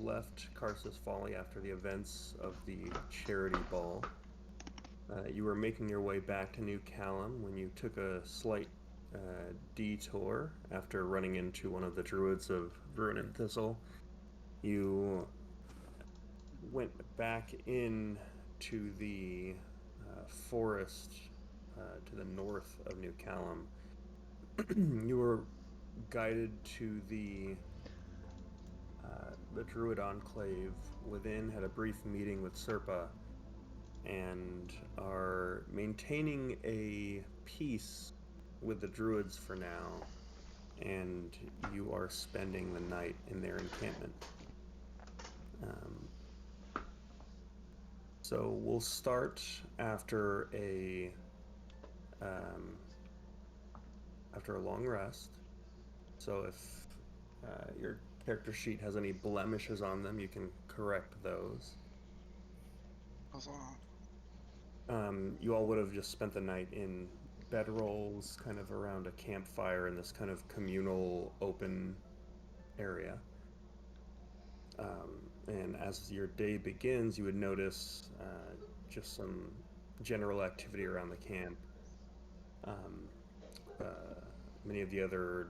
left Karsus Folly after the events of the charity ball. You were making your way back to New Callum when you took a slight detour after running into one of the druids of Ruin and Thistle. You went back in to the forest to the north of New Callum. You were guided to the Druid Enclave within, had a brief meeting with Serpa, and are maintaining a peace with the Druids for now, and you are spending the night in their encampment. So we'll start after um, a long rest. So if your character sheet has any blemishes on them, you can correct those. You all would have just spent the night in bedrolls, kind of around a campfire in this kind of communal open area. And as your day begins, you would notice just some general activity around the camp. Um, uh, Many of the other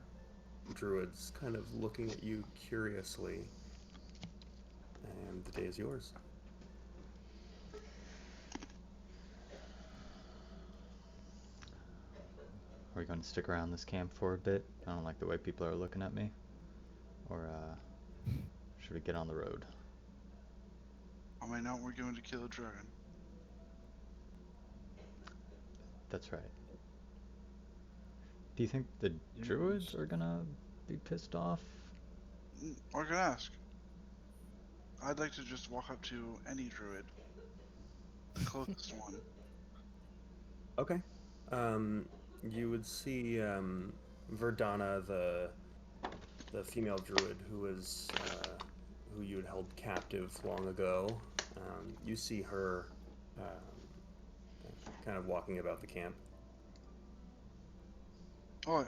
druids kind of looking at you curiously, and the day is yours. Are we going to stick around this camp for a bit? I don't like the way people are looking at me. Or should we get on the road? I mean, aren't we going to kill a dragon? That's right. Do you think the druids are gonna be pissed off? I can ask. I'd like to just walk up to any druid. The closest one. Okay. You would see Verdana, the female druid who you had held captive long ago. You see her kind of walking about the camp. Alright.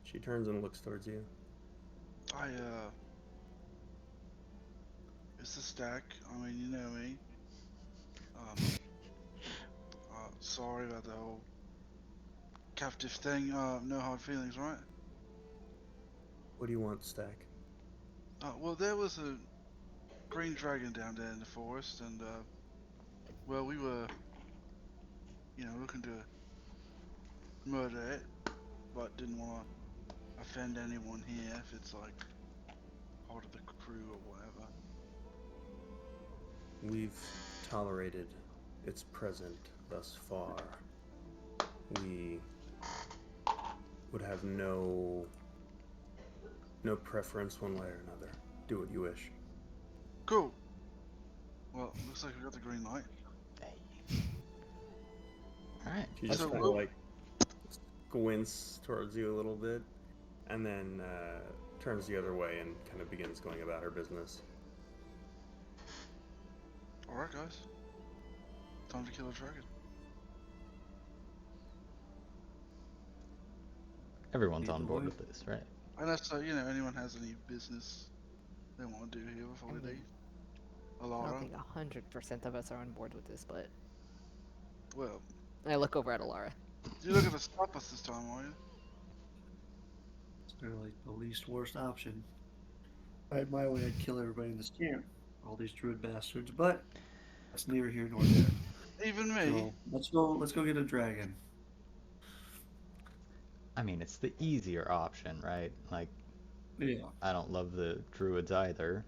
She turns and looks towards you. It's a stack. I mean, you know me. Sorry about the whole captive thing. No hard feelings, right? What do you want, Stack? Well, there was a green dragon down there in the forest, and, well, we were, looking to murder it, but didn't want to offend anyone here if it's, like, part of the crew or whatever. We've tolerated its present thus far. We would have no preference one way or another. Do what you wish. Cool. Well, looks like we got the green light. Alright. She just kind of like squints towards you a little bit, and then turns the other way and kind of begins going about her business. Alright, guys. Time to kill a dragon. Everyone's on board with this, right? Unless, anyone has any business they want to do here before we leave. Alara? I don't think 100% of us are on board with this, but... Well... I look over at Alara. You're looking to stop us this time, are you? It's really the least worst option. If I had my way, I'd kill everybody in this camp. All these druid bastards, but that's neither here nor there. Even me? So, let's go get a dragon. I mean, it's the easier option, right? Like, yeah. I don't love the druids either.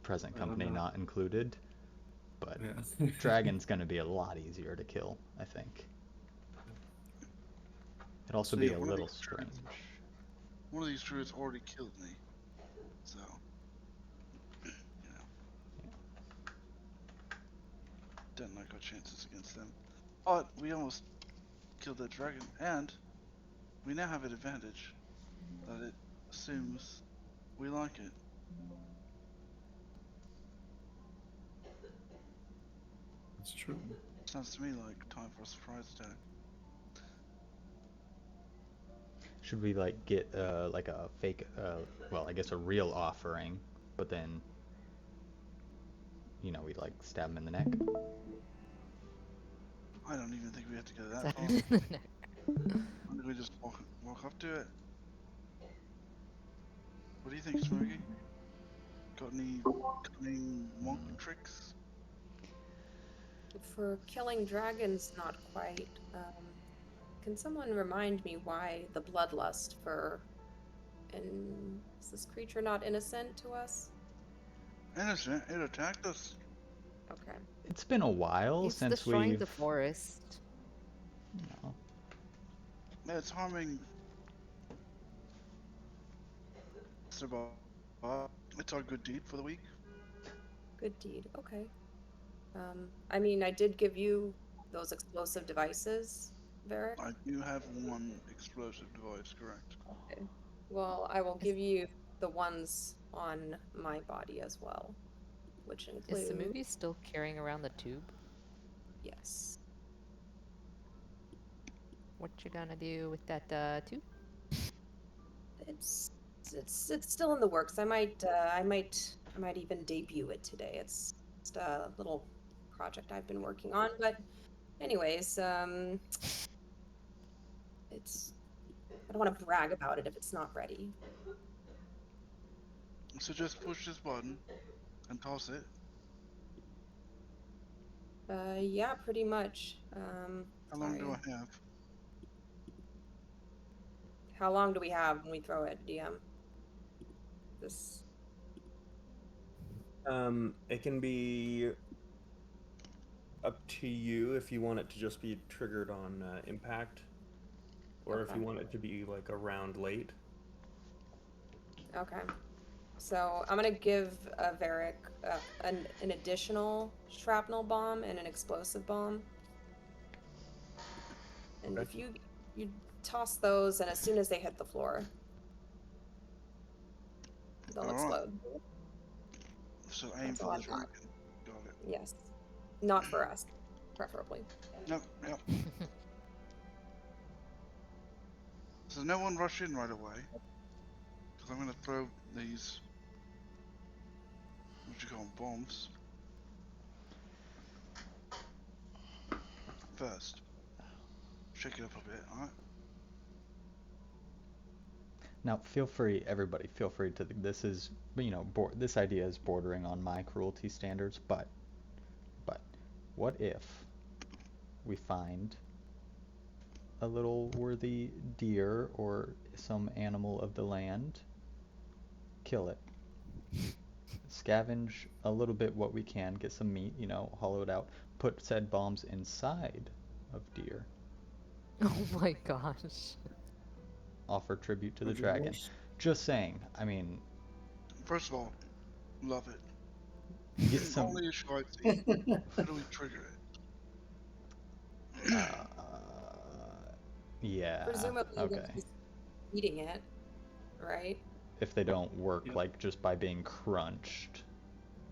Present company not included. But yeah. dragon's gonna be a lot easier to kill, I think. It'd also be a little strange. One of these druids already killed me. So, didn't like our chances against them. But we almost killed that dragon, and we now have an advantage that it assumes we like it. That's true. Sounds to me like time for a surprise attack. Should we like get like a fake, well, I guess a real offering, but then, you know, we like stab him in the neck. I don't even think we have to go that Stab far. him in the neck. I think we just walk up to it. What do you think, Smokey? Got any cunning monk tricks? For killing dragons, not quite. Can someone remind me why the bloodlust for... And is this creature not innocent to us? Innocent, it attacked us. Okay. It's been a while It's since destroying we've, the forest. you know, It's harming. Survive. It's our good deed for the week. Good deed. Okay. I mean, I did give you those explosive devices, Varric. I do have one explosive device, correct? Okay. Well, I will give you the ones on my body as well, which Is include... the movie still carrying around the tube? Yes. What you gonna do with that tube? It's it's still in the works. I might even debut it today. It's just a little project I've been working on. But anyways, it's I don't want to brag about it if it's not ready. So just push this button and toss it. Yeah, pretty much. How long do Sorry. I have? How long do we have when we throw it, DM? This It can be up to you if you want it to just be triggered on impact, or if Okay. you want it to be like a round late. Okay. So I'm gonna give Varric an additional shrapnel bomb and an explosive bomb. And Okay. if you toss those, and as soon as they hit the floor, they'll All right. explode. So aim That's for all the I've got. dragon. Got it. Yes. Not for us, preferably. Yep, yep. So no one rush in right away. Because I'm going to throw these, what you call them, bombs. First. Shake it up a bit, alright? now feel free, everybody, feel free to, this is, you know, this idea is bordering on my cruelty standards, but what if we find a little worthy deer or some animal of the land, kill it, scavenge a little bit what we can, get some meat, you know, hollow it out, put said bombs inside of deer, Oh my gosh. offer tribute to the Hundred dragon. horse. Just saying, I mean, First of all, love it. get some, Only issue I see. How do we trigger it? yeah, Presumably they're okay. just eating it, right? If they don't work, Yep. like, just by being crunched,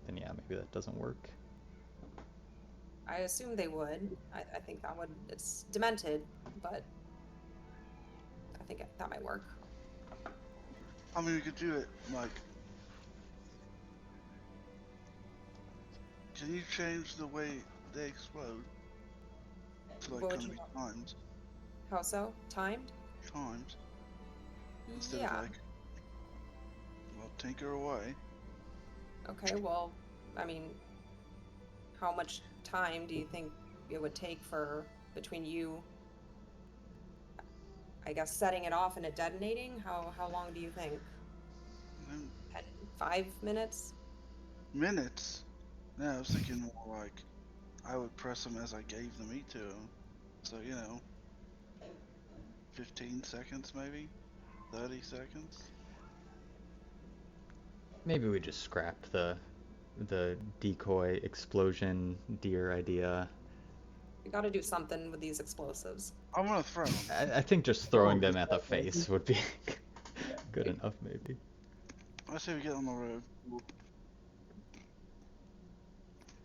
then yeah, maybe that doesn't work. I assume they would. I think that would. It's demented, but I think that might work. I mean, we could do it, like... Can you change the way they explode? To like What would kind of you be timed? How so? Timed? Timed. Instead of Yeah. like... Well, tinker away. Okay, well, I mean, how much time do you think it would take for between you, I guess, setting it off and it detonating? How long do you think? And then 5 minutes? minutes? Yeah, I was thinking more like... I would press them as I gave the meat to them. So, you know... 15 seconds maybe? 30 seconds? Maybe we just scrapped the decoy explosion deer idea. We got to do something with these explosives. I'm gonna throw them. I think just throwing Oh, them at the just that, face would be good enough, maybe. I say we get on the road.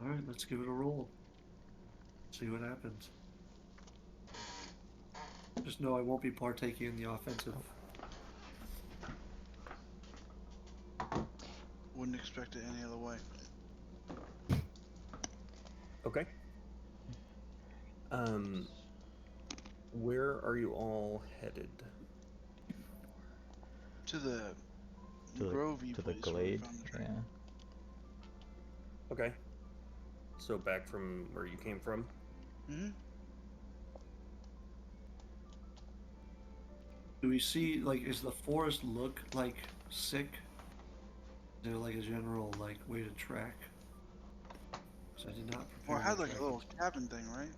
All right, let's give it a roll. See what happens. Just know I won't be partaking in the offensive. When wouldn't expect it any other way. Okay. Where are you all headed? To the To the Grovey to the place where we glade. found the Yeah. dragon. Okay. So back from where you came from? Mm-hmm. Do we see, like, is the forest look, like, sick? Is there, like, a general, like, way to track? Because I did not prepare Well, it my had like a little tracking. cabin thing, right?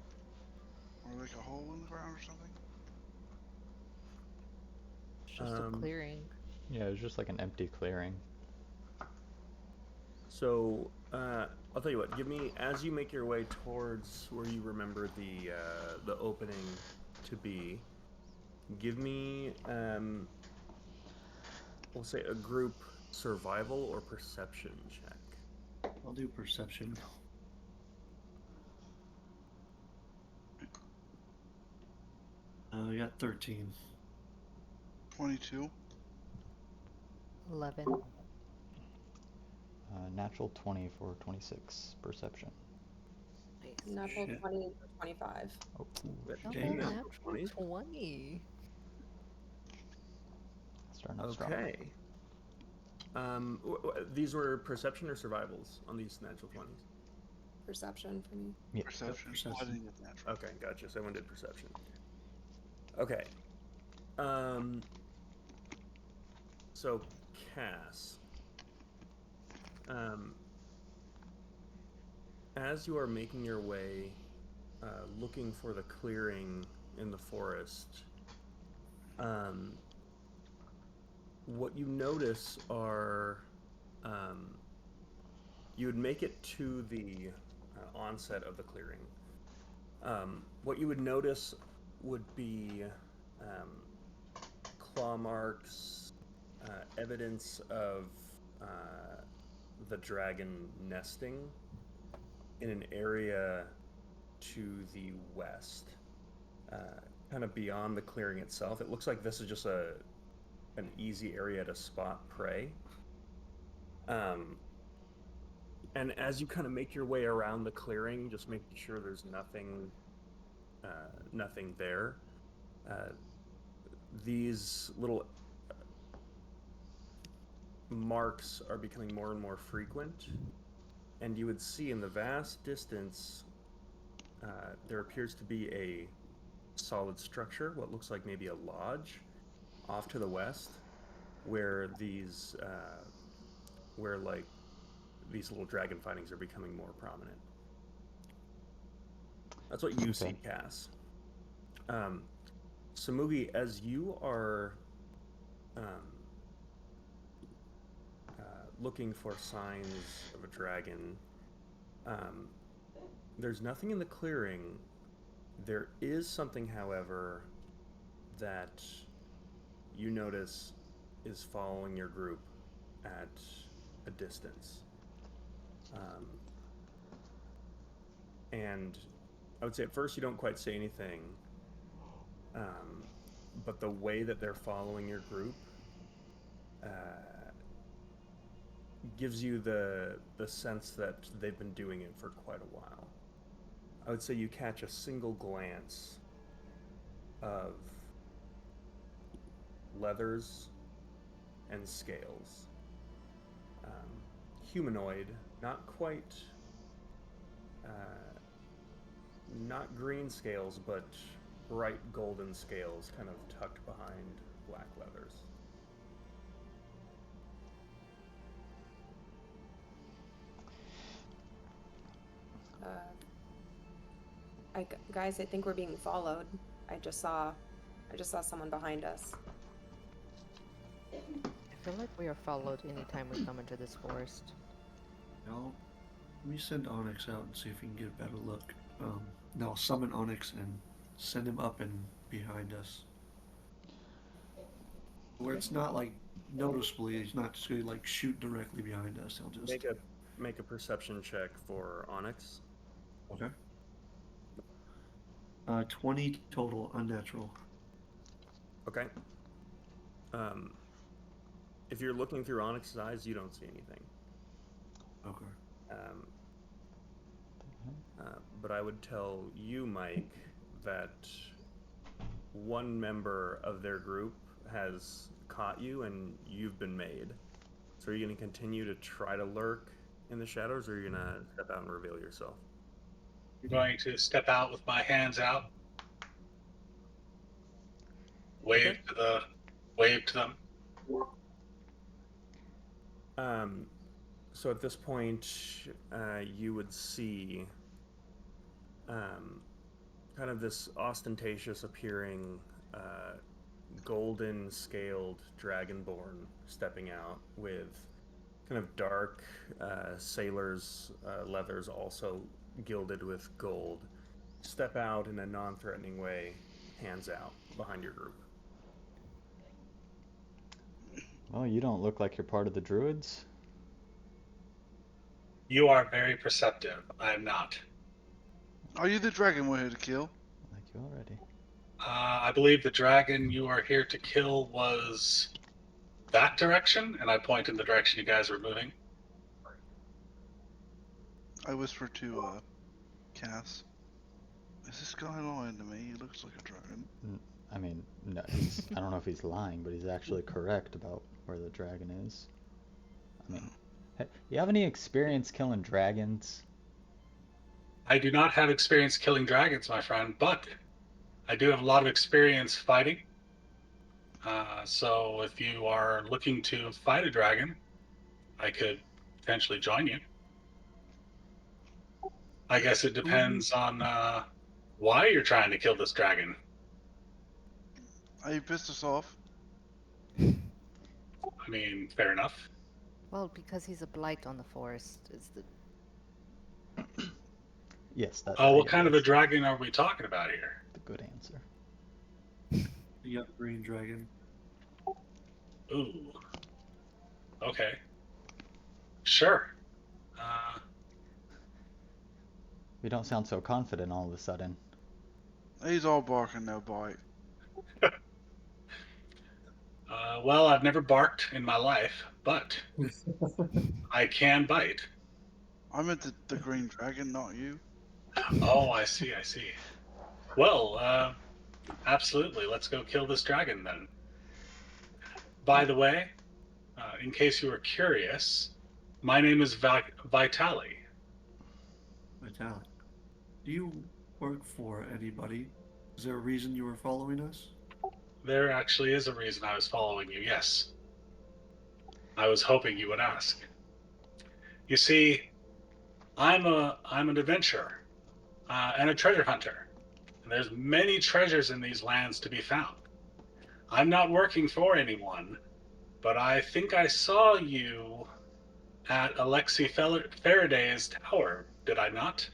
Or like a hole in the ground or something. It's just a clearing. Yeah, it was just like an empty clearing. So, I'll tell you what. Give me, as you make your way towards where you remember the opening to be. Give me, we'll say a group survival or perception check. I'll do perception. I got 13. 22. 11. Natural 20 for 26 perception. Nice. Natural Shit. 20 for 25. Oh, That Not Dang. bad, natural natural 20s. 20. starting out strong. Okay. These were perception or survivals on these natural 20s? Perception for me. Yeah. Perception. perception. I didn't get natural. Okay, gotcha. So everyone did perception. Okay. So Cass, as you are making your way, looking for the clearing in the forest, what you notice are, you would make it to the onset of the clearing. What you would notice would be claw marks, evidence of the dragon nesting in an area to the west, kind of beyond the clearing itself. It looks like this is just an easy area to spot prey. And as you kind of make your way around the clearing, just making sure there's nothing there. These little marks are becoming more and more frequent, and you would see in the vast distance there appears to be a solid structure, what looks like maybe a lodge, off to the west, where these little dragon findings are becoming more prominent. That's what you see, Cass. Samugi, as you are looking for signs of a dragon, there's nothing in the clearing. There is something, however, that you notice is following your group at a distance. And I would say at first you don't quite say anything, but the way that they're following your group gives you the sense that they've been doing it for quite a while. I would say you catch a single glance of leathers and scales. Humanoid, not quite, not green scales, but bright golden scales kind of tucked behind black leathers. Guys, I think we're being followed. I just saw someone behind us. I feel like we are followed anytime we come into this forest. No. Let me send Onyx out and see if we can get a better look. No, summon Onyx and send him up and behind us. Where it's not like noticeably, he's not just gonna like shoot directly behind us. He'll just Make a perception check for Onyx. Okay. 20 total, unnatural. Okay. If you're looking through Onyx's eyes, you don't see anything. Okay. Um, but I would tell you, Mike, that one member of their group has caught you and you've been made. So are you going to continue to try to lurk in the shadows, or are you going to step out and reveal yourself? I'm going to step out with my hands out, Okay. wave to them. So at this point, you would see um, kind of this ostentatious appearing golden scaled dragonborn stepping out with kind of dark sailor's leathers also gilded with gold. Step out in a non-threatening way, hands out behind your group. Well, you don't look like you're part of the druids. You are very perceptive. I am not. Are you the dragon we're here to kill? Like you already. I believe the dragon you are here to kill was that direction, and I point in the direction you guys were moving. I whisper to Cass. Is this guy lying to me? He looks like a dragon. I mean, no, I don't know if he's lying, but he's actually correct about where the dragon is. I mean, you have any experience killing dragons? I do not have experience killing dragons, my friend, but I do have a lot of experience fighting. So if you are looking to fight a dragon, I could potentially join you. I guess it depends on why you're trying to kill this dragon. He pissed us off. I mean, fair enough. Well, because he's a blight on the forest. Is the Yes, that's Oh, what kind of a dragon are we talking about here? the good answer. The young green dragon. Ooh. Okay. Sure. You don't sound so confident all of a sudden. He's all bark and no bite. Well, I've never barked in my life, but I can bite. I meant the green dragon, not you. Oh, I see. Well, absolutely. Let's go kill this dragon then. By the way, in case you were curious, my name is Vitali. Vitalik. Do you work for anybody? Is there a reason you were following us? There actually is a reason I was following you, yes. I was hoping you would ask. You see, I'm an adventurer and a treasure hunter. And there's many treasures in these lands to be found. I'm not working for anyone, but I think I saw you at Alexei Faraday's tower, did I not?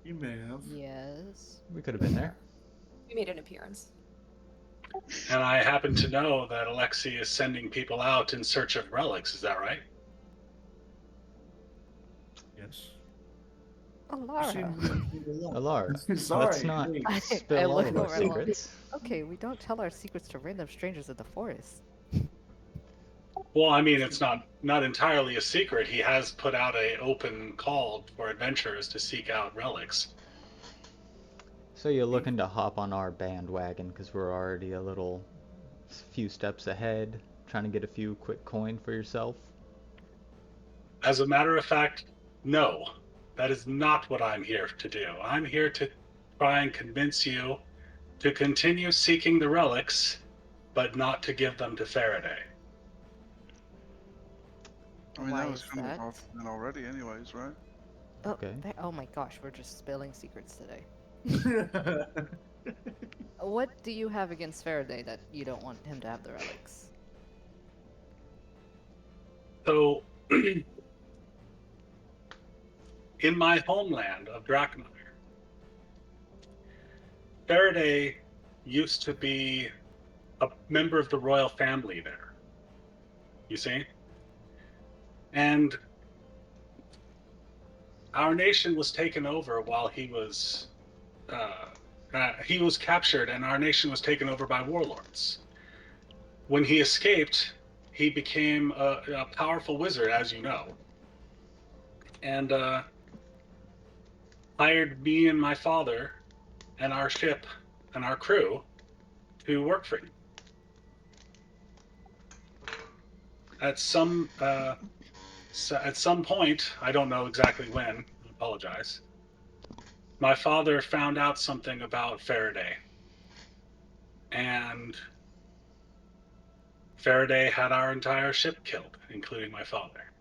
You may have. yes. We could have been there. We made an appearance. And I happen to know that Alexei is sending people out in search of relics, is that right? Yes. Alara. Alar, Sorry. let's not wait. spill all look of our around. secrets. Okay, we don't tell our secrets to random strangers in the forest. Well, I mean, it's not entirely a secret. He has put out a open call for adventurers to seek out relics. So you're looking to hop on our bandwagon because we're already few steps ahead, trying to get a few quick coin for yourself? As a matter of fact, no. That is not what I'm here to do. I'm here to try and convince you to continue seeking the relics, but not to give them to Faraday. I mean, Why that was is kind that? of our plan already, anyways, right? Oh, Okay. oh my gosh, we're just spilling secrets today. What do you have against Faraday that you don't want him to have the relics? So, in my homeland of Drakmire, Faraday used to be a member of the royal family there. You see? And our nation was taken over while he was captured, and our nation was taken over by warlords. When he escaped, he became a powerful wizard, as you know, and hired me and my father and our ship and our crew to work for him. At some point, I don't know exactly when. I apologize. My father found out something about Faraday, and Faraday had our entire ship killed, including my father.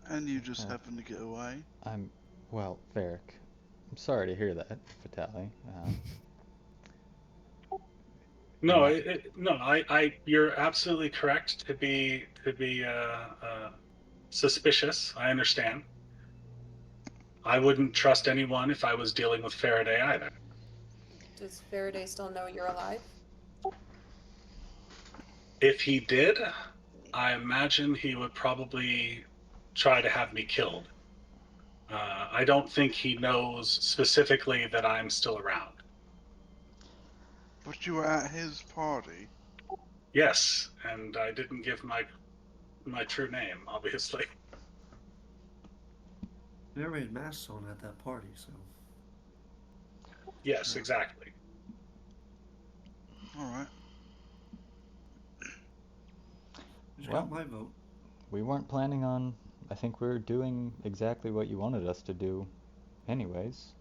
And you just happened to get away. Well, Varric, I'm sorry to hear that, Vitali. No, My, you're absolutely correct to be suspicious. I understand. I wouldn't trust anyone if I was dealing with Faraday either. Does Faraday still know you're alive? If he did, I imagine he would probably try to have me killed. I don't think he knows specifically that I'm still around. But you were at his party. Yes, and I didn't give my true name, obviously. Everybody had masks on at that party, so. Yes, Yeah. exactly. Alright. You just Well. got my vote. we weren't planning on. I think we were doing exactly what you wanted us to do, anyways.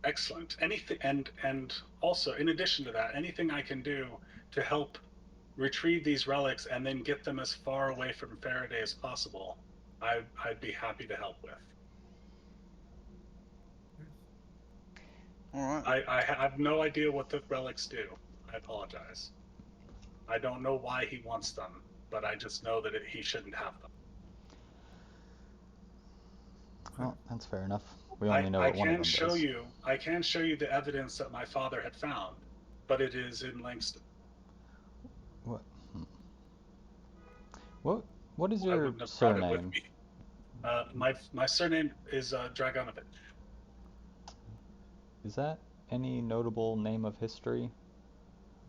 Excellent. Anything, and also in addition to that, anything I can do to help retrieve these relics and then get them as far away from Faraday as possible, I'd be happy to help with. Alright. I have no idea what the relics do. I apologize. I don't know why he wants them, but I just know that he shouldn't have them. Well, that's fair enough. We only know I what one of can them show does. you. I can show you the evidence that my father had found, but it is in Langston. What? What is I your wouldn't have brought it with surname? me. My surname is Dragonovich. Is that any notable name of history,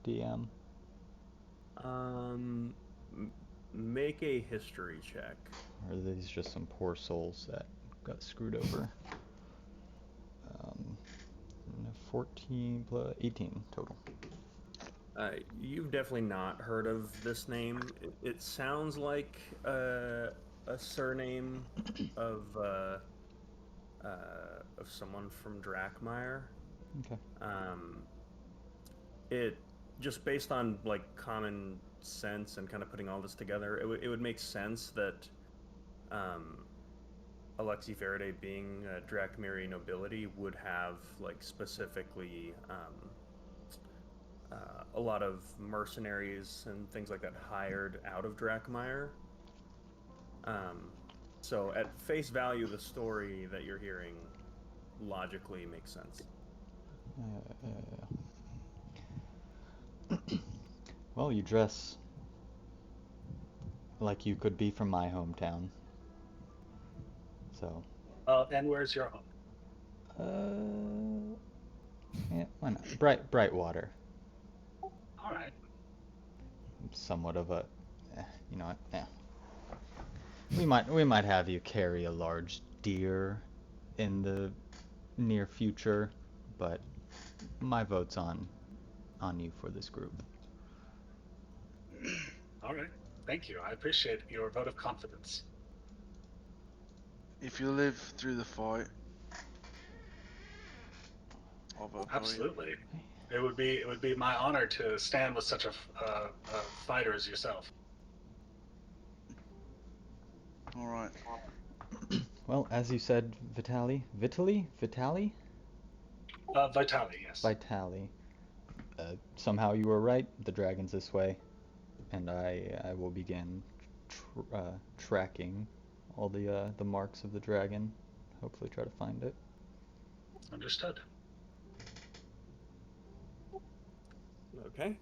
DM? Make a history check. Or are these just some poor souls that got screwed over? 14 plus 18 total. You've definitely not heard of this name. It sounds like a surname of someone from Drakmire. Okay. It just based on like common sense and kind of putting all this together, it would make sense that Alexei Faraday, being a Drakmiri nobility, would have like specifically a lot of mercenaries and things like that hired out of Drakmire. So at face value, the story that you're hearing logically makes sense. Well, you dress like you could be from my hometown. So. And where's your home? Yeah, why not? Brightwater. All right. Somewhat of a, you know what? Yeah. We might have you carry a large deer in the near future, but my vote's on you for this group. All right. Thank you. I appreciate your vote of confidence. If you live through the fight, I'll vote for you. Absolutely. It would be my honor to stand with such a fighter as yourself. All right. Well, as you said, Vitali? Vitali, yes. Vitali. Somehow you were right. The dragon's this way, and I will begin tracking all the marks of the dragon. Hopefully, try to find it. Understood. Okay.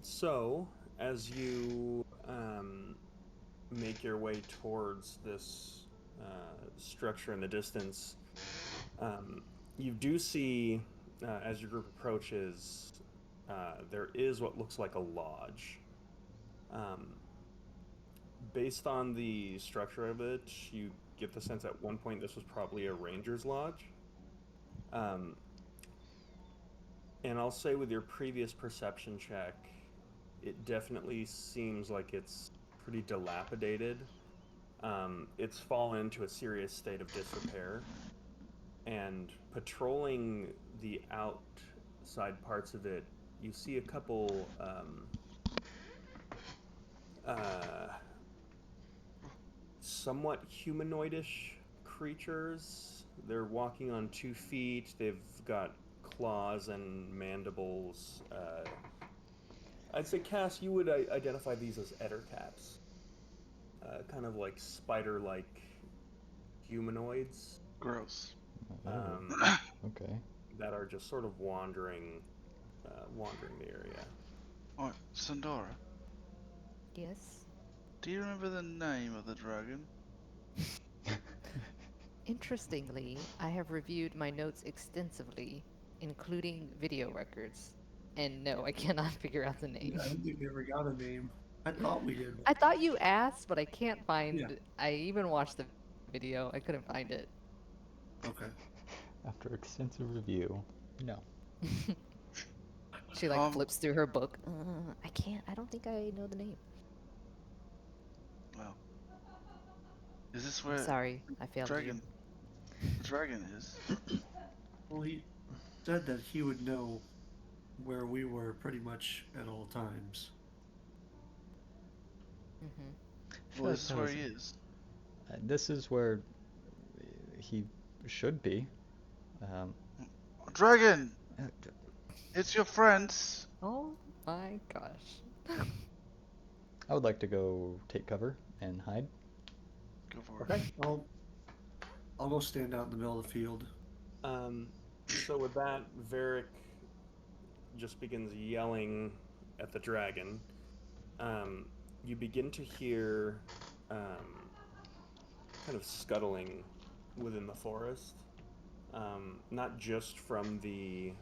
So as you make your way towards this structure in the distance, you do see, as your group approaches, there is what looks like a lodge. Based on the structure of it, you get the sense at one point this was probably a ranger's lodge. And I'll say with your previous perception check, it definitely seems like it's pretty dilapidated. It's fallen into a serious state of disrepair. And patrolling the outside parts of it, you see a couple somewhat humanoidish creatures. They're walking on 2 feet. They've got claws and mandibles. I'd say, Cass, you would identify these as ettercaps. Kind of like spider-like humanoids. Gross. Okay. That are just sort of wandering the area. Alright, Sandora, Yes. do you remember the name of the dragon? Interestingly, I have reviewed my notes extensively, including video records. And no, I cannot figure out the name. Yeah, I don't think we ever got a name. I thought we did. I thought you asked, but I can't find. Yeah. I even watched the video. I couldn't find it. Okay. After extensive review, no. She flips through her book. I can't. I don't think I know the name. Well, is this where Sorry, I failed the dragon is? Well, he said that he would know where we were pretty much at all times. you. Mm-hmm. Well, this is where he is. This is where he should be. Dragon! uh, It's your friends! Oh my gosh. I would like to go take cover and hide. Go for it. Okay. I'll go stand out in the middle of the field. So with that, Varric just begins yelling at the dragon. You begin to hear kind of scuttling within the forest, not just from the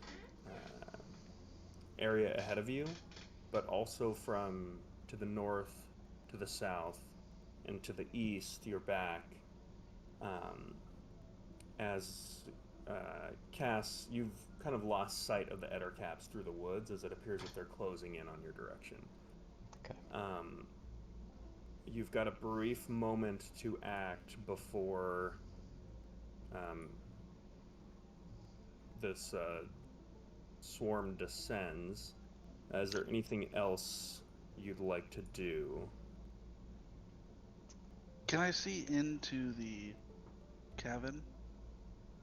area ahead of you, but also from to the north, to the south, and to the east, your back. As Cass, you've kind of lost sight of the ettercaps through the woods as it appears that they're closing in on your direction. Okay. You've got a brief moment to act before this swarm descends. Is there anything else you'd like to do? Can I see into the cabin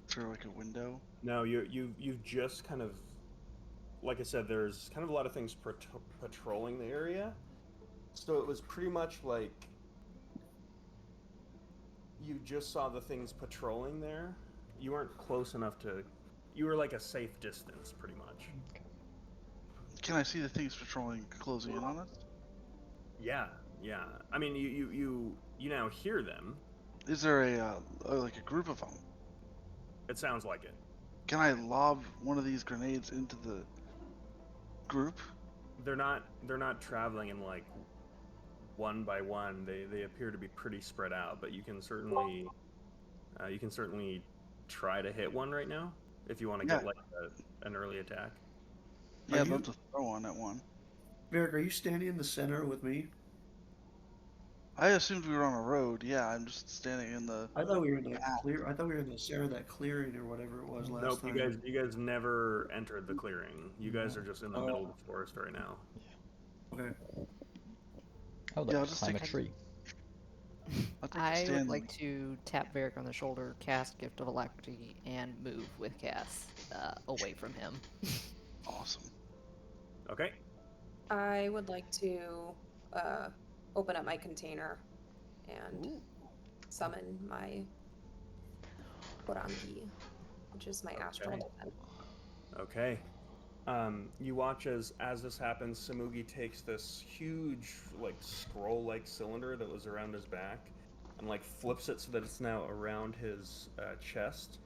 through like a window? No, you've just kind of, like I said, there's kind of a lot of things patrolling the area, so it was pretty much like you just saw the things patrolling there. You weren't close enough to. You were like a safe distance, pretty much. Can I see the things patrolling closing in on us? Yeah. I mean, you now hear them. Is there like a group of them? It sounds like it. Can I lob one of these grenades into the group? They're not traveling in like one by one. They appear to be pretty spread out, but you can certainly try to hit one right now if you want to get like an early attack. Yeah, I'd love to throw one at one. Varric, are you standing in the center with me? I assumed we were on a road. Yeah, I'm just standing in the. I thought we were in that clear. I thought we were in the center of that clearing or whatever it was last Nope, time. you guys never entered the clearing. You guys are just in the middle of the forest right now. Okay. I would like I'll to just climb a take- tree. I would like to tap Varric on the shoulder, cast Gift of Alacrity, and move with Cass away from him. Awesome. Okay. I would like to open up my container and summon my Korangi, which is my astral defense. Okay. You watch as this happens, Samugi takes this huge, like, scroll-like cylinder that was around his back and, like, flips it so that it's now around his chest,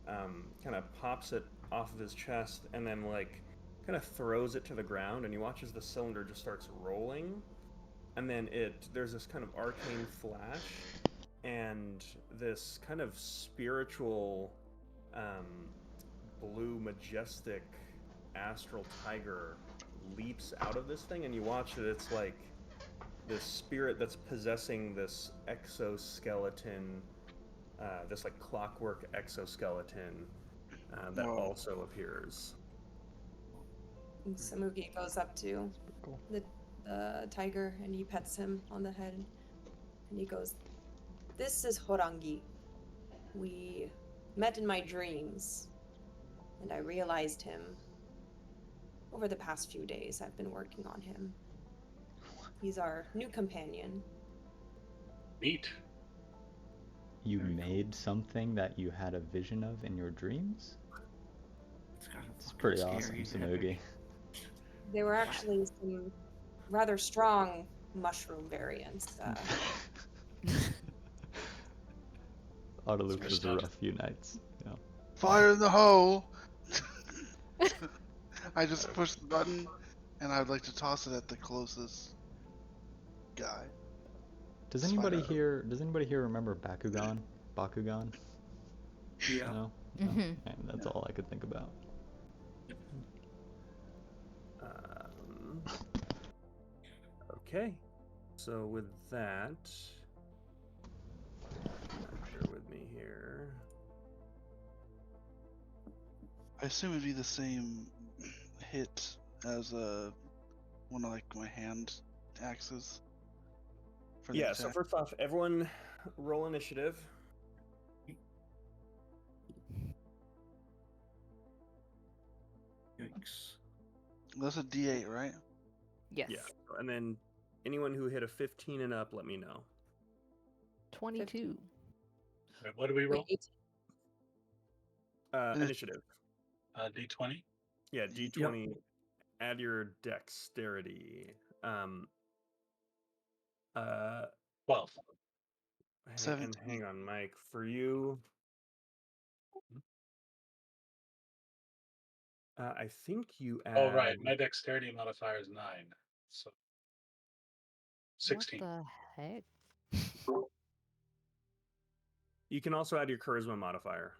kind of pops it off of his chest, and then, like, kind of throws it to the ground, and you watch as the cylinder just starts rolling, and then there's this kind of arcane flash, and this kind of spiritual, blue, majestic astral tiger leaps out of this thing, and you watch it. It's like this spirit that's possessing this exoskeleton, this like clockwork exoskeleton that Whoa. also appears. And Samugi goes up to Cool. the tiger and he pets him on the head. And he goes, "This is Horangi. We met in my dreams. And I realized him over the past few days. I've been working on him. He's our new companion." Neat. You Very cool. made something that you had a vision of in your dreams? It's kind of It's pretty awesome, scary, Samugi. They were actually some rather strong mushroom variants. Autoloops was a stuff. rough few nights. Yeah. Fire in the hole! I just push the button, and I'd like to toss it at the closest guy. Does It's anybody fine. here? Does anybody here remember Bakugan? Bakugan? Yeah. No. Mm-hmm. Okay, that's all I could think about. Okay, so with that, bear with me here. I assume it'd be the same hit as one of like my hand axes. For the Yeah, so attack. first off, everyone roll initiative. Yikes. That's a D8, right? Yes. Yeah, and then anyone who hit a 15 and up, let me know. 22. Wait, what do we roll? Wait, Initiative. D20. Yeah, D20. Add your dexterity. 12. And 17. hang on, Mike. For you, I think you add. Oh, right. My dexterity modifier is 9. So 16. What the heck? You can also add your charisma modifier.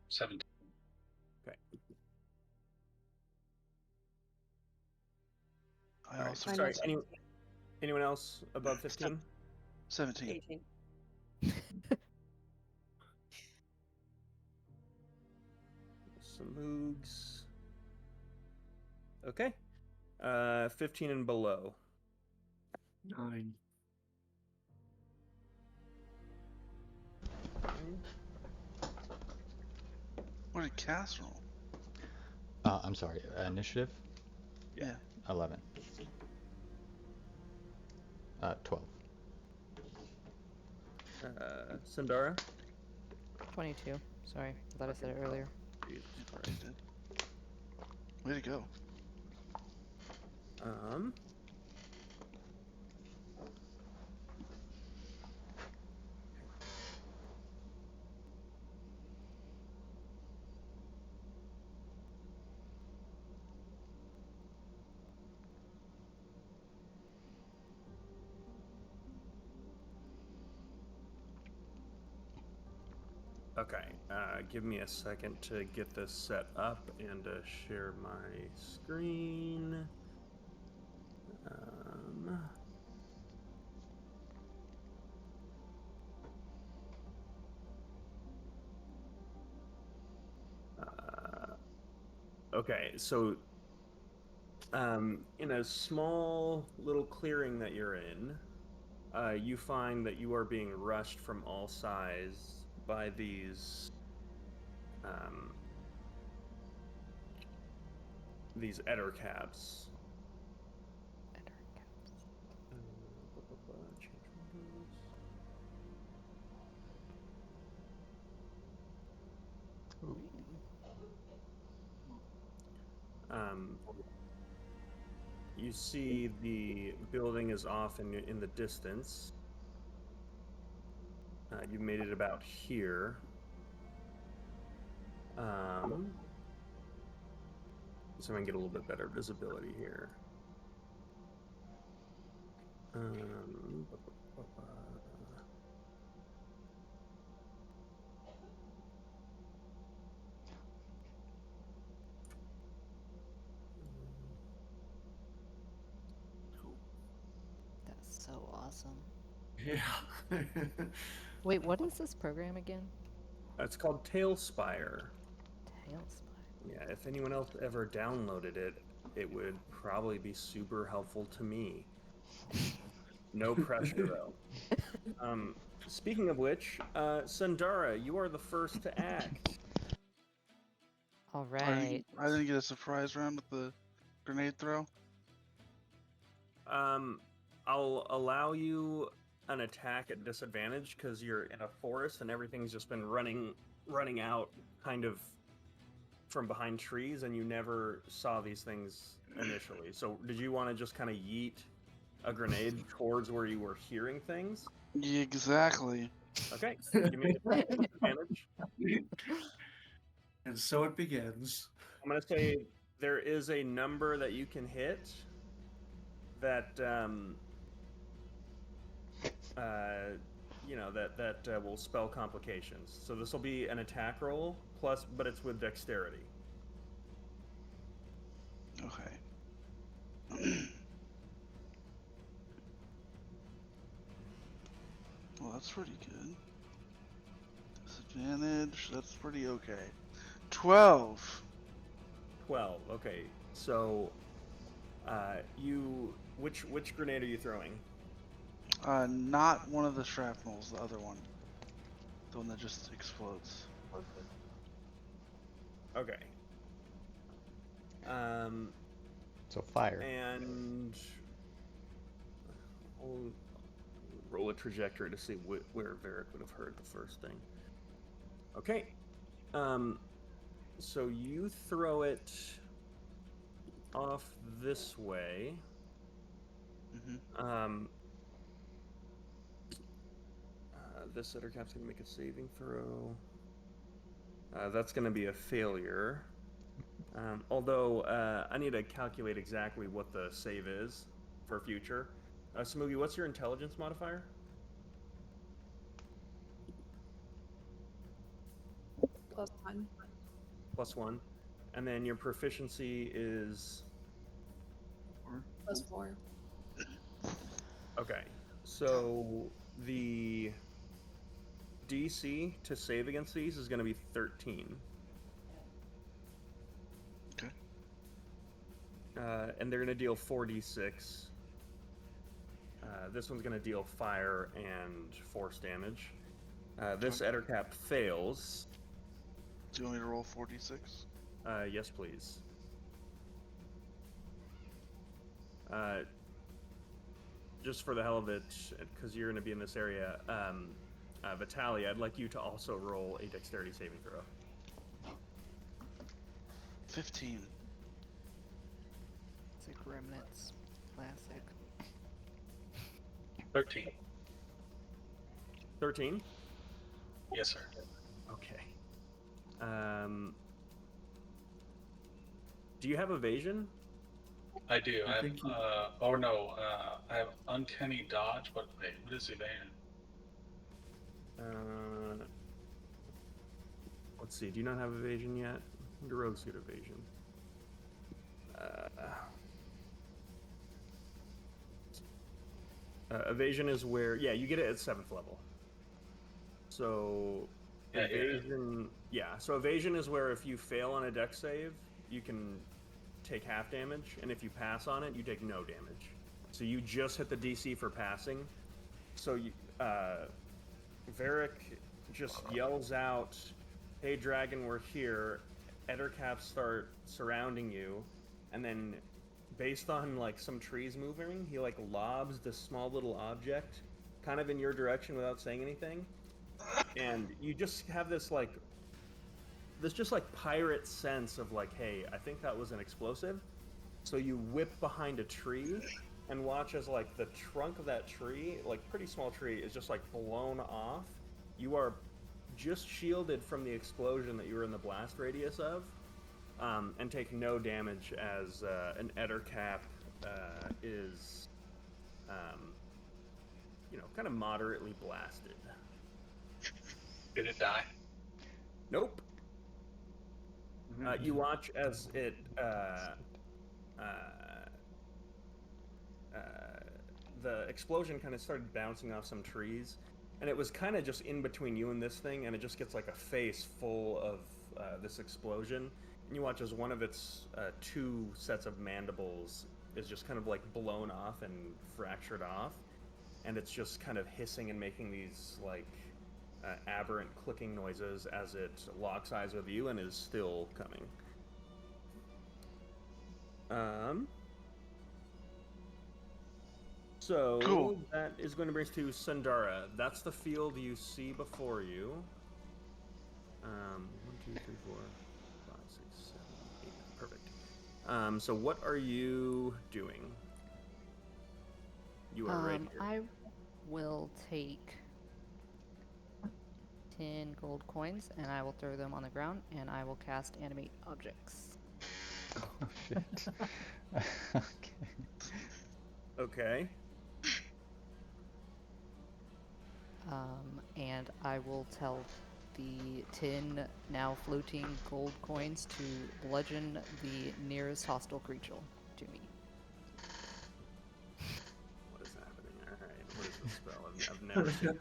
17. Okay. I All right. also I know Sorry. it's Anyone else above 15? 17. 18. Some moogs. Okay. 15 and below. 9. What did Cass roll? I'm sorry. Initiative. Yeah. 11. 12. Sandara. 22. Sorry, I thought I said it earlier. Jesus You Christ. did. Way to go. Okay, give me a second to get this set up and to share my screen. Okay, so in a small little clearing that you're in, you find that you are being rushed from all sides by these ettercaps. You see the building is off in the distance. You made it about here. so I can get a little bit better visibility here. Ba, ba, ba. Cool. That's so awesome. Yeah. Wait, what is this program again? It's called Tailspire. Tailspire. Yeah, if anyone else ever downloaded it, it would probably be super helpful to me. No pressure, though. Speaking of which, Sundara, you are the first to act. All I right. didn't get a surprise round with the grenade throw. I'll allow you an attack at disadvantage because you're in a forest and everything's just been running out kind of from behind trees, and you never saw these things initially. So did you want to just kind of yeet a grenade towards where you were hearing things? Yeah, exactly. Okay, give me an attack at disadvantage. And so it begins. I'm gonna say there is a number that you can hit that will spell complications. So this will be an attack roll plus, but it's with dexterity. Okay. Well, that's pretty good. Disadvantage, that's pretty okay. 12. 12. Okay, so which grenade are you throwing? Not one of the shrapnels, the other one. The one that just explodes. Okay. So fire. And I'll roll a trajectory to see where Varric would have heard the first thing. Okay. So you throw it off this way. Mm-hmm. This Ettercap's gonna make a saving throw. That's gonna be a failure. Although I need to calculate exactly what the save is for future. Smoogie, what's your intelligence modifier? +1. +1. And then your proficiency is... +4. Okay. So the DC to save against these is going to be 13. Okay. And they're going to deal 4d6. This one's going to deal fire and force damage. This Ettercap fails. Do you want me to roll 46? Yes, please. Just for the hell of it, because you're going to be in this area, Vitaly, I'd like you to also roll a dexterity saving throw. 15. It's like Remnants. Classic. 13. 13? Yes, sir. Okay. Do you have evasion? I do. I I think have, I have uncanny dodge, but wait, what is evasion? Let's see. Do you not have evasion yet? Your rogue's good evasion. Evasion is where, yeah, you get it at 7th level. So evasion, so evasion is where if you fail on a dex save, you can take half damage, and if you pass on it, you take no damage. So you just hit the DC for passing. So you, Varric just yells out, "Hey, dragon, we're here." Ettercaps start surrounding you, and then, based on like some trees moving, he like lobs this small little object, kind of in your direction without saying anything, and you just have this pirate sense of like, hey, I think that was an explosive. So you whip behind a tree and watch as like the trunk of that tree, like pretty small tree, is just like blown off. You are just shielded from the explosion that you were in the blast radius of. and take no damage as an ettercap is, kind of moderately blasted. Did it die? Nope. You watch as it the explosion kind of started bouncing off some trees, and it was kind of just in between you and this thing, and it just gets like a face full of this explosion, and you watch as one of its two sets of mandibles is just kind of like blown off and fractured off, and it's just kind of hissing and making these like aberrant clicking noises as it locks eyes with you and is still coming. So Cool. that is going to bring us to Sundara. That's the field you see before you. 1, 2, 3, 4, 5, 6, 7, 8. Perfect. So what are you doing? You are right here. I will take 10 gold coins and I will throw them on the ground and I will cast animate objects. Oh shit. Okay. Okay. And I will tell the 10 now floating gold coins to bludgeon the nearest hostile creature to me. What is happening? Alright, what is this spell? I've never seen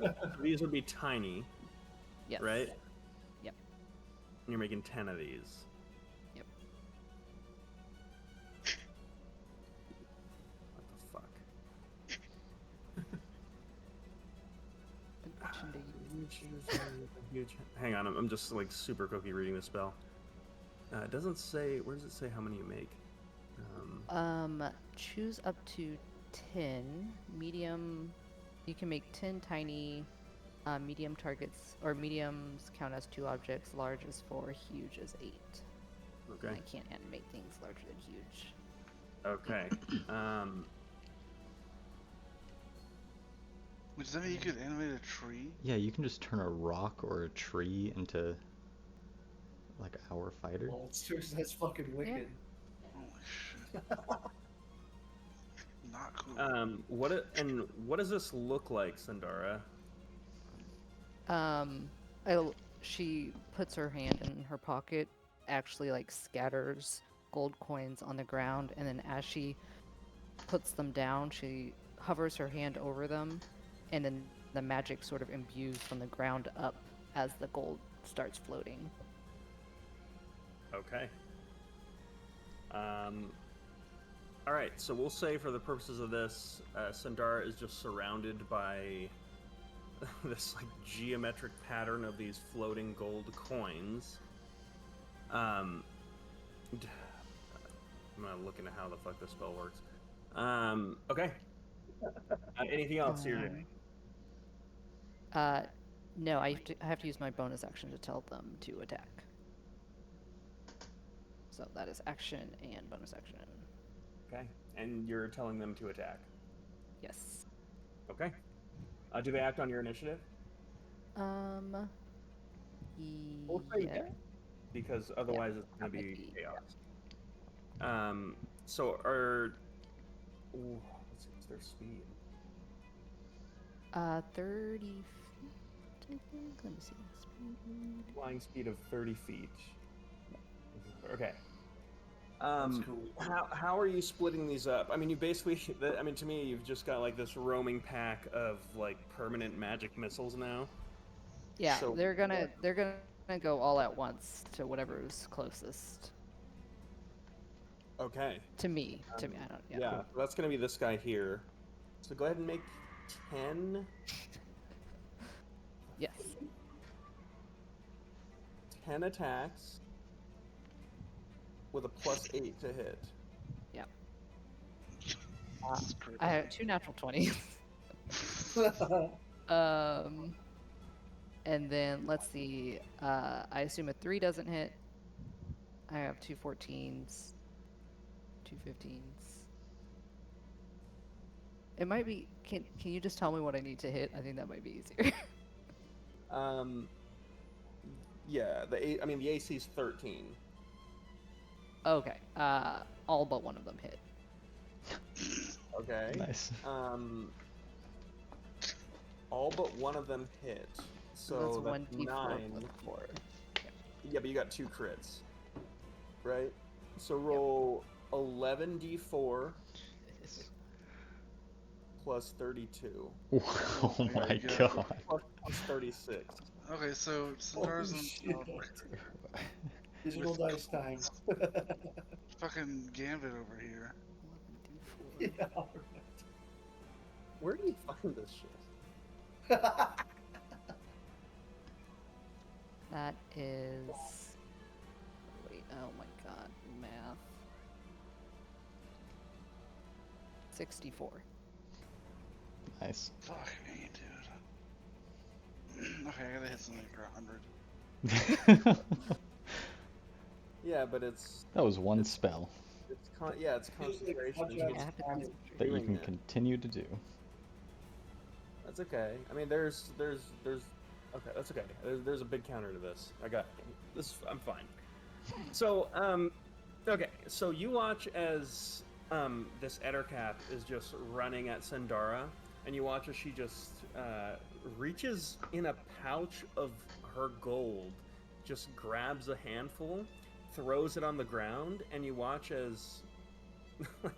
this. These would be tiny, Yes. right? Yep. And you're making 10 of these. Yep. What the fuck? Bludgeon to you. Huge. Hang on, I'm just like super cookie reading the spell. It doesn't say. Where does it say how many you make? Choose up to 10 medium. You can make 10 tiny, medium targets, or mediums count as 2 objects, large is 4, huge is 8. Okay. And I can't animate things larger than huge. Okay. Does that mean you could animate a tree? Yeah, you can just turn a rock or a tree into like our fighter. Well, it's true. That's fucking wicked. Holy shit. Not cool. What does this look like, Sundara? She puts her hand in her pocket, actually like scatters gold coins on the ground, and then as she puts them down, she hovers her hand over them, and then the magic sort of imbues from the ground up as the gold starts floating. Okay. All right, so we'll say for the purposes of this, Sundara is just surrounded by this like geometric pattern of these floating gold coins. I'm not looking at how the fuck this spell works. Okay. Anything else you're doing? No, I have to use my bonus action to tell them to attack. So that is action and bonus action. Okay, and you're telling them to attack. Yes. Okay. Do they act on your initiative? We'll say Yeah. because otherwise it's going to be chaos. So are... Ooh, let's see, what's their speed? 30 feet, I think. Let me see. Speed. Flying speed of 30 feet. Okay. That's cool. How are you splitting these up? I mean, you basically, to me, you've just got like this roaming pack of like permanent magic missiles now. Yeah, So- they're gonna go all at once to whatever's closest Okay. to me. I don't. Yeah. Yeah, so that's gonna be this guy here. So go ahead and make 10. Yes. 10 attacks with a +8 to hit. Yeah. Jesus Christ. I have 2 natural 20s. And then let's see. I assume a 3 doesn't hit. I have 2 14s, 2 15s. It might be. Can you just tell me what I need to hit? I think that might be easier. Yeah, the AC is 13. Okay. All but one of them hit. Okay. Nice. All but one of them hit. So that's that's 1d4 9. plus 4. Yeah, but you got 2 crits. Right? So roll 11d4 plus 32. Oh there my you go. god. Plus 36. Okay, so Sandar's Holy in shit. Digital With dice time. fucking Gambit over here. 11d4. Yeah, alright. Where do you find this shit? That is. Wait, oh my god, math. 64. Nice. Fuck me, dude. Okay, I gotta hit something for 100. Yeah, but it's That was one spell it's concentration. Yeah, It's Add to doing that you can it. continue to do. That's okay. I mean, there's okay. That's okay. There's a big counter to this. I got this. I'm fine. So okay. So you watch as this Ettercap is just running at Sandara, and you watch as she just reaches in a pouch of her gold, just grabs a handful, throws it on the ground, and you watch as like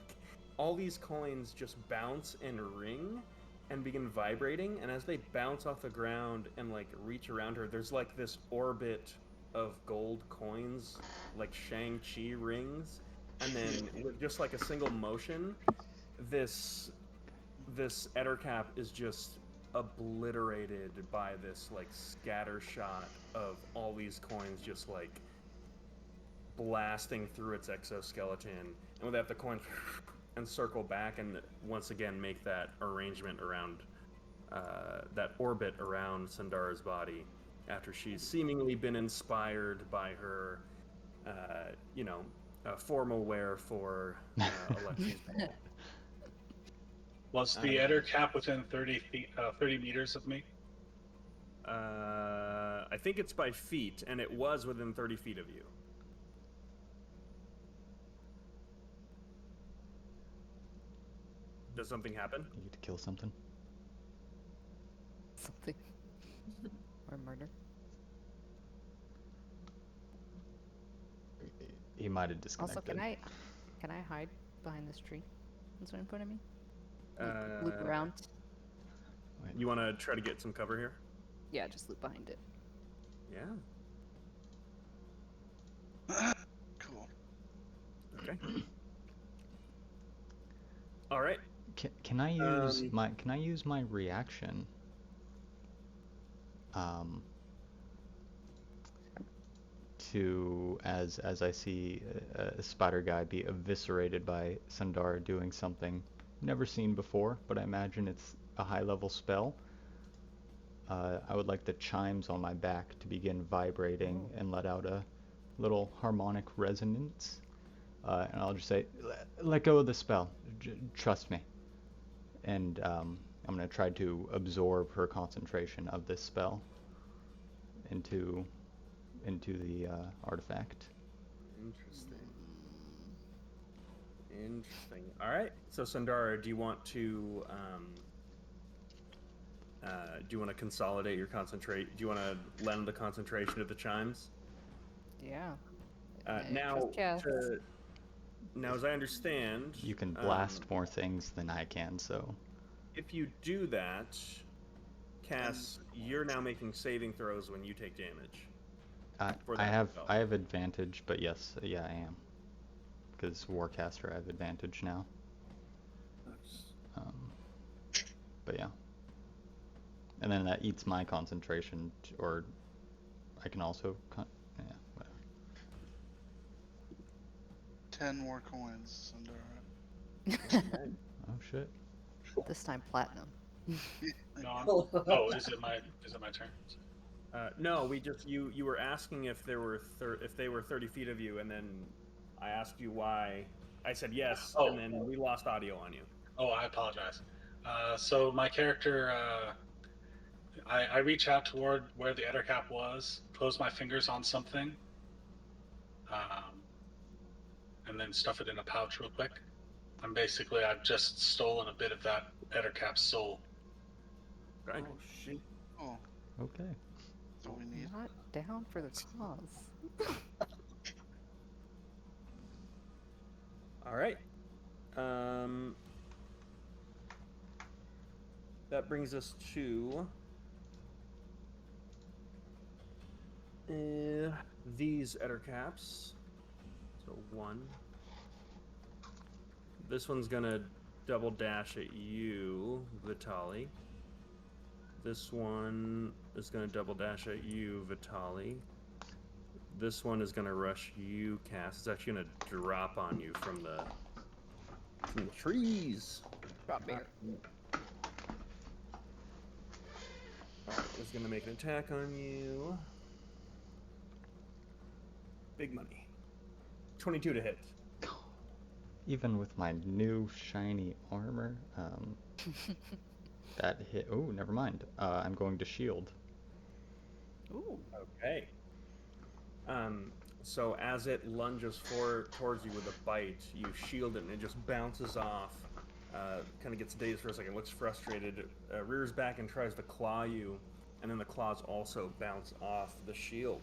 all these coins just bounce and ring and begin vibrating, and as they bounce off the ground and like reach around her, there's like this orbit of gold coins, like Shang-Chi rings, and then with just like a single motion, this Ettercap is just obliterated by this like scatter shot of all these coins just like blasting through its exoskeleton, and with that the coins and circle back and once again make that arrangement around that orbit around Sandara's body after she's seemingly been inspired by her, formal wear for Alexi's ball. Was the Eder cap within 30 feet, 30 meters of me? I think it's by feet, and it was within 30 feet of you. Does something happen? You get to kill something. Something. Or murder. He might have disconnected. Also, can I hide behind this tree that's right in front of me? Like, loop around. You want to try to get some cover here? Yeah, just loop behind it. Yeah. Cool. Okay. All right. Can I use my reaction? To as I see a spider guy be eviscerated by Sandara doing something never seen before, but I imagine it's a high level spell. I would like the chimes on my back to begin vibrating and let out a little harmonic resonance. And I'll just say, let go of the spell. Trust me. And I'm going to try to absorb her concentration of this spell into the artifact. Interesting. All right. So Sandara, do you want to consolidate your concentrate? Do you want to lend the concentration to the chimes? Yeah. Now, Just now, as I understand, You can blast more things than I can, so if you do that, Cass, you're now making saving throws when you take damage. For I that have spell. I have advantage, but yes, yeah, I am. Because Warcaster, I have advantage now. But yeah. And then that eats my concentration, or I can also, yeah, whatever. 10 more coins, Sandara. Oh shit. this time platinum. No. Oh, is it my turn? No, we just you were asking if there were if they were 30 feet of you, and then I asked you why. I said yes, and then we lost audio on you. Oh, I apologize. So my character, I reach out toward where the Ettercap was, close my fingers on something, and then stuff it in a pouch real quick. I've just stolen a bit of that Ettercap's soul. Right. Oh shit. Oh, Okay. that's what we need. Not down for the cause. All right. That brings us to these Ettercaps. So 1. This one's gonna double dash at you, Vitali. This one is gonna double dash at you, Vitali. This one is gonna rush you, Cass. It's actually gonna drop on you from the trees. Drop bear. It's gonna make an attack on you. Big money. 22 to hit. Even with my new shiny armor, that hit. Oh, never mind. I'm going to shield. Ooh. Okay. So as it lunges towards you with a bite, you shield it and it just bounces off. Kind of gets dazed for a second, looks frustrated, rears back and tries to claw you, and then the claws also bounce off the shield.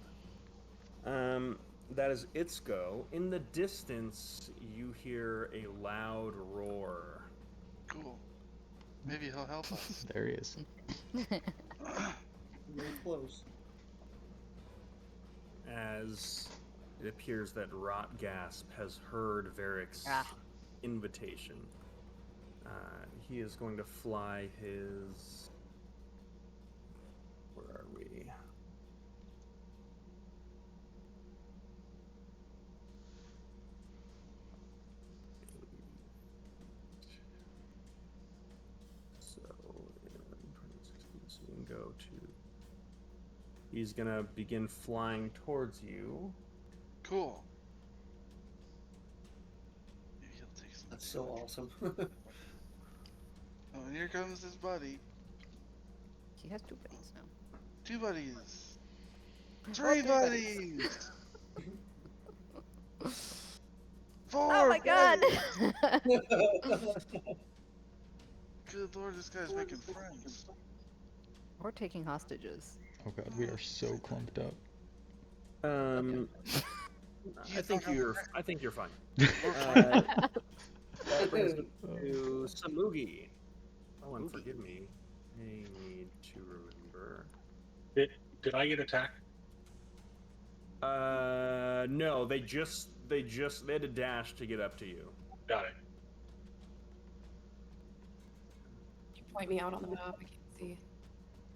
That is its go. In the distance, you hear a loud roar. Cool. Maybe he'll help us. There he is. Very close. As it appears that Rotgasp has heard Varric's invitation. He is going to fly his... Where are we? So, 2016, so we can go to... He's going to begin flying towards you. Cool. Maybe he'll take some. That's so awesome. Oh, and here comes his buddy. He has 2 buddies now. 2 buddies. Oh, 3 3 buddies. 4 Oh my god! buddies. Good lord, this guy's making friends. We're taking hostages. Oh god, we are so clumped up. I think you're fine. That brings us to Samugi. Oh, and forgive me. I need to remember. Did I get attacked? No, they had to dash to get up to you. Got it. Can you point me out on the map? I can't see.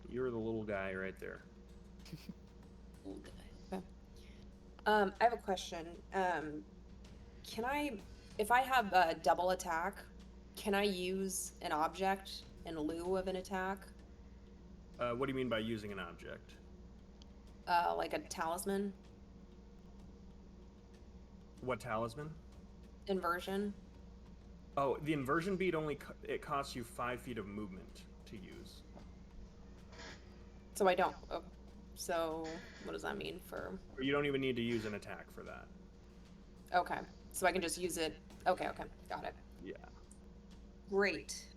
You're the little guy right there. Okay. I have a question. Can I, if I have a double attack, can I use an object in lieu of an attack? What do you mean by using an object? Like a talisman? What talisman? Inversion? Oh, the inversion bead it costs you 5 feet of movement to use. So I don't. Oh, so what does that mean for? You don't even need to use an attack for that. Okay, so I can just use it. Okay, got it. Yeah. Great.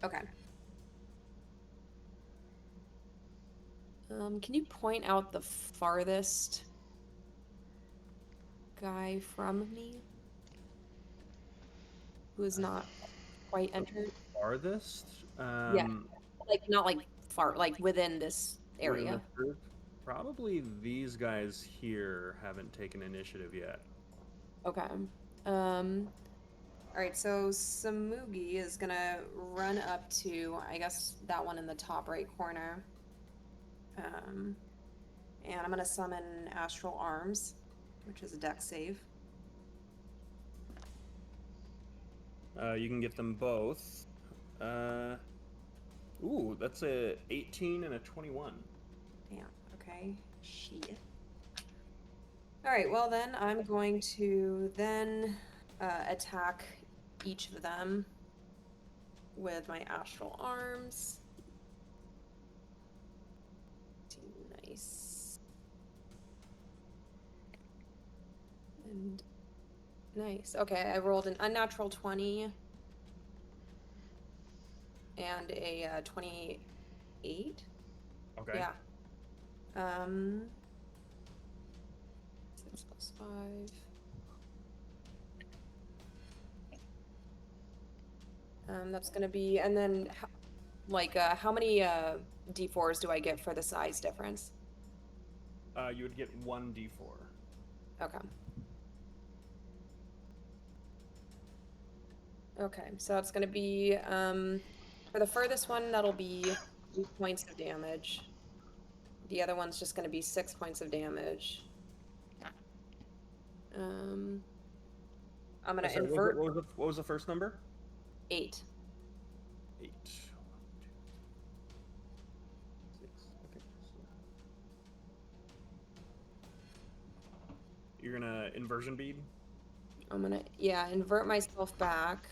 Okay. Can you point out the farthest guy from me who is not quite entered? Farthest? Yeah. Like not like far, like within this within area. the group? Probably these guys here haven't taken initiative yet. Okay. Alright, so Samugi is gonna run up to, I guess, that one in the top right corner. And I'm gonna summon Astral Arms, which is a dex save. You can get them both. Ooh, that's a 18 and a 21. Damn, okay. Shit. Alright, well then, I'm going to then attack each of them with my Astral Arms. Nice. And Nice. Okay, I rolled an unnatural 20 and a 28. Okay. Yeah. 6 plus 5. That's gonna be, and then how many d4s do I get for the size difference? You would get 1d4. Okay. Okay, so it's gonna be for the furthest one, that'll be 8 points of damage. The other one's just gonna be 6 points of damage. I'm gonna Sorry, invert what was the first number? 8. 8. 1, 2, 6. Okay. So you're gonna inversion bead? I'm gonna, yeah, invert myself back.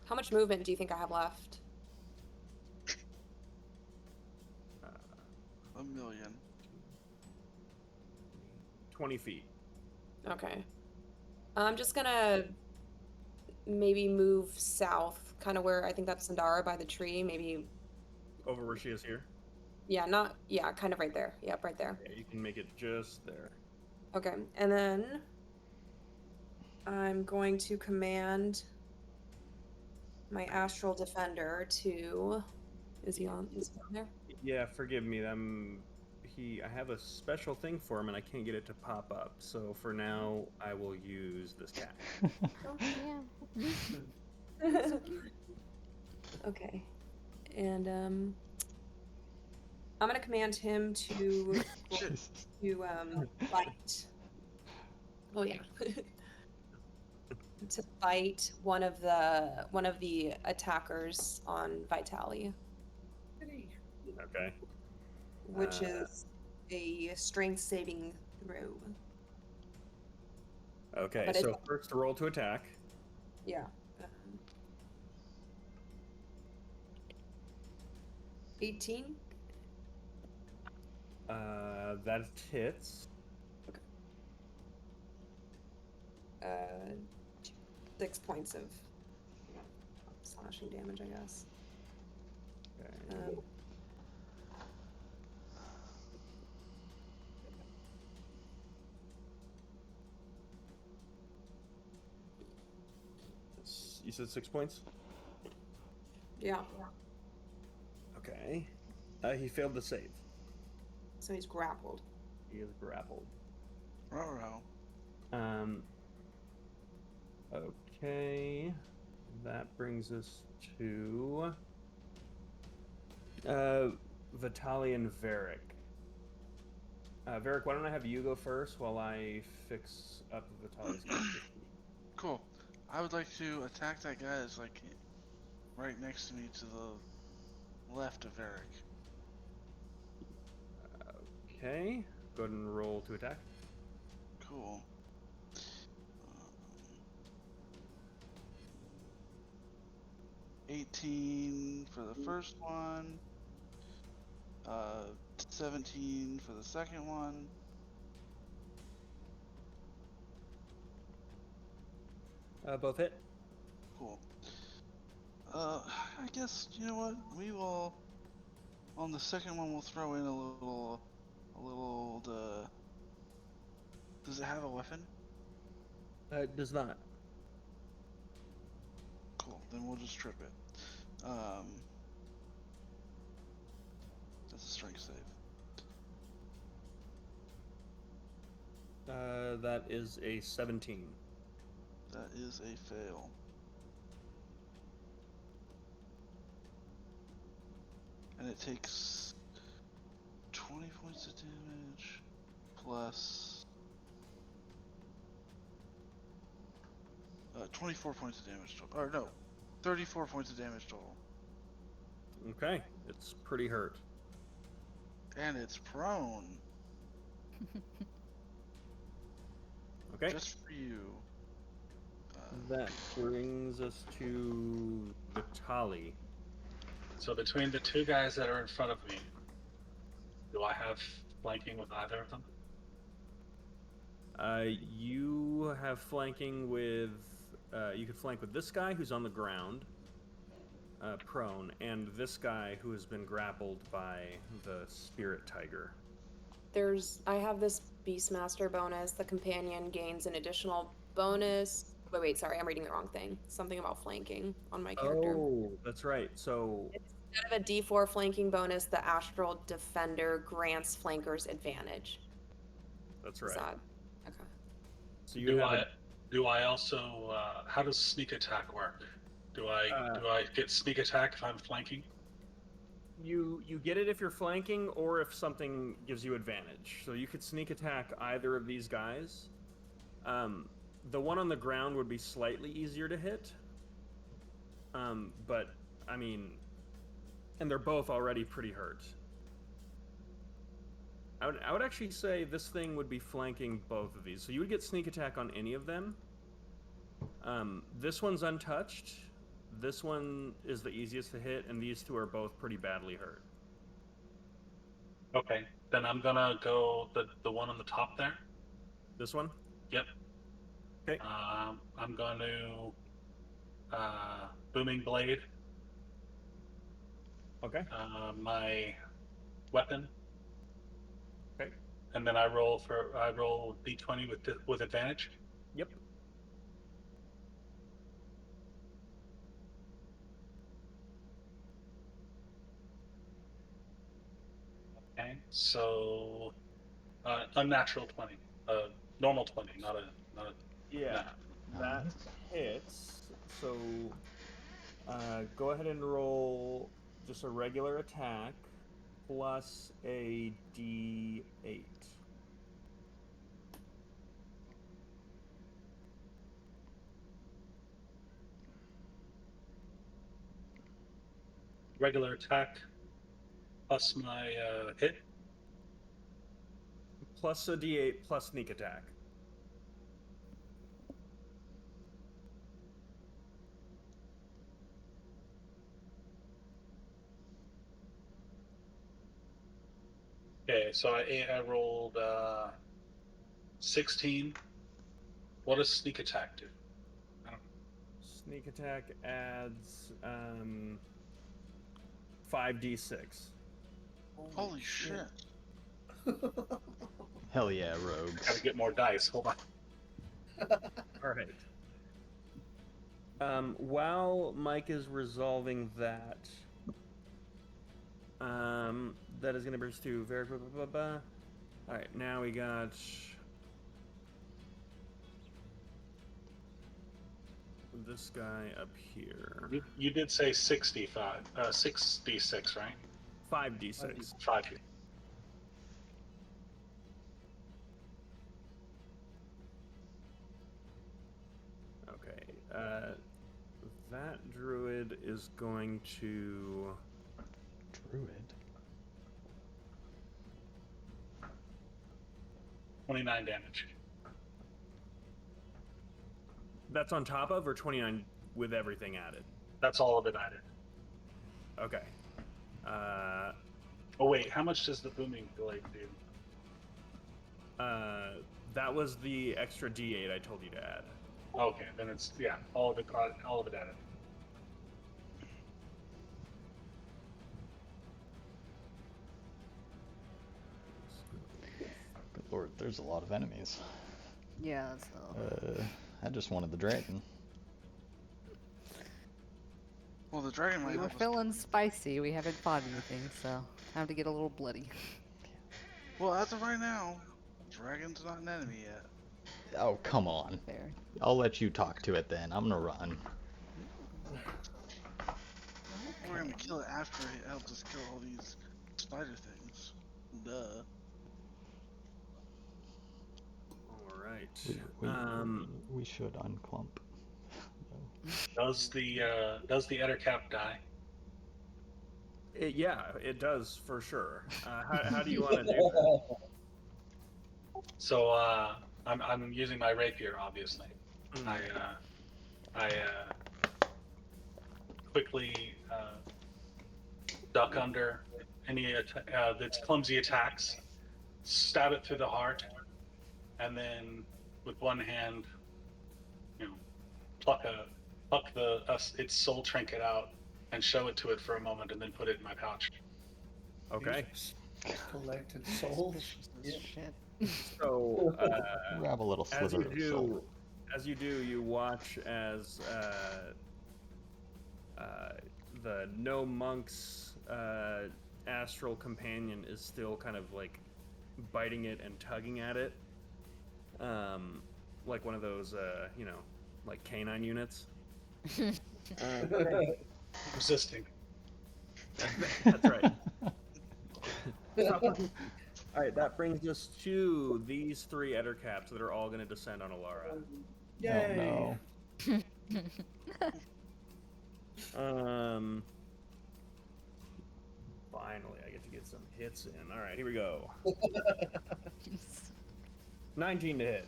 How much movement do you think I have left? 1,000,000. 20 feet. Okay. I'm just gonna maybe move south, kind of where I think that's Sandara by the tree. Maybe, Over where she is here? yeah, not, yeah, kind of right there. Yep, right there. Yeah, you can make it just there. Okay, and then I'm going to command my astral defender to, is he on there? Yeah, forgive me. I have a special thing for him and I can't get it to pop up. So for now, I will use this cat. Oh, yeah. So cute. Okay, and I'm gonna command him to Shit. fight. Oh yeah. To fight one of the attackers on Vitali, Okay. which is a strength saving throw. Okay, But so it's, first roll to attack. yeah. 18. That hits. Uh, 6 points of slashing damage, I guess. Okay. You said 6 points? Yeah. Okay. He failed to save. So he's grappled. He is grappled. Ruh-roh. Okay. That brings us to Vitaly and Varric. Varric, why don't I have you go first while I fix up Vitaly's character sheet? Cool. I would like to attack that guy that's like right next to me to the left of Eric. Okay. Go ahead and roll to attack. Cool. 18 for the first one. 17 for the second one. Both hit. Cool. I guess, you know what? We will, on the second one, we'll throw in a little, does it have a weapon? It does not. Cool, then we'll just trip it. That's a strength save. That is a 17. That is a fail. And it takes 20 points of damage plus 24 points of damage total. Or no, 34 points of damage total. Okay, it's pretty hurt. And it's prone. Okay. Just for you. That brings us to Vitaly. So between the two guys that are in front of me, do I have flanking with either of them? You you have flanking with. You could flank with this guy who's on the ground, prone, and this guy who has been grappled by the spirit tiger. I have this Beastmaster bonus. The companion gains an additional bonus. Wait, sorry, I'm reading the wrong thing. Something about flanking on my character. Oh, that's right. So Instead of a D4 flanking bonus, the Astral Defender grants flankers advantage. that's Is right. that okay? So you Do have I also? How does sneak attack work? Do I get sneak attack if I'm flanking? you get it if you're flanking or if something gives you advantage. So you could sneak attack either of these guys. The one on the ground would be slightly easier to hit. But I mean, and they're both already pretty hurt. I would actually say this thing would be flanking both of these. So you would get sneak attack on any of them. This one's untouched. This one is the easiest to hit, and these two are both pretty badly hurt. Okay, then I'm gonna go the one on the top there. This one? Yep. Okay. I'm going to booming blade. Okay. My weapon. Okay. And then I roll d20 with advantage. Yep. Okay. So unnatural 20. Normal 20, not a Yeah. That hits. So go ahead and roll just a regular attack plus a d8. regular attack plus my hit. Plus a d8 plus sneak attack. Okay, so I rolled 16. What does sneak attack do? I don't know. Sneak attack adds 5d6. Holy shit. Hell yeah, rogues. Gotta get more dice. Hold on. All right. While Mike is resolving that, that is going to bring us to very. All right, now we got. This guy up here. You did say 65, 6d6, right? 5d6. 5. Okay. That druid is going to. Druid? 29 damage. That's on top of, or 29 with everything added? That's all of it added. Okay. Oh wait, how much does the booming blade do? That was the extra d8 I told you to add. Okay, then it's all of it added. Good lord, there's a lot of enemies. Yeah, so. I just wanted the dragon. Well, the dragon might We were help us. feeling spicy. We haven't fought anything, so time to get a little bloody. Well, as of right now, dragon's not an enemy yet. Oh, come on. Fair. I'll let you talk to it then. I'm gonna run. We're gonna kill it after it helps us kill all these spider things. Duh. All right. We should unclump. Does the Ettercap die? Yeah, it does for sure. How do you want to do that? So I'm using my rapier, obviously. I quickly duck under any that's clumsy attacks, stab it through the heart, and then with one hand, pluck its soul trinket out and show it to it for a moment, and then put it in my pouch. Okay. Collected souls. Suspicious shit. So Grab a little as sliver of soul. you do, you watch as the no monk's astral companion is still kind of like biting it and tugging at it, like one of those like canine units. Resisting. That's right. All right, that brings us to these 3 Ettercaps that are all going to descend on Alara. Yay! Oh no. Finally, I get to get some hits in. All right, here we go. 19 to hit.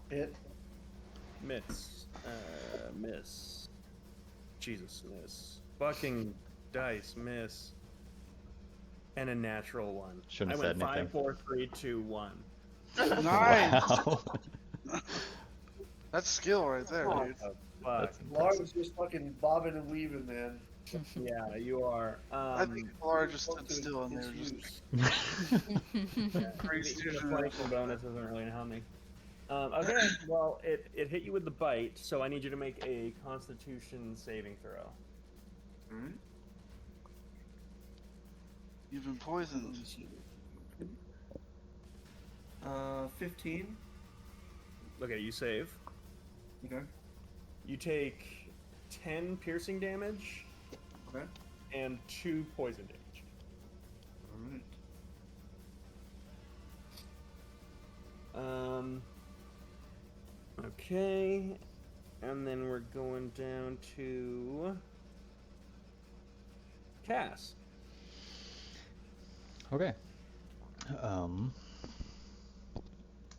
Hit. Miss. Miss. Jesus, miss. Fucking dice, miss. And a natural 1. Shouldn't I have went said anything. 5, 4, 3, 2, 1. Nice. Wow. That's skill right there, Oh, dude. Fuck. That's Laura's just fucking bobbing and weaving, man. Yeah, you are. I think Laura just stood still and they were just The flanking bonus doesn't really help me. Okay, well, it hit you with the bite, so I need you to make a Constitution saving throw. Alright. You've been poisoned. 15. Okay, you save. Okay. You take 10 piercing damage Okay. and 2 poison damage. Alright. Okay, and then we're going down to Cass. Okay.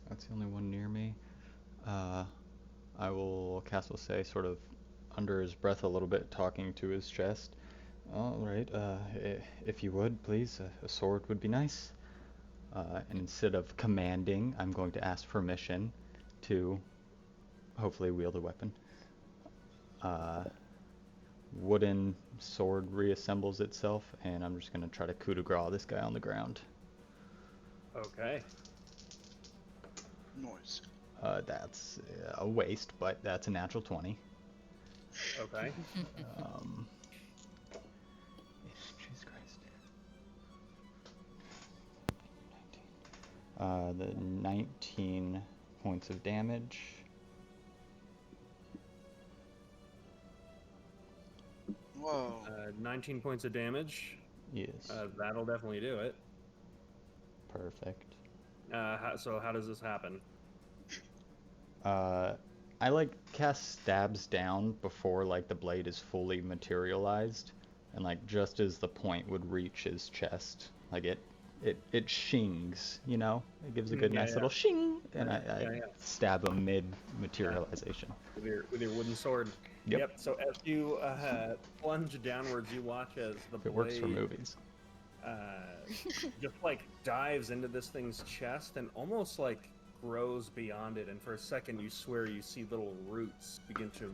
That's the only one near me. Cass will say, sort of under his breath a little bit, talking to his chest. All right, if you would, please, a sword would be nice. And instead of commanding, I'm going to ask permission to hopefully wield a weapon. Wooden sword reassembles itself, and I'm just going to try to coup de grace this guy on the ground. Okay. Noise. That's a waste, but that's a natural 20. Okay. Jesus Christ. The 19 points of damage. Whoa. 19 points of damage. Yes. That'll definitely do it. Perfect. So how does this happen? I cast stabs down before the blade is fully materialized, and just as the point would reach his chest, it shings, it gives a good nice little shing, and I stab him mid materialization. With your wooden sword. Yep. So as you plunge downwards, you watch as the blade It works for movies. just dives into this thing's chest and almost grows beyond it, and for a second you swear you see little roots begin to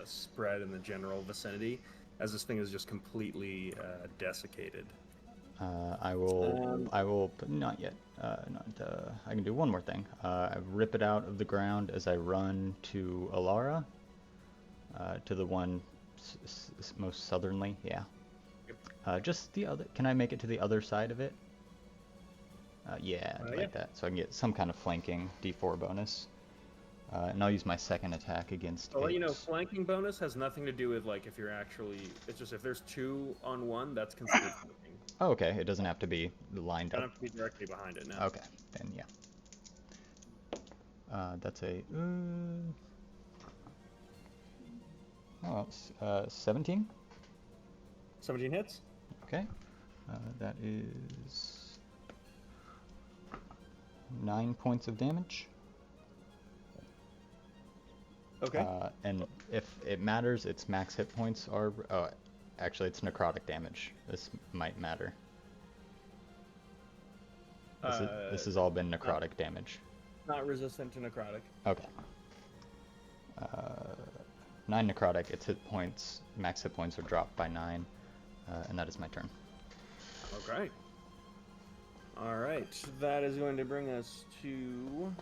spread in the general vicinity as this thing is just completely desiccated. I will, not yet. I can do one more thing. I rip it out of the ground as I run to Alara, to the one most southernly. Yeah. Just the other. Can I make it to the other side of it? Yeah, like that. So I can get some kind of flanking D4 bonus. And I'll use my second attack against. I'll let you know, flanking bonus has nothing to do with if you're actually. It's just if there's 2 on 1, that's considered flanking. Oh, okay. It doesn't have to be lined up. Don't have to be directly behind it now. Okay, then yeah. That's a. 17. 17 hits. Okay. That is 9 points of damage. Okay. And if it matters, its max hit points are. Actually, it's necrotic damage. This might matter. This has all been necrotic damage. not resistant to necrotic. Okay. 9 necrotic. Its hit points, max hit points are dropped by 9, and that is my turn. Okay. All right. That is going to bring us to.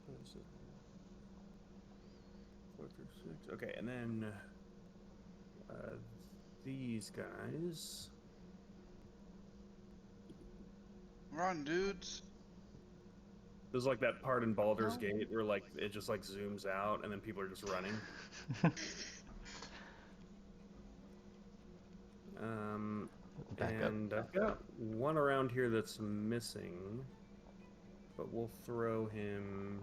What is it? 4 through 6. Okay, and then these guys. Run, dudes. There's like that part in Baldur's No. Gate where like it just like zooms out and then people are just running. Back up. And I've got one around here that's missing, but we'll throw him.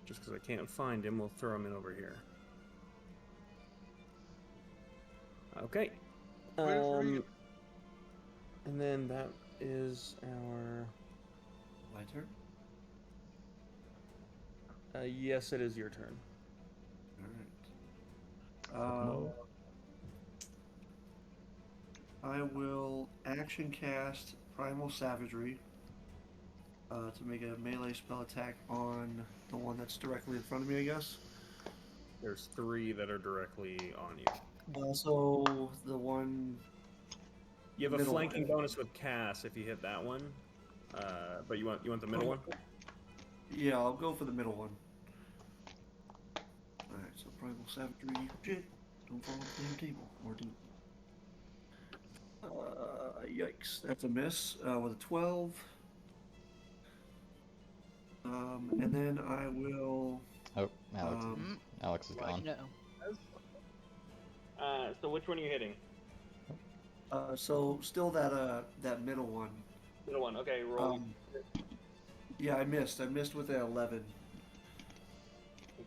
Just because I can't find him, we'll throw him in over here. Okay. Wait for me. And then that is our. My turn? Yes, it is your turn. Alright. I will action cast Primal Savagery to make a melee spell attack on the one that's directly in front of me, I guess. There's 3 that are directly on you. So the one. You have a Middle flanking one. bonus with Cass if you hit that one, but you want the middle one. Yeah, I'll go for the middle one. Alright, so Primal Savagery. Shit. Don't fall off the damn table. Or do. Yikes. That's a miss with a 12. And then I will. Oh, Alex is gone. No. So which one are you hitting? So still that middle one. Middle one. Okay, roll. Yeah, I missed. I missed with an 11.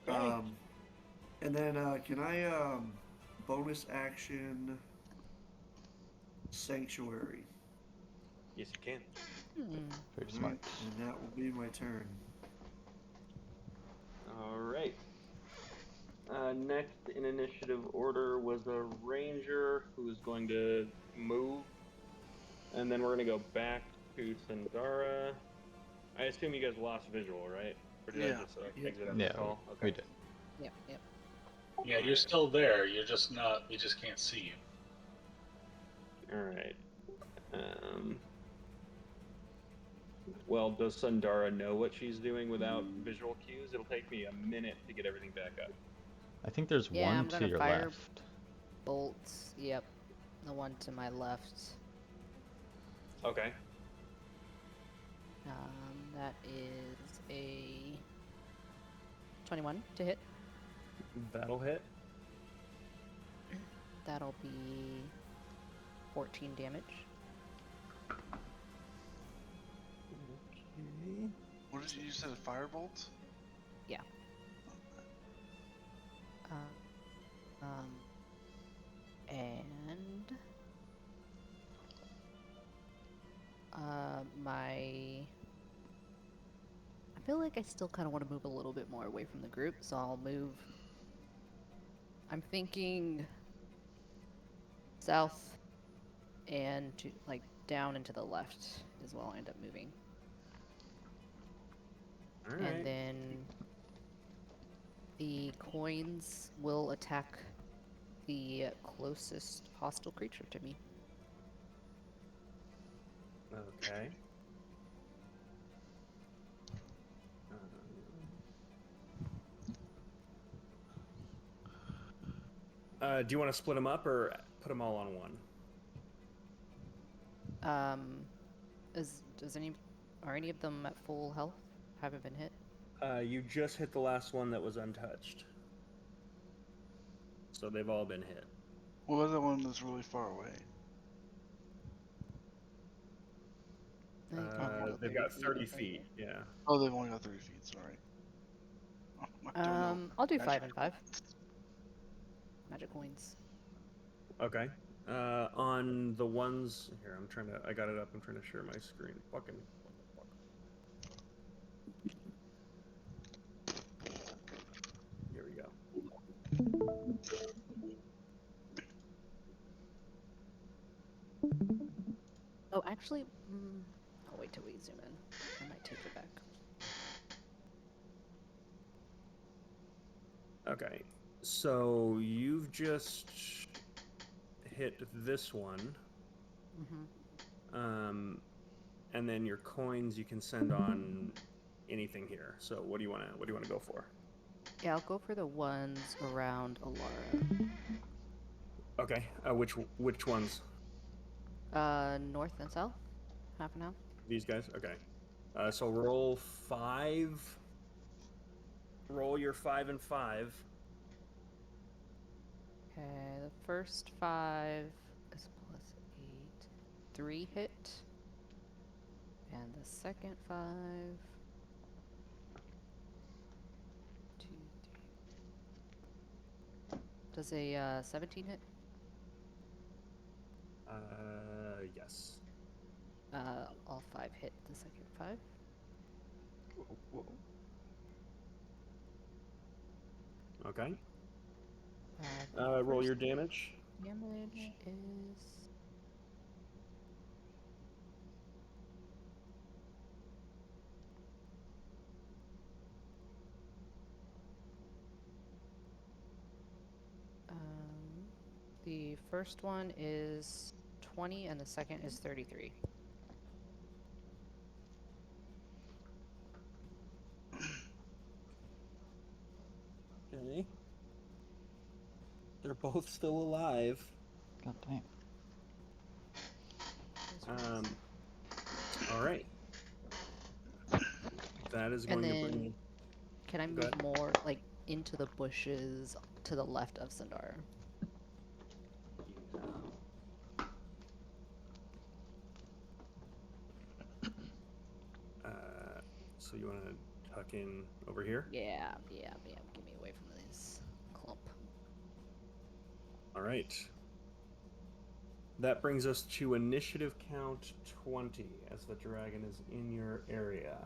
Okay. And then can I bonus action Sanctuary? Yes, you can. Very smart. And that will be my turn. All right. Next in initiative order was a ranger who is going to move, and then we're going to go back to Sandara. I assume you guys lost visual, right? Or did I Yeah. just exit out the Yeah, call? Okay. we did. Yep. Yeah, you're still there. You're just not. We just can't see you. All right. Well, does Sandara know what she's doing without visual cues? It'll take me a minute to get everything back up. I think there's Yeah, one I'm to gonna your fire left. bolts. Yep. The one to my left. Okay. That is a 21 to hit. That'll hit. That'll be 14 damage. Okay. What did you said? A firebolt? Yeah. And I feel like I still kind of want to move a little bit more away from the group, so I'll move. I'm thinking south and to like down and to the left is where I'll end up moving. All right. And then the coins will attack the closest hostile creature to me. Okay. Do you want to split them up or put them all on one? Are any of them at full health? Haven't been hit? You just hit the last one that was untouched. So they've all been hit. What was the one that's really far away? They've got 30 feet, yeah. Oh, they've only got 30 feet. Sorry. Oh, I don't know. I'll do Magic 5 and 5. Magic coins. Okay. On the ones here, I got it up. I'm trying to share my screen. Fucking. Oh, actually, I'll wait till we zoom in. I might take it back. Okay, so you've just hit this one, and then your coins you can send on anything here. So what do you want to go for? Yeah, I'll go for the ones around Alara. Okay, which ones? North and south. Half an hour. These guys. Okay. So roll 5. Roll your 5 and 5. Okay, the first 5 is plus 8. 3 hit. And the second 5. 2, 3. Does a 17 hit? Yes. All 5 hit the second 5. Whoa. Okay. The Roll first your damage. damage is... the first one is 20 and the second is 33. Okay. They're both still alive. God damn. All right. That is And going to then, bring. can I Go move ahead. more, like, into the bushes to the left of Sandara? So you want to tuck in over here? Yeah. Get me away from this clump. All right. That brings us to initiative count 20 as the dragon is in your area.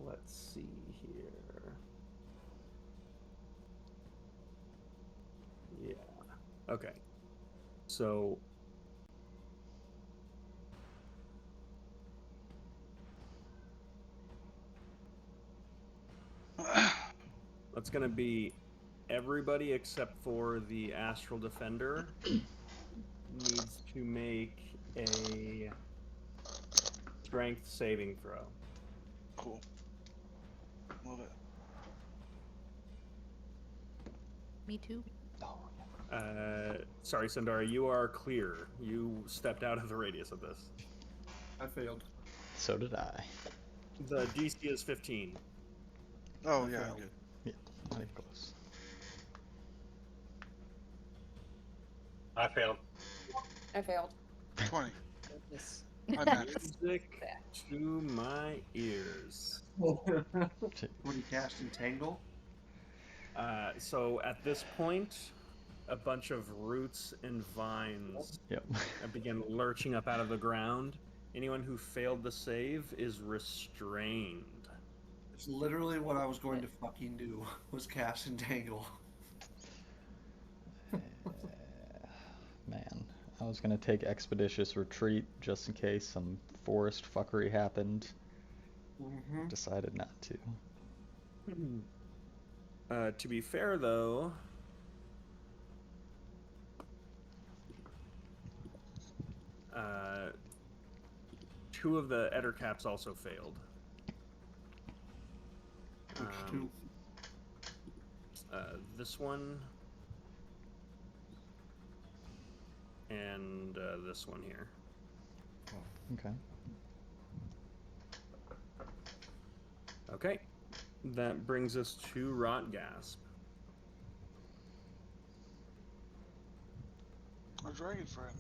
Let's see here. Yeah. Okay. So that's going to be everybody except for the Astral Defender needs to make a strength saving throw. Cool. Love it. Me too. Sorry, Sandara, you are clear. You stepped out of the radius of this. I failed. So did I. The DC is 15. Oh, I yeah, I'm failed. good. Yeah, not even close. I failed. I failed. 20. Goodness. I matched. Music to my ears. What do you cast Entangle? So at this point, a bunch of roots and vines Yep. begin lurching up out of the ground. Anyone who failed the save is restrained. It's literally what I was going to fucking do, was cast Entangle. Man, I was gonna take Expeditious Retreat just in case some forest fuckery happened. Mm-hmm. Decided not to. To be fair, though, two of the Ettercaps also failed. Which two? This one and this one here. Okay. Okay, that brings us to Rotgasp. Our dragon friend.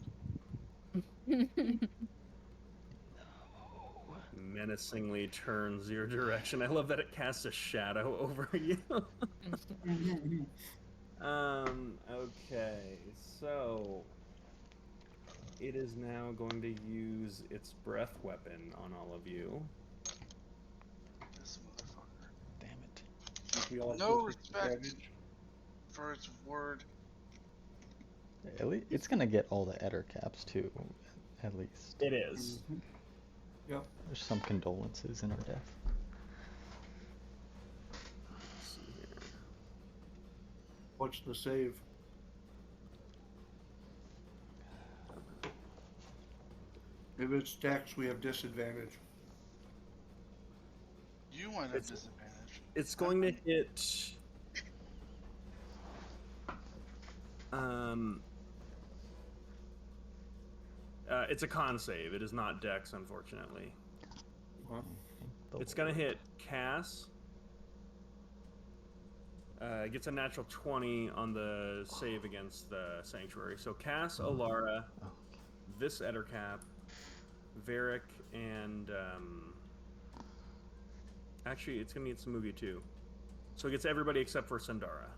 Menacingly turns your direction. I love that it casts a shadow over you. Okay, so it is now going to use its breath weapon on all of you. This motherfucker. Damn it. We all have No plus respect advantage. for its word. At least it's gonna get all the Eder caps too, at least. It is. Mhm. Yep. There's some condolences in our death. Let's see here. What's the save? If it's dex, we have disadvantage. You might have It's- disadvantage. It's going to hit. It's a con save. It is not dex, unfortunately. Huh? It's gonna hit Cass. It gets a natural 20 on the save against the sanctuary. So Cass, Alara, Oh, this Ettercap, Varric, and actually, it's gonna get Samugi too. So it gets everybody except for Sandara.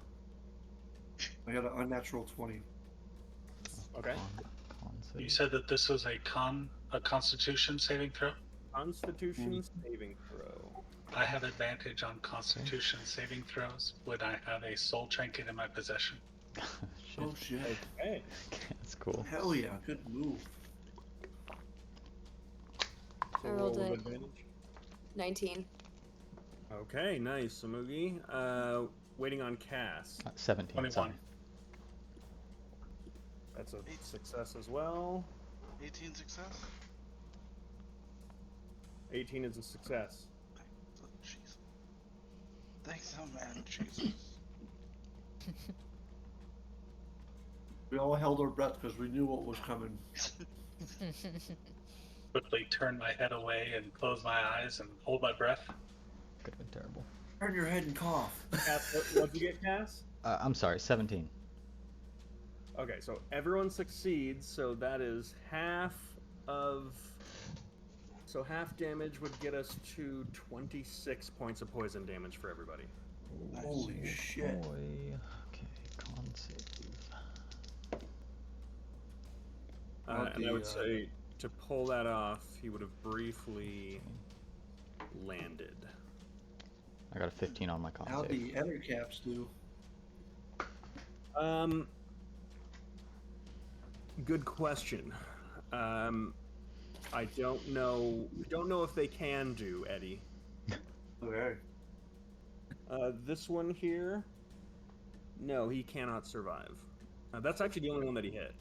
I got an unnatural 20. Okay. Con You save. said that this was a Constitution saving throw. Constitution saving throw. I have advantage on Constitution saving throws when I have a soul trinket in my possession. Shit. Oh shit. Okay. That's cool. Hell yeah, good move. So I rolled roll with it. advantage. 19. Okay, nice, Samugi. Waiting on Cass. 17. 21. Sorry. That's a success as well. 18 success? 18 is a success. Oh, jeez. Thanks, oh man, Jesus. We all held our breath because we knew what was coming. Quickly turn my head away and close my eyes and hold my breath. Could have been terrible. Turn your head and cough. Cass, what'd you get, Cass? I'm sorry, 17. Okay, so everyone succeeds, so that is half of... So half damage would get us to 26 points of poison damage for everybody. Holy shit. Boy. Okay, con save. And I would say to pull that off, he would have briefly landed. I got a 15 on my con How'd save. the Ender caps do? Good question. I don't know. We don't know if they can do, Eddie. Okay. This one here, no, he cannot survive. That's actually the only one that he hit.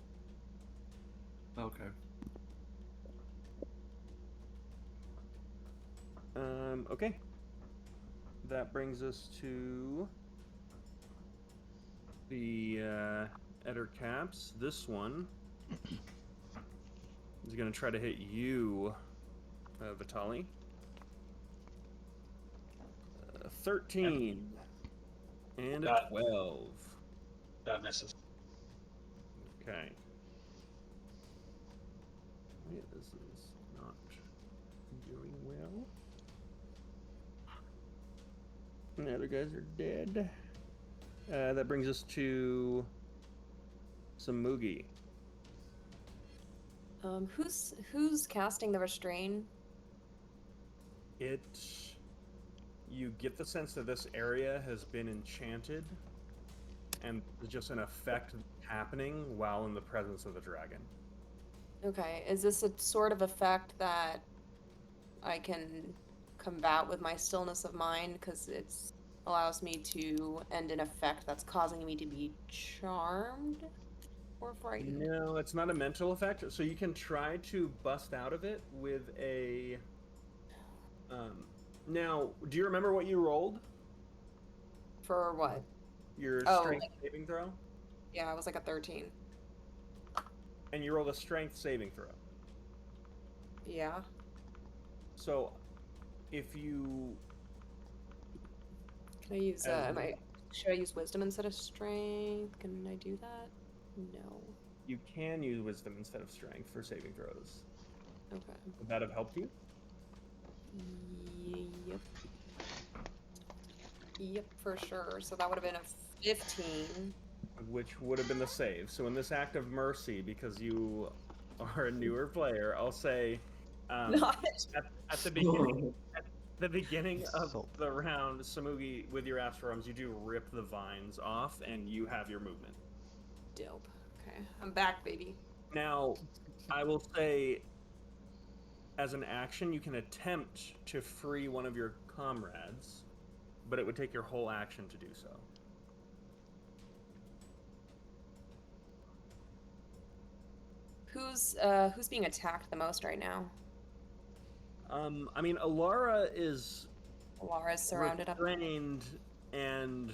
Okay. Okay. That brings us to the Eder caps. This one is going to try to hit you, Vitali. 13 and a That- 12. That misses. Okay. Wait, this is not doing well. And the other guys are dead. That brings us to Samugi. Who's casting the restrain? You get the sense that this area has been enchanted, and there's just an effect happening while in the presence of the dragon. Okay, is this a sort of effect that I can combat with my stillness of mind because it allows me to end an effect that's causing me to be charmed or frightened? No, it's not a mental effect. So you can try to bust out of it with a. Now, do you remember what you rolled? For what? Your Oh, strength saving throw? Yeah, I was like a 13. And you rolled a strength saving throw. Yeah. So, if you. Can I use should I use wisdom instead of strength? Can I do that? No. You can use wisdom instead of strength for saving throws. Okay. Would that have helped you? Yep. Yep, for sure. So that would have been a 15. Which would have been the save. So in this act of mercy, because you are a newer player, I'll say, Not. at the beginning, the beginning of Insult. the round, Samugi, with your astral arms, you do rip the vines off, and you have your movement. Dope. Okay, I'm back, baby. Now, I will say, as an action, you can attempt to free one of your comrades, but it would take your whole action to do so. Who's being attacked the most right now? I mean, Alara is Lara's surrounded up. restrained and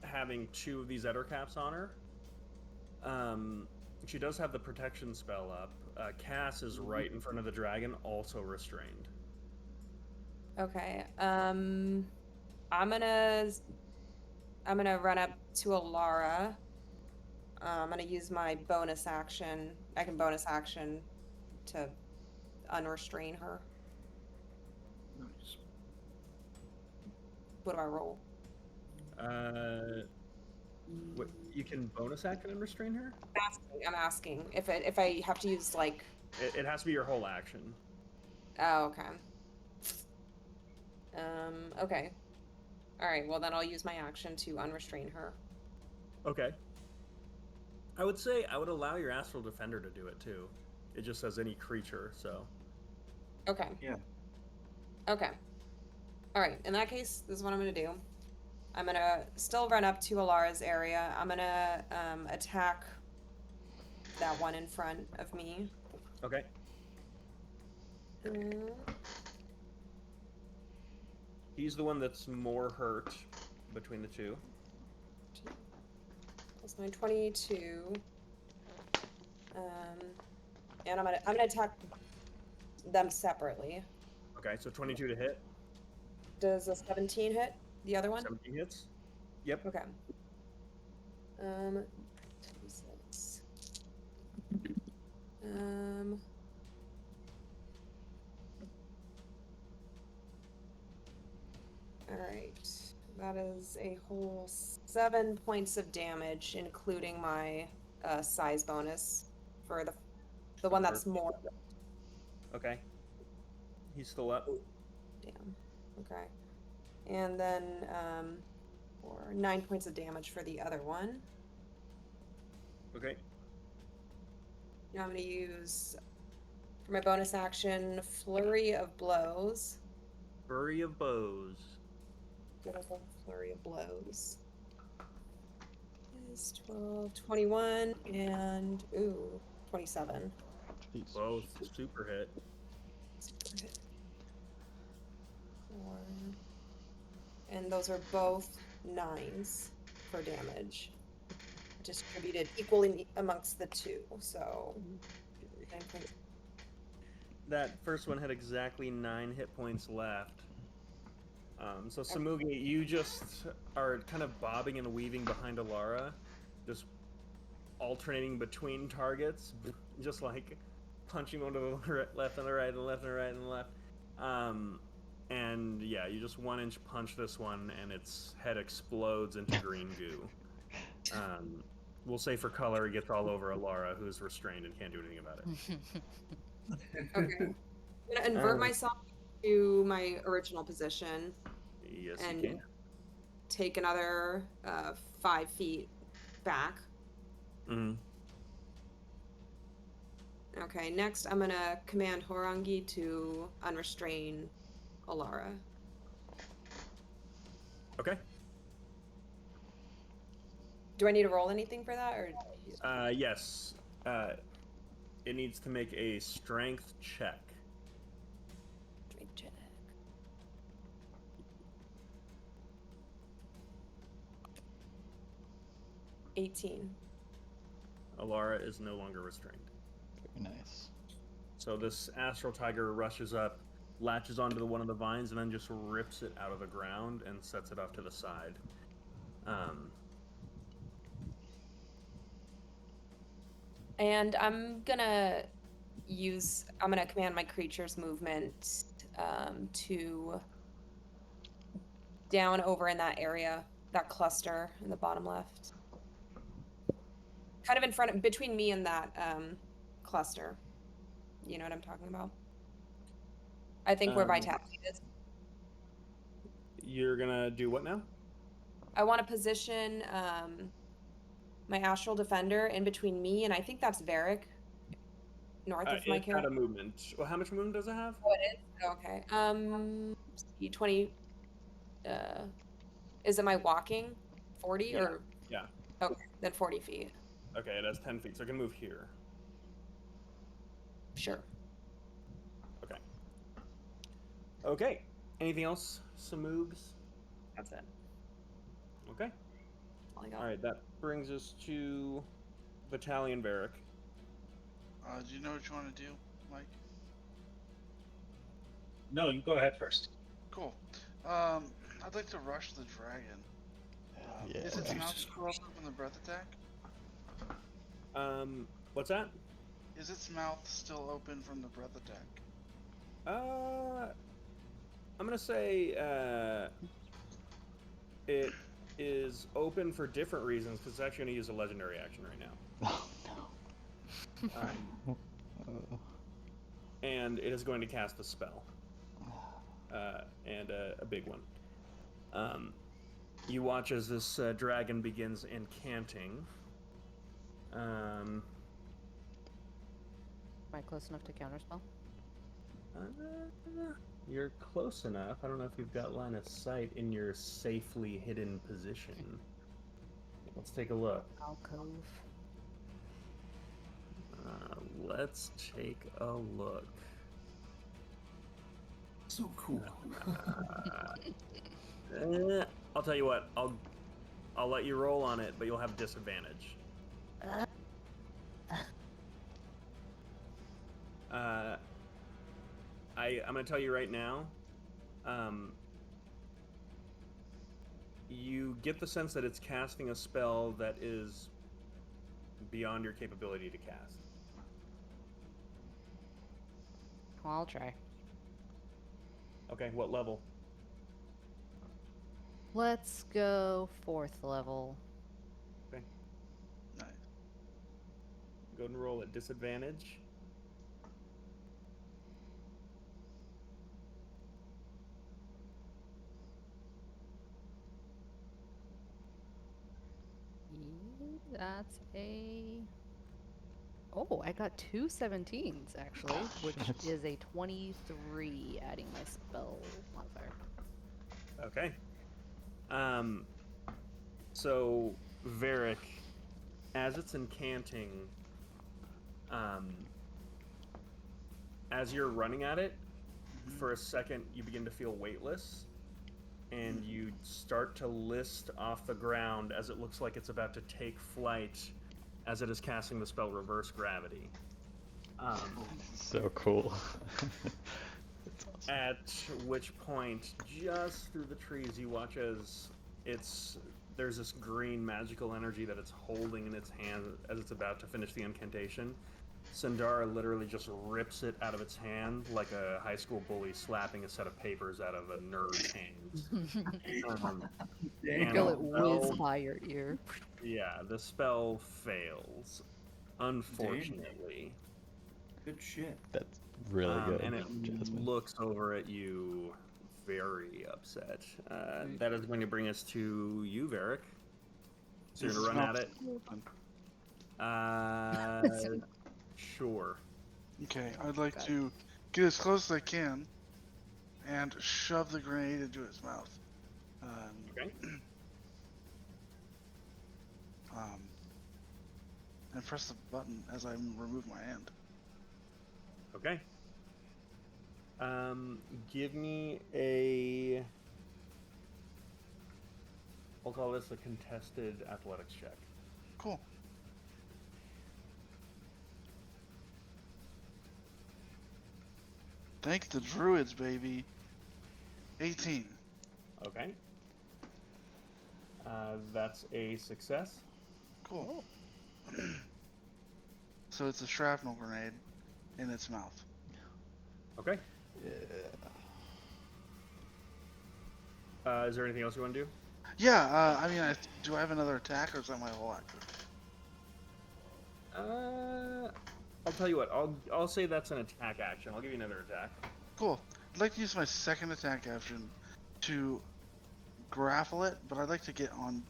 having 2 of these Ettercaps on her. She does have the protection spell up. Cass is right in front of the dragon, also restrained. Okay. I'm gonna run up to Alara. I'm gonna use my bonus action. I can bonus action to unrestrain her. Nice. What do I roll? What, you can bonus action and restrain her? I'm asking if I have to use like. It has to be your whole action. Oh, okay. Okay. All right. Well, then I'll use my action to unrestrain her. Okay. I would say I would allow your astral defender to do it too. It just says any creature, so. Okay. Yeah. Okay. All right. In that case, this is what I'm gonna do. I'm gonna still run up to Alara's area. I'm gonna attack that one in front of me. Okay. He's the one that's more hurt between the 2. That's my 22. And I'm gonna attack them separately. Okay, so 22 to hit. Does a 17 hit the other one? 17 hits. Yep. Okay. 26. All right. That is a whole 7 points of damage, including my size bonus for the one that's more. Okay. He's still up. Damn. Okay. And then for 9 points of damage for the other one. Okay. Now I'm going to use, for my bonus action, Flurry of Blows. Flurry of Bows. Good old Flurry of Blows. Is 12, 21, and 27. Jeez. Both super hit. Super hit. 4. And those are both 9s for damage. Distributed equally amongst the 2, so 9 points. That first one had exactly 9 hit points left. So Samugi, you just are kind of bobbing and weaving behind Alara, just alternating between targets, just like punching one to the left and the right and the left and the right and the left. And yeah, you just 1-inch punch this one, and its head explodes into green goo. We'll say for color, it gets all over Alara, who's restrained and can't do anything about it. Okay. I'm gonna invert myself to my original position. Yes, and you can. Take another 5 feet back. Mm-hmm. Okay, next I'm gonna command Horangi to unrestrain Alara. Okay. Do I need to roll anything for that, or? Yes. It needs to make a strength check. Strength check. $18. Alara is no longer restrained. Very nice. So this astral tiger rushes up, latches onto one of the vines, and then just rips it out of the ground and sets it off to the side. And I'm gonna command my creature's movement to down over in that area, that cluster in the bottom left. Kind of in front of, between me and that cluster. You know what I'm talking about? I think where my tap is. You're gonna do what now? I want to position my astral defender in between me and I think that's Varric, north of my It's got character. a movement. Well, how much movement does it have? Oh, it is? Okay. See, 20. Is it my walking? 40 Yeah. or? Yeah. Okay, then 40 feet. Okay, it has 10 feet, so it can move here. Sure. Okay. Okay. Anything else, Samoogs? That's it. Okay. All I got. All right, that brings us to Battalion Varric. Do you know what you want to do, Mike? No, you go ahead first. Cool. I'd like to rush the dragon. Yeah. Is its mouth Jesus still open from the breath attack? What's that? Is its mouth still open from the breath attack? I'm gonna say it is open for different reasons because it's actually gonna use a legendary action right now. Oh no. And it is going to cast a spell. And a big one. You watch as this dragon begins incanting. Am I close enough to counterspell? You're close enough. I don't know if you've got line of sight in your safely hidden position. Let's take a look. Alcove. Let's take a look. So cool. I'll tell you what. I'll let you roll on it, but you'll have disadvantage. I'm gonna tell you right now. You get the sense that it's casting a spell that is beyond your capability to cast. Well, I'll try. Okay, what level? Let's go 4th level. Okay, Nice. go ahead and roll at disadvantage. That's a... Oh, I got 2 17s, actually, which is a 23, adding my spell modifier. Okay. So Varric, as it's incanting, as you're running at it, for a second you begin to feel weightless, and you start to list off the ground as it looks like it's about to take flight as it is casting the spell Reverse Gravity. So cool. That's awesome. At which point, just through the trees, you watch as there's this green magical energy that it's holding in its hand as it's about to finish the incantation. Sandara literally just rips it out of its hand like a high school bully slapping a set of papers out of a nerd's hands. Damn. Feel it Well, whiz by your ear. Yeah, the spell fails, unfortunately. Good shit. That's really good, And it Jasmine. looks over at you very upset. That is going to bring us to you, Varric. So you're going to run at it? Sure. Okay, I'd like to get as close as I can and shove the grenade into its mouth. Okay. And press the button as I remove my hand. Okay. Give me a... I'll call this a contested athletics check. Cool. Thank the druids, baby. 18. Okay. That's a success. Cool. So it's a shrapnel grenade in its mouth. Okay. Yeah. Is there anything else you want to do? Yeah, I mean, do I have another attack or is that my whole action? I'll tell you what. I'll say that's an attack action. I'll give you another attack. Cool. I'd like to use my second attack action to grapple it, but I'd like to get on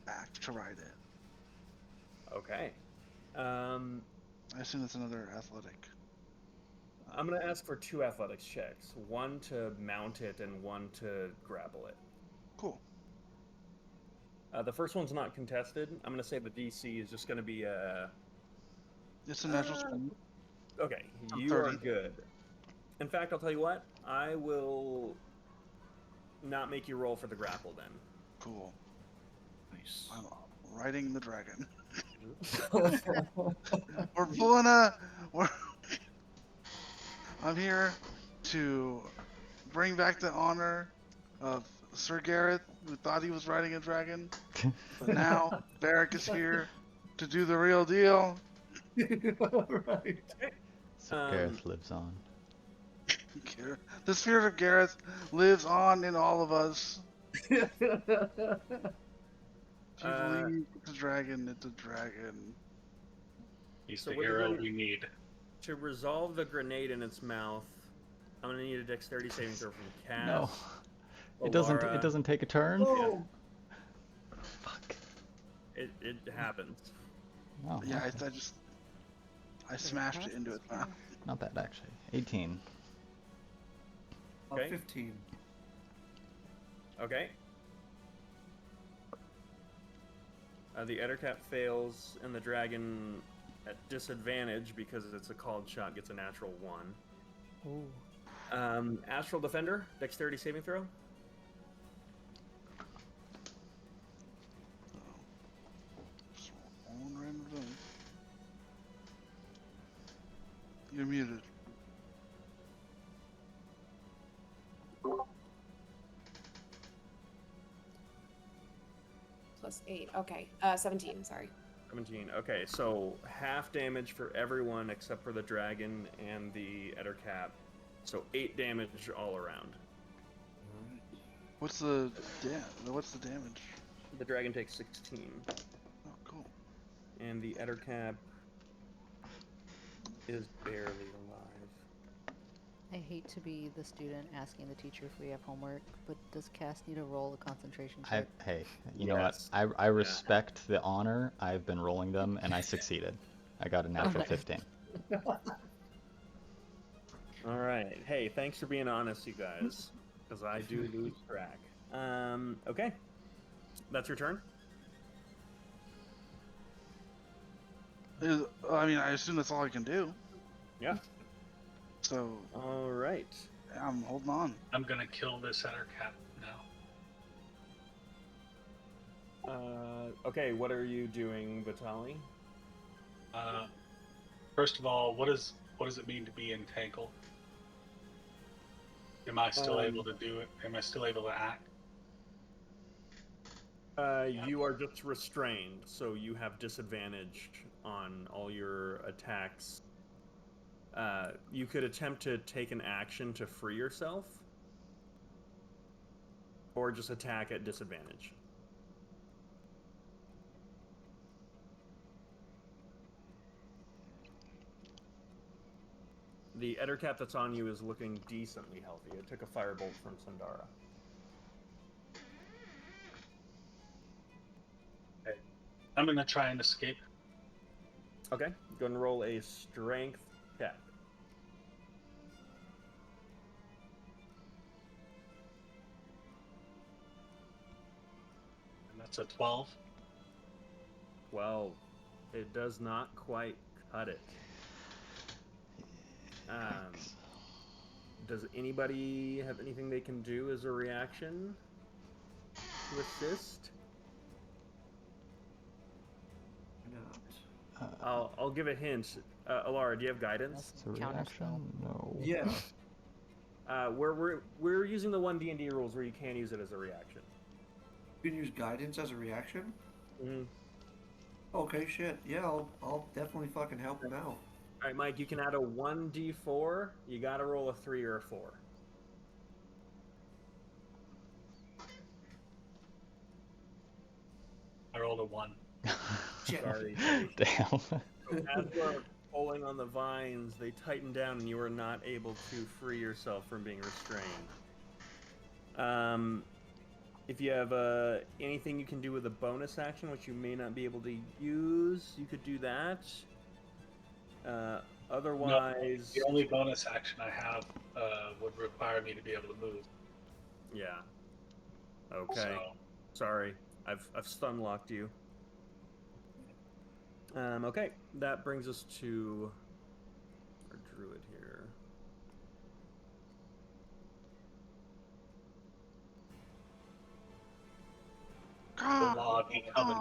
back to ride it. Okay. I assume that's another athletic. I'm gonna ask for 2 athletics checks. One to mount it and one to grapple it. Cool. The first one's not contested. I'm gonna say the DC is just gonna be It's a natural 20. Okay, I'm you are 30. good. In fact, I'll tell you what. I will not make you roll for the grapple then. Cool. Nice. I'm riding the dragon. We're pulling a. I'm here to bring back the honor of Sir Gareth, who thought he was riding a dragon. But now Barrick is here to do the real deal. Right. So Gareth lives on. The spirit of Gareth lives on in all of us. If you believe it's a dragon, it's a dragon. He's So the what are you hero gonna- we need. To resolve the grenade in its mouth, I'm gonna need a dexterity saving throw from Cass. No. It doesn't. Alara. It doesn't take a turn. Oh, Fuck. It happens. Oh, Yeah, okay. I smashed it into its mouth. Not bad actually. 18. Okay. 15. Okay. The Ettercap fails, and the dragon at disadvantage because it's a called shot gets a natural 1. Ooh. Astral Defender, dexterity saving throw. Just one random thing. You're muted. Plus 8. Okay. 17. Sorry. 17. Okay, so half damage for everyone except for the dragon and the Ettercap. So 8 damage all around. What's the damage? The dragon takes 16, Oh, cool. and the Ettercap is barely alive. I hate to be the student asking the teacher if we have homework, but does Cass need to roll a concentration check? Hey, you know what? Yes. I respect the honor. I've been rolling them, and I succeeded. I got a natural nice. 15. All right. Hey, thanks for being honest, you guys, because I do lose track. Okay. That's your turn? I mean, I assume that's all I can do. Yeah. So All right. I'm holding on. I'm gonna kill this Ettercap now. Okay, what are you doing, Vitali? First of all, what does it mean to be entangled? Am I still able to do it? Am I still able to act? You are just restrained, so you have disadvantage on all your attacks. You could attempt to take an action to free yourself, or just attack at disadvantage. The Ettercap that's on you is looking decently healthy. It took a firebolt from Sundara. Okay. I'm gonna try and escape. Okay, go and roll a strength check. And that's a 12. 12. It does not quite cut it. Does anybody have anything they can do as a reaction to assist? Not. I'll give a hint. Alara, do you have guidance? It's a Counterspell. reaction? No. Yeah. We're using the 1D&D rules where you can use it as a reaction. You can use guidance as a reaction? Mm-hmm. Okay, shit. Yeah, I'll definitely fucking help him out. All right, Mike, you can add a 1d4. You got to roll a 3 or a 4. I rolled a 1. Shit. Sorry. Damn. So as you are pulling on the vines, they tighten down, and you are not able to free yourself from being restrained. If you have anything you can do with a bonus action, which you may not be able to use, you could do that. Otherwise, The only bonus action I have would require me to be able to move. yeah. Okay. So, Sorry, I've stun locked you. Okay, that brings us to our druid here. the law be coming.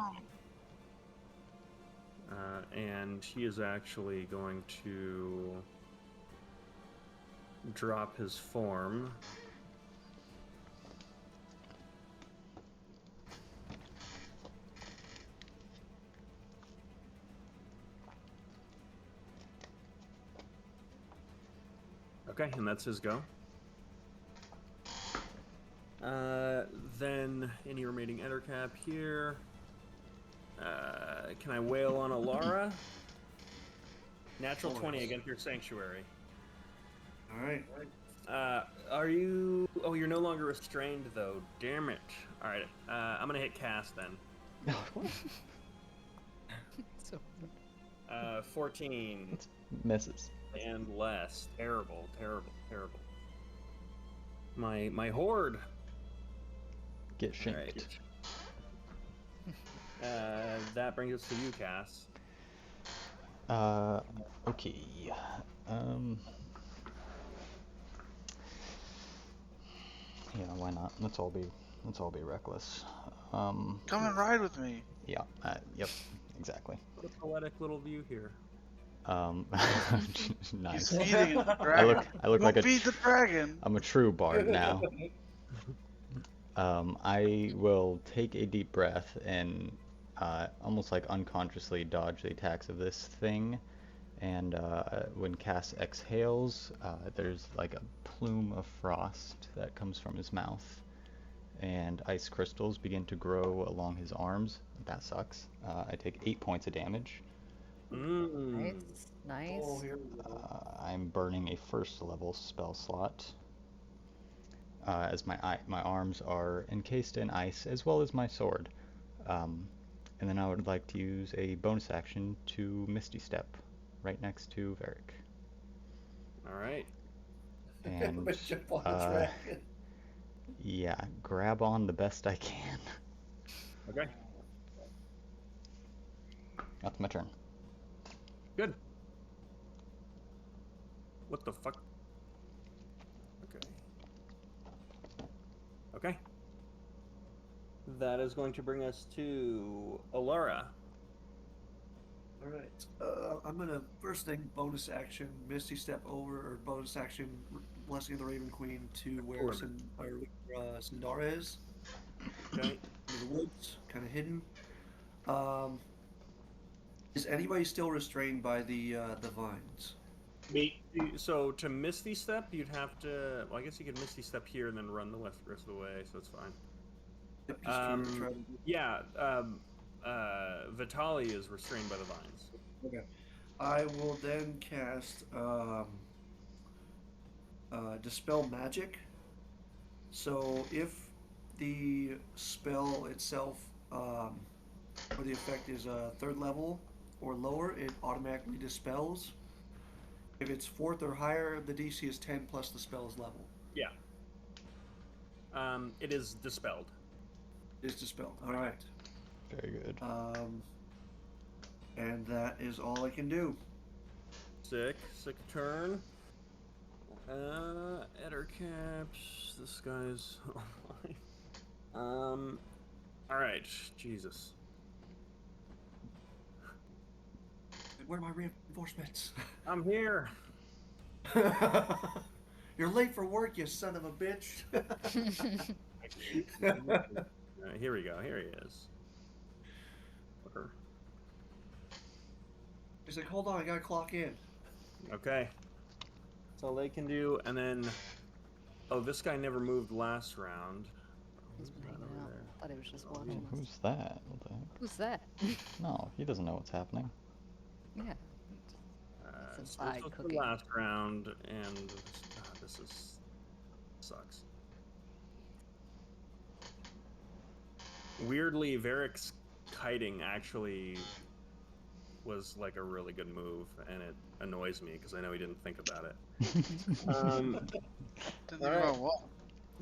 And he is actually going to drop his form. Okay, and that's his go. Then any remaining enter cap here. Can I wail on Alara? Natural 20 against your sanctuary. All right. Are you... Oh, you're no longer restrained, though. Damn it. All right, I'm going to hit cast, then. So 14 Misses. and less. Terrible, terrible, terrible. My horde. Get All shanked. right. That brings us to you, Cass. Okay. Yeah, why not? Let's all be reckless. Come and ride with me. Yeah. Yep. Exactly. What a poetic little view here. He's Nice. feeding the dragon. I look Go like feed the dragon. I'm a true bard now. I will take a deep breath and almost like unconsciously dodge the attacks of this thing. And when Cass exhales, there's like a plume of frost that comes from his mouth. And ice crystals begin to grow along his arms. That sucks. I take 8 points of damage. nice, nice. Oh, here we go. I'm burning a first level spell slot. As my arms are encased in ice, as well as my sword. And then I would like to use a bonus action to Misty Step, right next to Varric. All right. And Jump on the dragon. yeah, grab on the best I can. Okay. That's my turn. Good. What the fuck? Okay. Okay. That is going to bring us to Alara. All right. I'm gonna first thing bonus action Misty Step over, or bonus action Blessing of the Raven Queen to where Sindara is. Okay. In the woods, kind of hidden. Is anybody still restrained by the vines? Me. So to Misty Step, you'd have to. Well, I guess you could Misty Step here and then run the rest of the way, so it's fine. Yep, just try to Yeah. Vitali is restrained by the vines. Okay. I will then cast Dispel Magic. So if the spell itself, or the effect is third level or lower, it automatically dispels. If it's fourth or higher, the DC is 10 plus the spell's level. Yeah. It is dispelled. It is dispelled. All right. Very good. And that is all I can do. Sick turn. Eder caps. This guy's. All right. Jesus. Where are my reinforcements? I'm here. You're late for work, you son of a bitch. Here we go. Here he is. Fucker. He's like, hold on, I gotta clock in. Okay. That's all they can do. And then, oh, this guy never moved last round. He's Who's that moving over out. there? thought he was just Ooh, watching us. who's that? What the heck? Who's that? No, he doesn't know what's happening. Yeah. So inside this was cooking. the last round, and this sucks. Weirdly, Varric's kiting actually was like a really good move, and it annoys me because I know he didn't think about it. Didn't All think right. about what?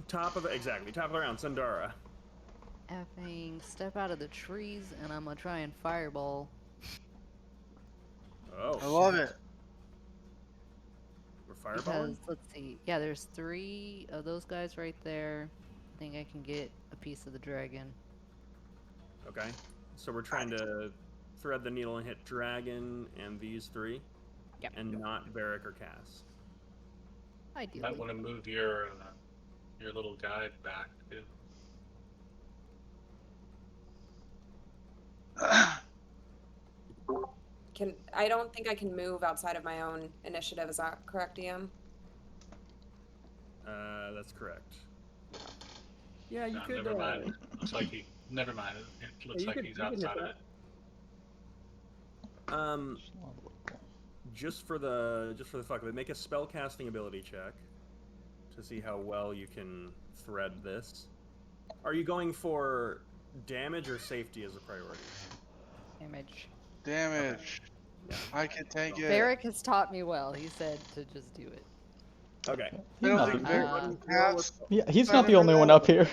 Top of the round, Sandara. Effing step out of the trees, and I'm gonna try and fireball. Oh, I love it. We're fireballing? Because let's see, yeah, there's 3 of those guys right there. I think I can get a piece of the dragon. Okay. So we're trying to thread the needle and hit dragon and these 3? Yep. And not Varric or Cass. You Ideally. might want to move your little guy back too. I don't think I can move outside of my own initiative. Is that correct, DM? That's correct. Yeah, you No, could. never mind. Looks like he. Never mind. It looks like he's outside of it. Just for the fuck of it, make a spell casting ability check to see how well you can thread this. Are you going for damage or safety as a priority? Damage. Damage. Yeah. I can take it. Varric has taught me well. He said to just do it. Okay. I don't Not think the- Varric roll has. Yeah, he's not the only one up here.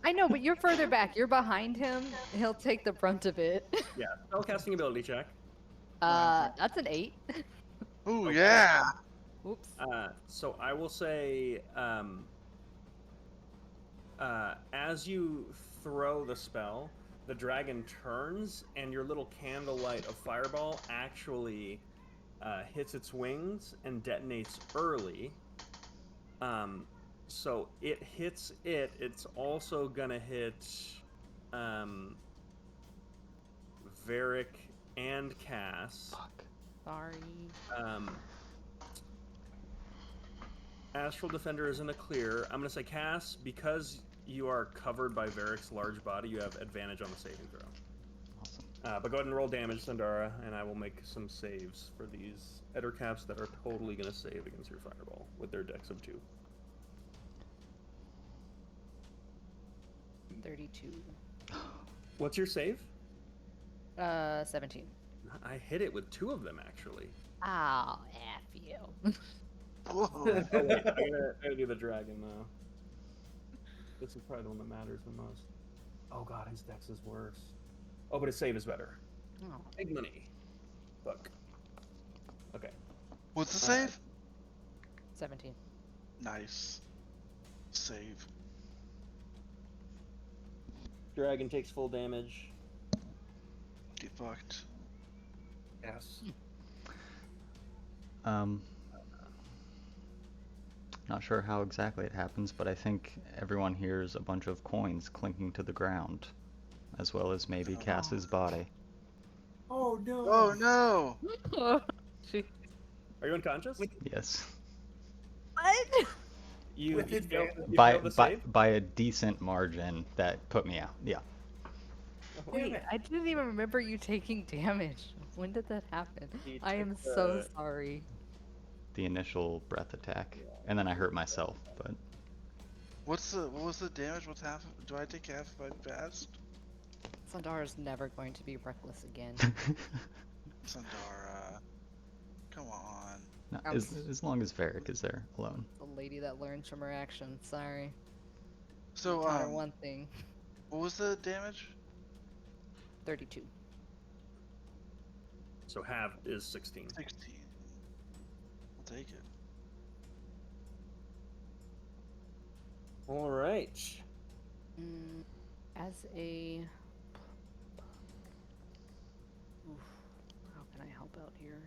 I know, but you're further back. You're behind him. He'll take the brunt of it. Yeah, spell casting ability check. That's an 8. Ooh, Okay. yeah. Oops. So I will say, as you throw the spell, the dragon turns, and your little candlelight of fireball actually hits its wings and detonates early. So it hits it. It's also gonna hit Varric and Cass. Fuck. Sorry. Astral Defender is in the clear. I'm gonna say Cass, because you are covered by Varric's large body, you have advantage on the saving throw. Awesome. But go ahead and roll damage, Sandara, and I will make some saves for these Ettercaps that are totally gonna save against your fireball with their dex of 2. 32. What's your save? 17. I hit it with 2 of them, actually. Oh, F you. Whoa. Oh, wait, I gotta do the dragon, though. This is probably the one that matters the most. Oh god, his dex is worse. Oh, but his save is better. Oh. Big money. Fuck. Okay. What's the save? 17. Nice. Save. Dragon takes full damage. Get fucked. Yes. Not sure how exactly it happens, but I think everyone hears a bunch of coins clinking to the ground, as well as maybe Cass's body. Oh no! Oh no! She- Are you unconscious? Yes. What? You With failed, advantage. you By failed the save? by a decent margin that put me out. Yeah. Wait, I didn't even remember you taking damage. When did that happen? He I am took so the- sorry. The initial breath attack, and then I hurt myself. But What was the damage? What's half? Do I take half if I fast? Sandara's never going to be reckless again. Sandara. Come on. no, I was- as long as Varric is there alone. The lady that learns from her actions. Sorry. So Taught her one thing. what was the damage? 32. So half is 16. 16. I'll take it. All right. As a... Oof, how can I help out here?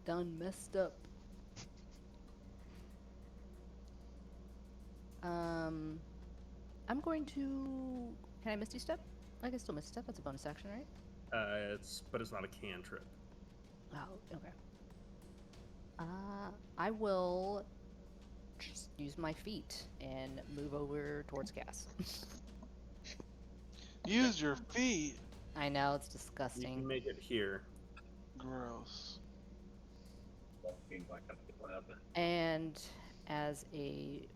Done messed up. I'm going to... Can I Misty Step? I can still Misty Step. That's a bonus action, right? But it's not a cantrip. Oh, okay. I will just use my feet and move over towards Cass. Use your feet. I know, it's You disgusting. can make it here. Gross. Walking like a lab. And as a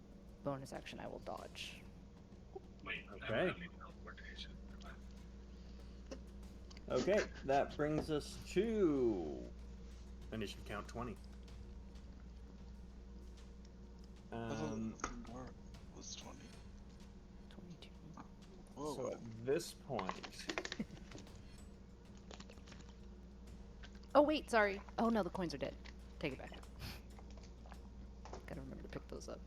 bonus action, I will dodge. Wait, I Okay. don't need teleportation. Okay, that brings us to initiative count 20. I thought Bar was 20. 22. Whoa. So at this point, Oh, wait, sorry. Oh, no, the coins are dead. Take it back. Gotta remember to pick those up.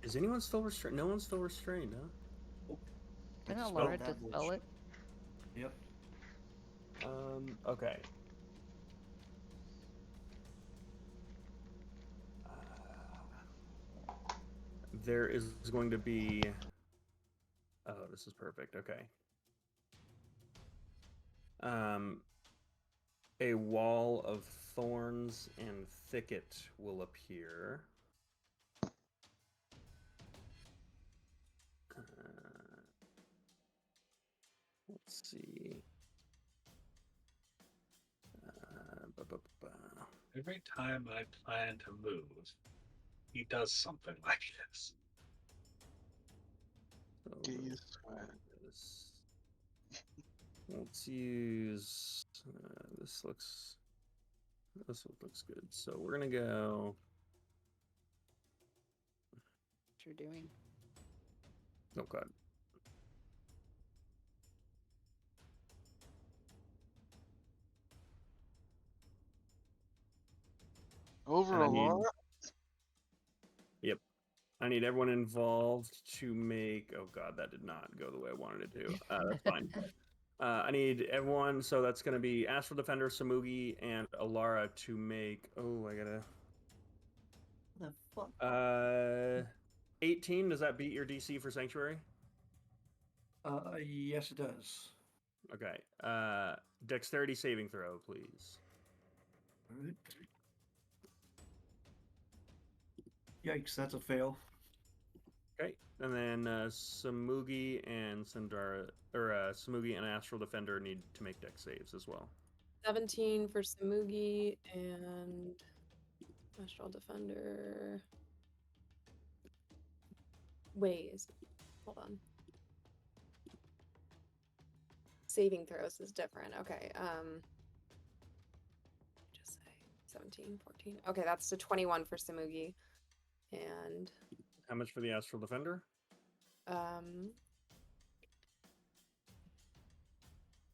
is anyone still restrained? No one's still restrained, huh? Didn't Dispel Laura that dispel bullshit. it? Yep. Okay. There is going to be. Oh, this is perfect. Okay. A wall of thorns and thicket will appear. Let's see. Every time I plan to move, he does something like this. So Get used to it. let's use this looks good. So we're gonna go. What you're doing? Oh god. Over And a I need- lot? Yep. I need everyone involved to make. Oh god, that did not go the way I wanted it to. That's fine. I need everyone, so that's going to be Astral Defender, Samugi, and Alara to make. Oh, I gotta. The fuck? 18. Does that beat your DC for Sanctuary? Yes, it does. Okay. Dexterity saving throw, please. All right. Yikes, that's a fail. Okay, and then Samugi and Sandara, or Samugi and Astral Defender need to make dex saves as well. 17 for Samugi and Astral Defender. Wait, hold on. Saving throws is different. Okay. Just say 17, 14. Okay, that's a 21 for Samugi. And How much for the Astral Defender?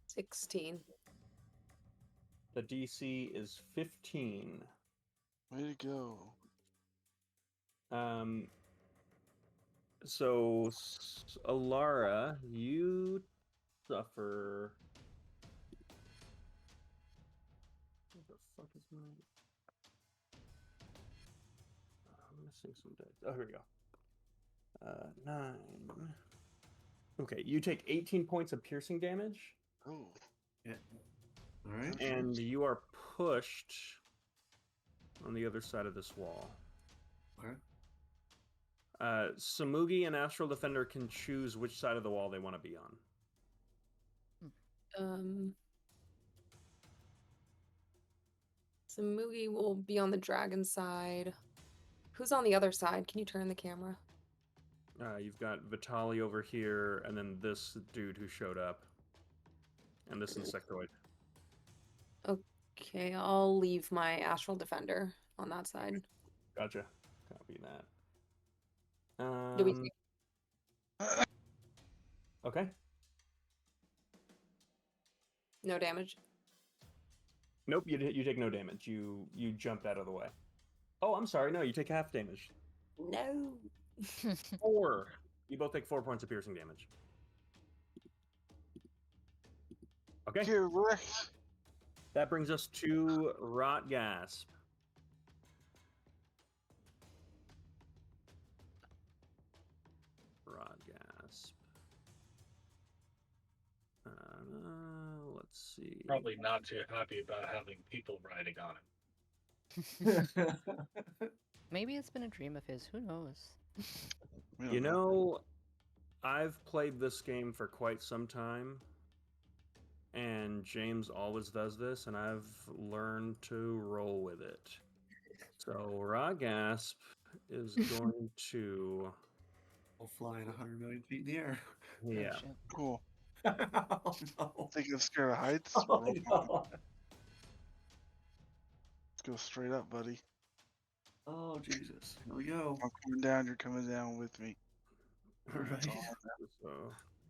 16. The DC is 15. Way to go. So Alara, you suffer. What the fuck is my? I'm missing some dice. Oh, here we go. 9. Okay, you take 18 points of piercing damage, Oh. Yeah. All right. and you are pushed on the other side of this wall. Okay. Samugi and Astral Defender can choose which side of the wall they want to be on. Samugi will be on the dragon side. Who's on the other side? Can you turn the camera? You've got Vitali over here, and then this dude who showed up, and this insectoid. Okay, I'll leave my Astral Defender on that side. Gotcha. Copy that. Do we Okay. no damage? Nope, you take no damage. You jumped out of the way. Oh, I'm sorry. No, you take half damage. No. 4. You both take 4 points of piercing damage. Okay. Get wrecked. That brings us to Rot Gasp. Rot Gasp. Let's see. Probably not too happy about having people riding on him. Maybe it's been a dream of his. Who knows? We don't You know, I've played this game for quite some time, and James always does this, and I've learned to roll with it. So Ragasp is going to, I'll fly at 100 million feet in the air. yeah. Oh, shit. Cool. Oh no. Think I'm scared of heights? Oh, Roll no. Let's go straight up, buddy. Oh Jesus. Here we go. I'm coming down. You're coming down with me. Right. So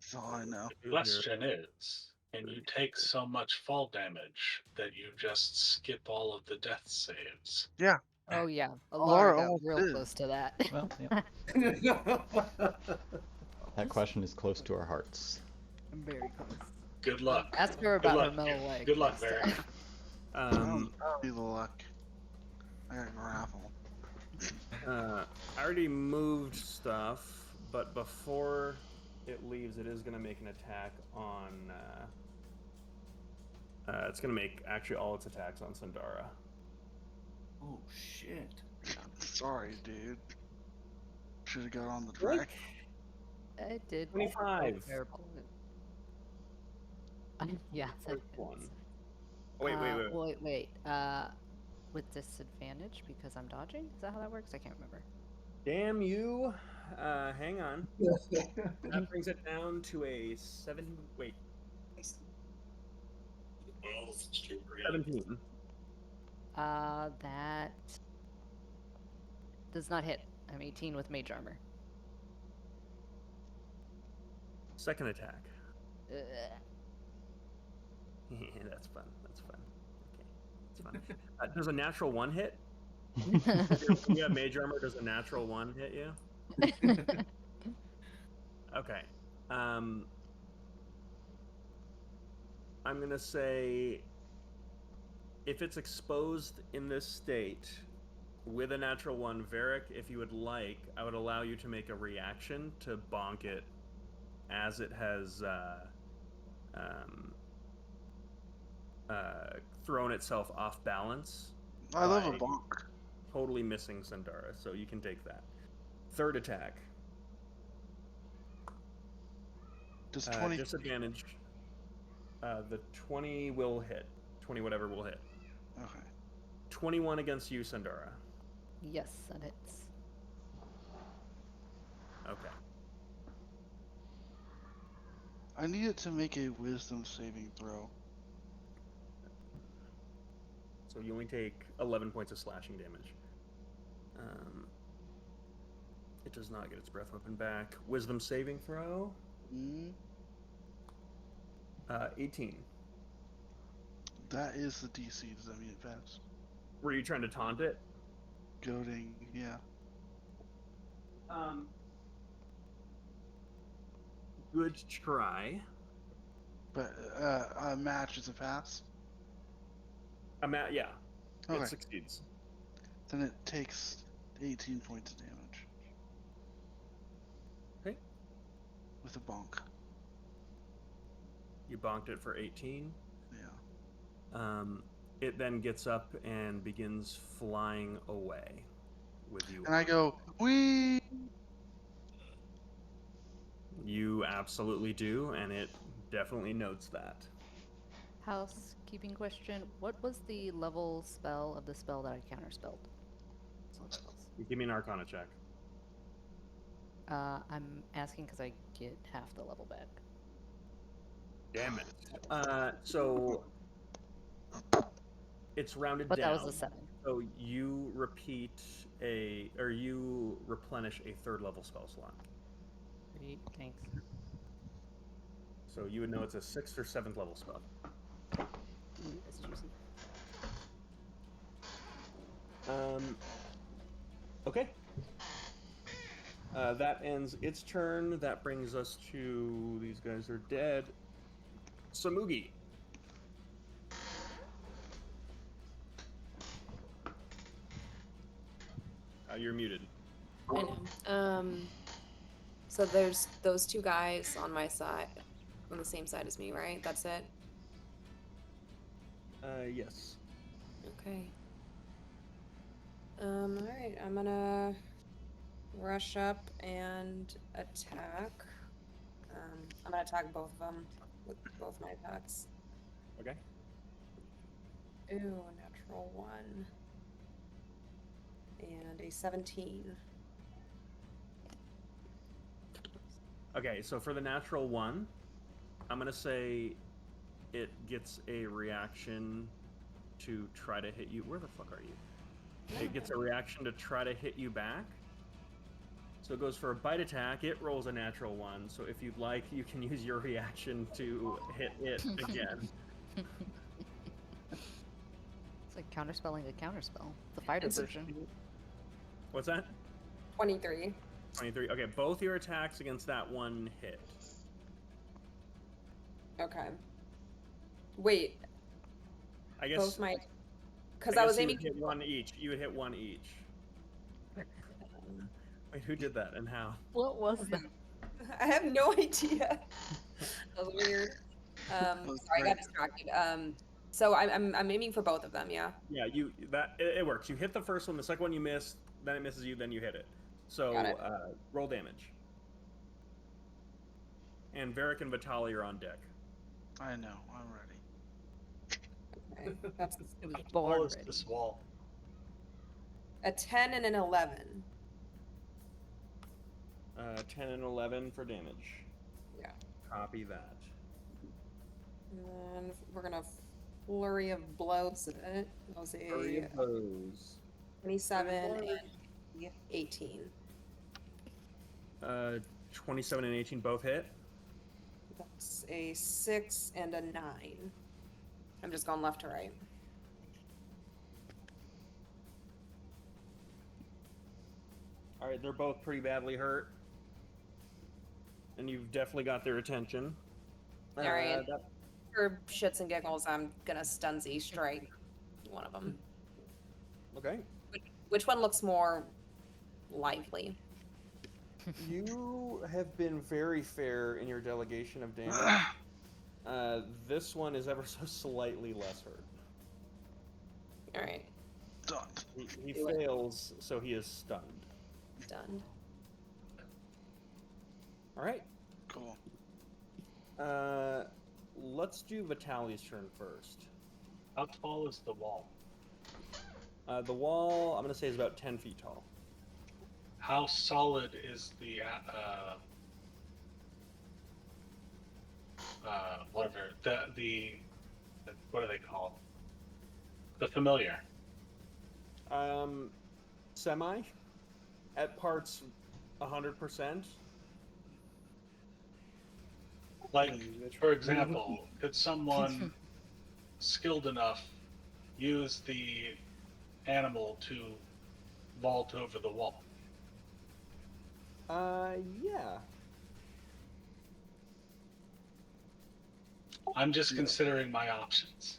That's all I know. Question is, can you take so much fall damage that you just skip all of the death saves? Yeah. Oh yeah, Laura Alara got almost real did. close to that. Well, that question is close to our hearts. Very close. Good luck. Ask her Good about her luck. metal leg. Good luck, next Varric. time. That'll be the luck. I got grapple. I already moved stuff, but before it leaves, it is going to make an attack on. It's going to make actually all its attacks on Sandara. Oh shit. Sorry, dude. Should have got on the track. It did. 25. Terrible. Yeah, that First hits. one. Oh, wait. Wait. With disadvantage because I'm dodging? Is that how that works? I can't remember. Damn you. Hang on. That brings it down to a 7. Wait. 17. That does not hit. I'm 18 with mage armor. Second attack. Ugh. That's fun. Okay. That's fun. Does a natural 1 hit? If you have mage armor, does a natural 1 hit you? Okay. I'm gonna say if it's exposed in this state with a natural 1, Varric, if you would like, I would allow you to make a reaction to bonk it as it has thrown itself off balance. I love a by bonk. Totally missing Sandara, so you can take that. Third attack. Does 20 Disadvantage. The 20 will hit. 20 whatever will hit. Okay. 21 against you, Sandara. Yes, that hits. Okay. I need it to make a wisdom saving throw. So you only take 11 points of slashing damage. It does not get its breath weapon back. Wisdom saving throw. 18. That is the DC. Does that mean it passed? Were you trying to taunt it? Goading, yeah. Good try. But a match is a pass. Yeah. Okay. It succeeds. Then it takes 18 points of damage. Okay. With a bonk. You bonked it for 18. Yeah. It then gets up and begins flying away with you. And I go, wee! You absolutely do, and it definitely notes that. Housekeeping question. What was the level spell of the spell that I counterspelled? Give me an Arcana check. I'm asking because I get half the level back. Damn it. So it's rounded But down. that was a 7. So you you replenish a 3rd level spell slot. Great, thanks. So you would know it's a 6th or 7th level spell. Ooh, that's juicy. Okay. That ends its turn. That brings us to these guys are dead. Samugi. You're muted. I know. So there's those two guys on my side, on the same side as me, right? That's it? Yes. Okay. Alright, I'm gonna rush up and attack I'm gonna attack both of them with both my attacks. Okay. Ooh, natural 1. And a 17. Okay, so for the natural 1, I'm gonna say it gets a reaction to try to hit you. Where the fuck are you? It gets a reaction to try to hit you back. So it goes for a bite attack. It rolls a natural 1. So if you'd like, you can use your reaction to hit it again. It's like counterspelling a counterspell. The fighter It's a- version. What's that? 23. 23. Okay, both your attacks against that one hit. Okay. Wait, I guess. both my... Because I I guess was you aiming... would hit one each. You would hit one each. Wait, who did that and how? What was that? I have no idea. That was weird. was Sorry, I great. got distracted. So I'm aiming for both of them, yeah? Yeah, it works. You hit the first one, the second one you miss, then it misses you, then you hit it. So Got it. roll damage. And Varric and Vitali are on deck. I know. I'm ready. Okay. That's It was How born tall is ready. this wall? a 10 and an 11. 10 and 11 for damage. Yeah. Copy that. And then we're gonna flurry of blows it. That was Flurry a of blows. 27 and 18. 27 and 18 both hit. That's a 6 and a 9. I'm just going left to right. All right, they're both pretty badly hurt. And you've definitely got their attention. All right. that- For shits and giggles, I'm gonna stun Z strike one of them. okay. Which one looks more lively? You have been very fair in your delegation of damage. This one is ever so slightly less hurt. All right, Done. He Do it. fails, so he is stunned. done. All right. Cool. Let's do Vitali's turn first. How tall is the wall? The wall, I'm going to say, is about 10 feet tall. How solid is the whatever the what are they called? The familiar. Semi. At parts, 100%. Like, for example, could someone skilled enough use the animal to vault over the wall? Yeah. I'm just considering my options.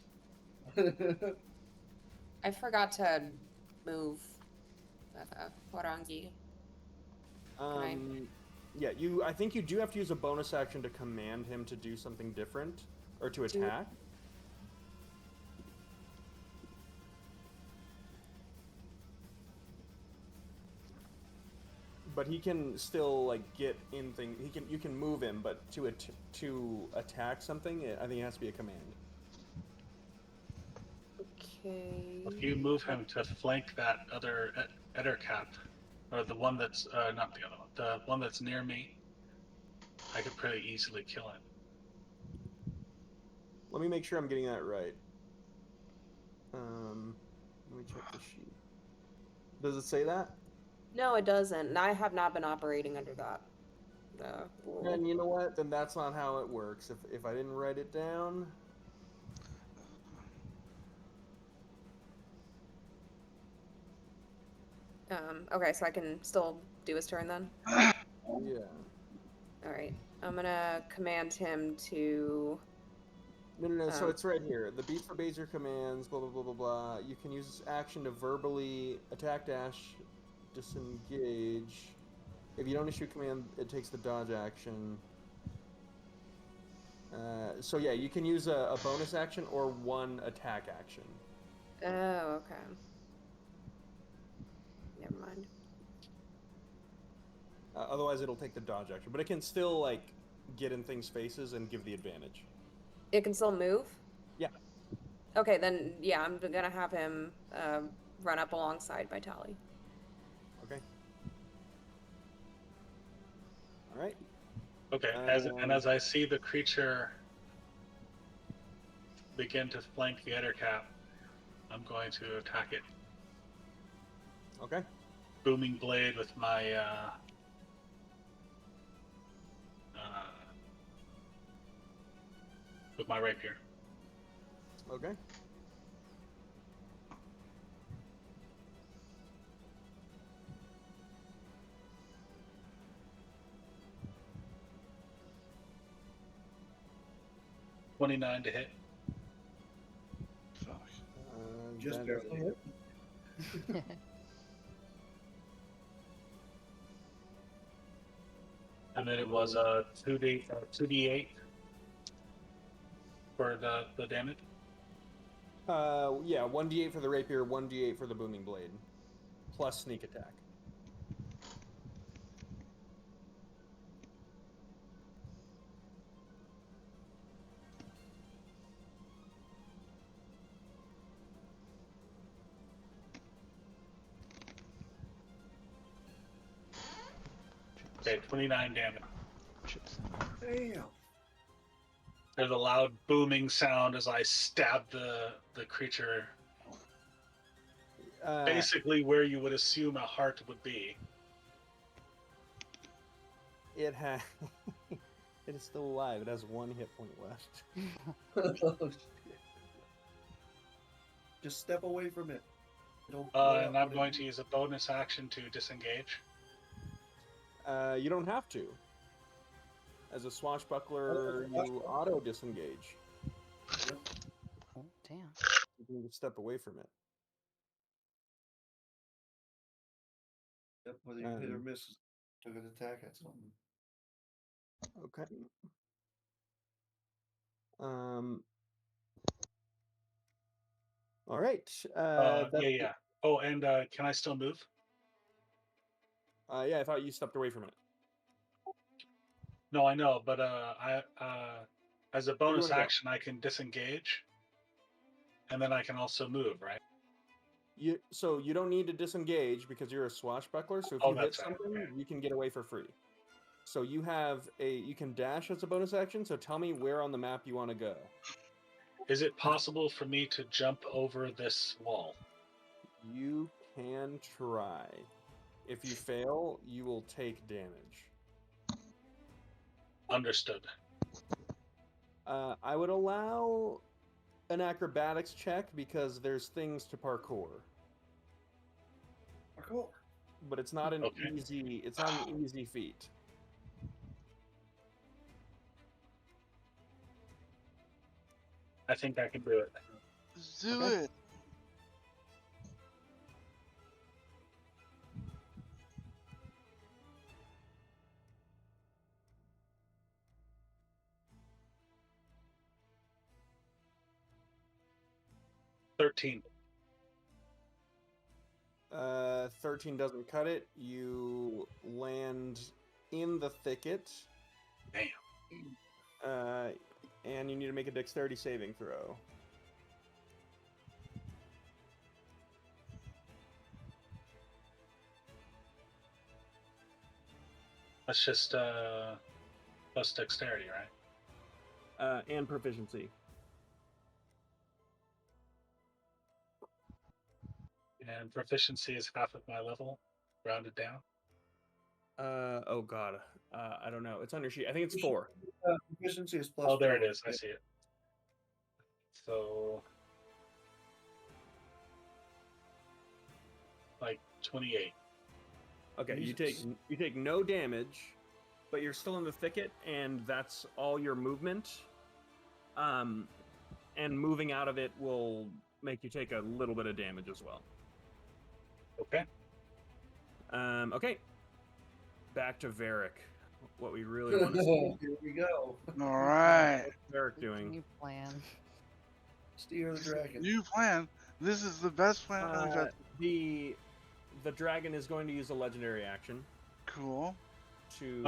I forgot to move Horangi. Yeah, I think you do have to use a bonus action to command him to do something different, or to attack. But he can still get in thing. You can move him, but to attack something, I think it has to be a command. Okay. If you move him to flank that other Ettercap, or the one that's not the other one, the one that's near me, I could pretty easily kill him. Let me make sure I'm getting that right. Let me check the sheet. Does it say that? No, it doesn't. And I have not been operating under that. Rule. And you know what? Then that's not how it works. If I didn't write it down. Okay, so I can still do his turn then? Yeah. Alright. I'm gonna command him to... No. So it's right here. The beat for Baser commands, blah, blah, blah, blah, blah. You can use this action to verbally attack, dash, disengage. If you don't issue a command, it takes the dodge action. So yeah, you can use a bonus action or one attack action. Oh, okay. Never mind. Otherwise, it'll take the dodge action. But it can still, get in things' faces and give the advantage. It can still move? Yeah. Okay, then, yeah, I'm gonna have him run up alongside Vitali. Okay. All right. Okay. As I see the creature begin to flank the other cap, I'm going to attack it. Okay. Booming blade with my rapier. Okay. $29 to hit. Fuck. Just that barely. is- And then it was 2d8 for the damage. Yeah, 1d8 for the rapier, 1d8 for the booming blade, plus sneak attack. Okay, 29 damage. Chips. Damn. There's a loud booming sound as I stab the creature basically where you would assume a heart would be. It has. It is still alive. It has 1 hit point left. Oh, shit. Just step away from it. Don't And I'm going to use a bonus action to disengage. You don't have to. As a swashbuckler, you auto disengage. Oh, damn. You can just step away from it. Yep, whether you hit or miss, took an attack at something. Okay. All right. Yeah. Oh, and can I still move? Yeah, I thought you stepped away from it. No, I know, but as a bonus wanna go? action, I can disengage, and then I can also move, right? So you don't need to disengage because you're a swashbuckler. So if Oh, you hit that's right, something, okay. you can get away for free. So you can dash as a bonus action. So tell me where on the map you want to go. Is it possible for me to jump over this wall? You can try. If you fail, you will take damage. Understood. I would allow an acrobatics check because there's things to parkour. Parkour. But it's not an Okay. easy feat. I think I can do it. Do Okay. it. $13. 13 doesn't cut it. You land in the thicket. Damn. And you need to make a dexterity saving throw. That's just plus dexterity, right? And proficiency. And proficiency is half of my level, rounded down. Oh god. I don't know. It's on your sheet. I think it's 4. Proficiency is plus. Oh, there it 4. is. I see it. So, like 28. Okay, Jesus. you take no damage, but you're still in the thicket, and that's all your movement. And moving out of it will make you take a little bit of damage as well. Okay. Okay. Back to Varric. What we really want to see. Here we go. All right. What's Varric doing? New plan. Steer the dragon. New plan. This is the best plan we've had. The dragon is going to use a legendary action Cool. to.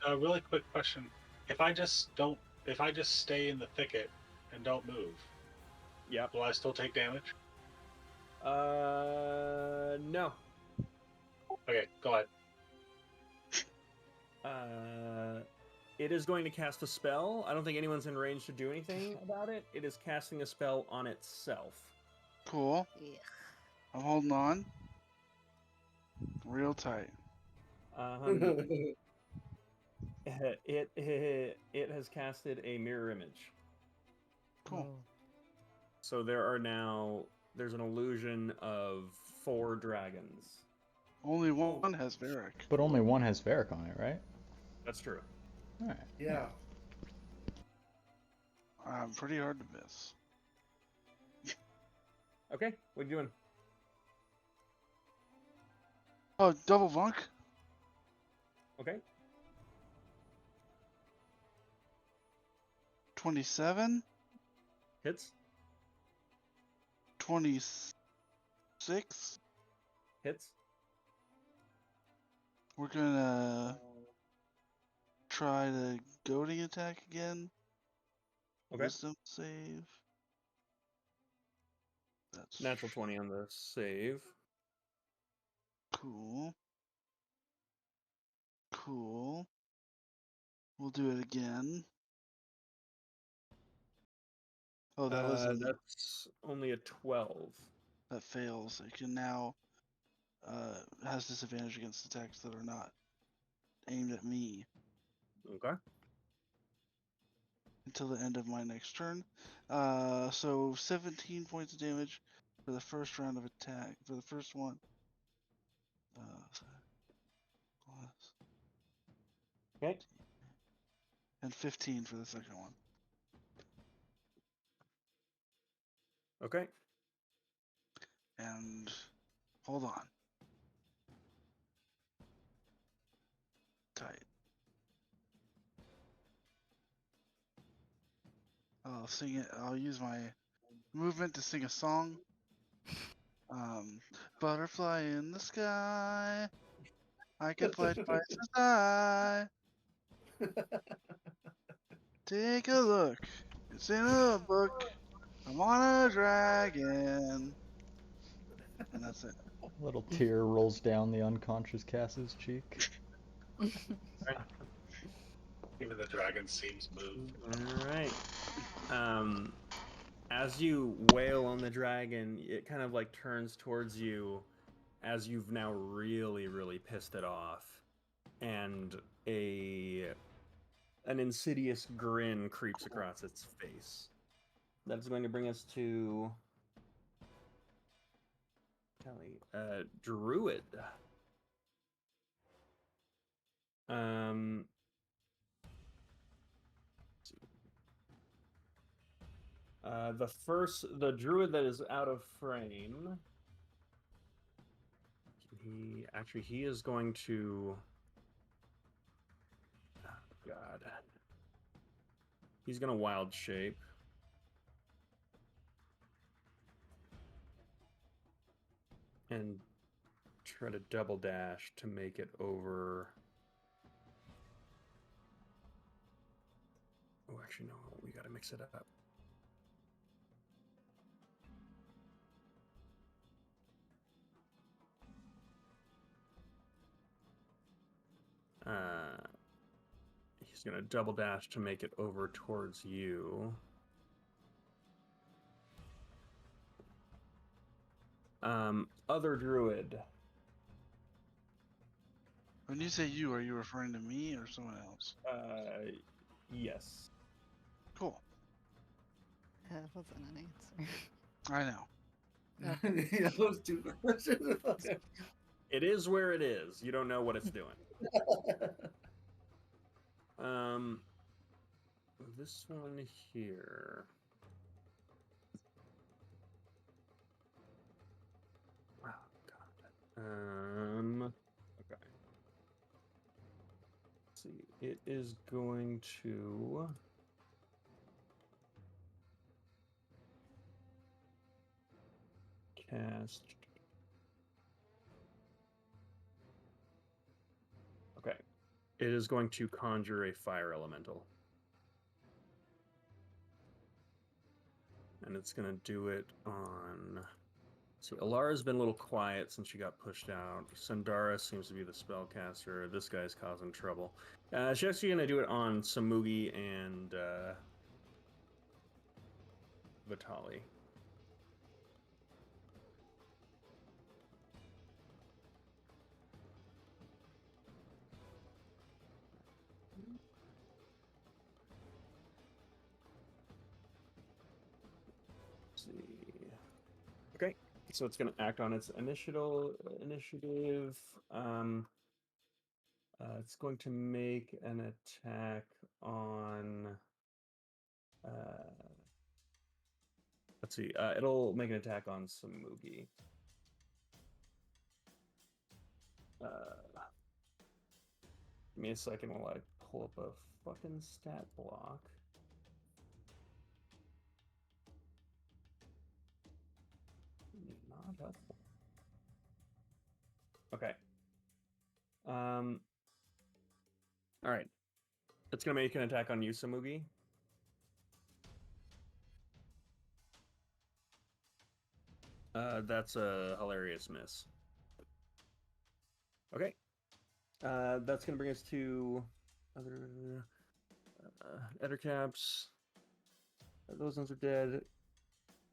Really quick question. if I just stay in the thicket and don't move, Yep. will I still take damage? No. Okay, go ahead. It is going to cast a spell. I don't think anyone's in range to do anything about it. It is casting a spell on itself. Cool. Yeah. I'm holding on. Real tight. It has casted a mirror image. Cool. Oh. So there's an illusion of 4 dragons. Only one has Varric. But only one has Varric on it, right? That's true. All right. Yeah. Pretty hard to miss. Okay, what are you doing? Oh, double vunk. Okay. 27, Hits. 26. Hits. We're gonna try the goading attack again. Okay. Wisdom save. That's Natural 20 on the save. cool. Cool. We'll do it again. Oh, that was That's only a 12. that fails. It can now has disadvantage against attacks that are not aimed at me Okay. until the end of my next turn. So 17 points of damage for the first round of attack. For the first one. Okay. And 15 for the second one. Okay. And hold on. Tight. I'll sing it. I'll use my movement to sing a song. Butterfly in the sky. I can fly twice as high. Take a look. It's in a book. I'm on a dragon. And that's it. A little tear rolls down the unconscious Cass's cheek. Even the dragon seems moved. All right. As you wail on the dragon, it kind of like turns towards you as you've now really, really pissed it off. And an insidious grin creeps across its face. That's going to bring us to Kelly, Druid. The druid that is out of frame. He is going to. Oh, God. He's gonna wild shape. And try to double dash to make it over. Oh, actually, no, we gotta mix it up. He's gonna double dash to make it over towards you. Other druid. When you say you, are you referring to me or someone else? Yes. Cool. That wasn't an answer. I know. Yeah, those two questions. It is where it is. You don't know what it's doing. This one here. Oh, God. Okay. Let's see. It is going to. Cast. Okay. It is going to conjure a fire elemental. and it's gonna do it on. See, Alara's been a little quiet since she got pushed out. Sundara seems to be the spellcaster. This guy's causing trouble. She's actually gonna do it on Samugi and Vitali. Let's see. Okay, so it's going to act on its initiative. It's going to make an attack on. Let's see. It'll make an attack on Samugi. Give me a second while I pull up a fucking stat block. Not helpful. Okay. All right. It's gonna make an attack on you, Samugi. That's a hilarious miss. Okay. That's gonna bring us to other Ettercaps. Those ones are dead.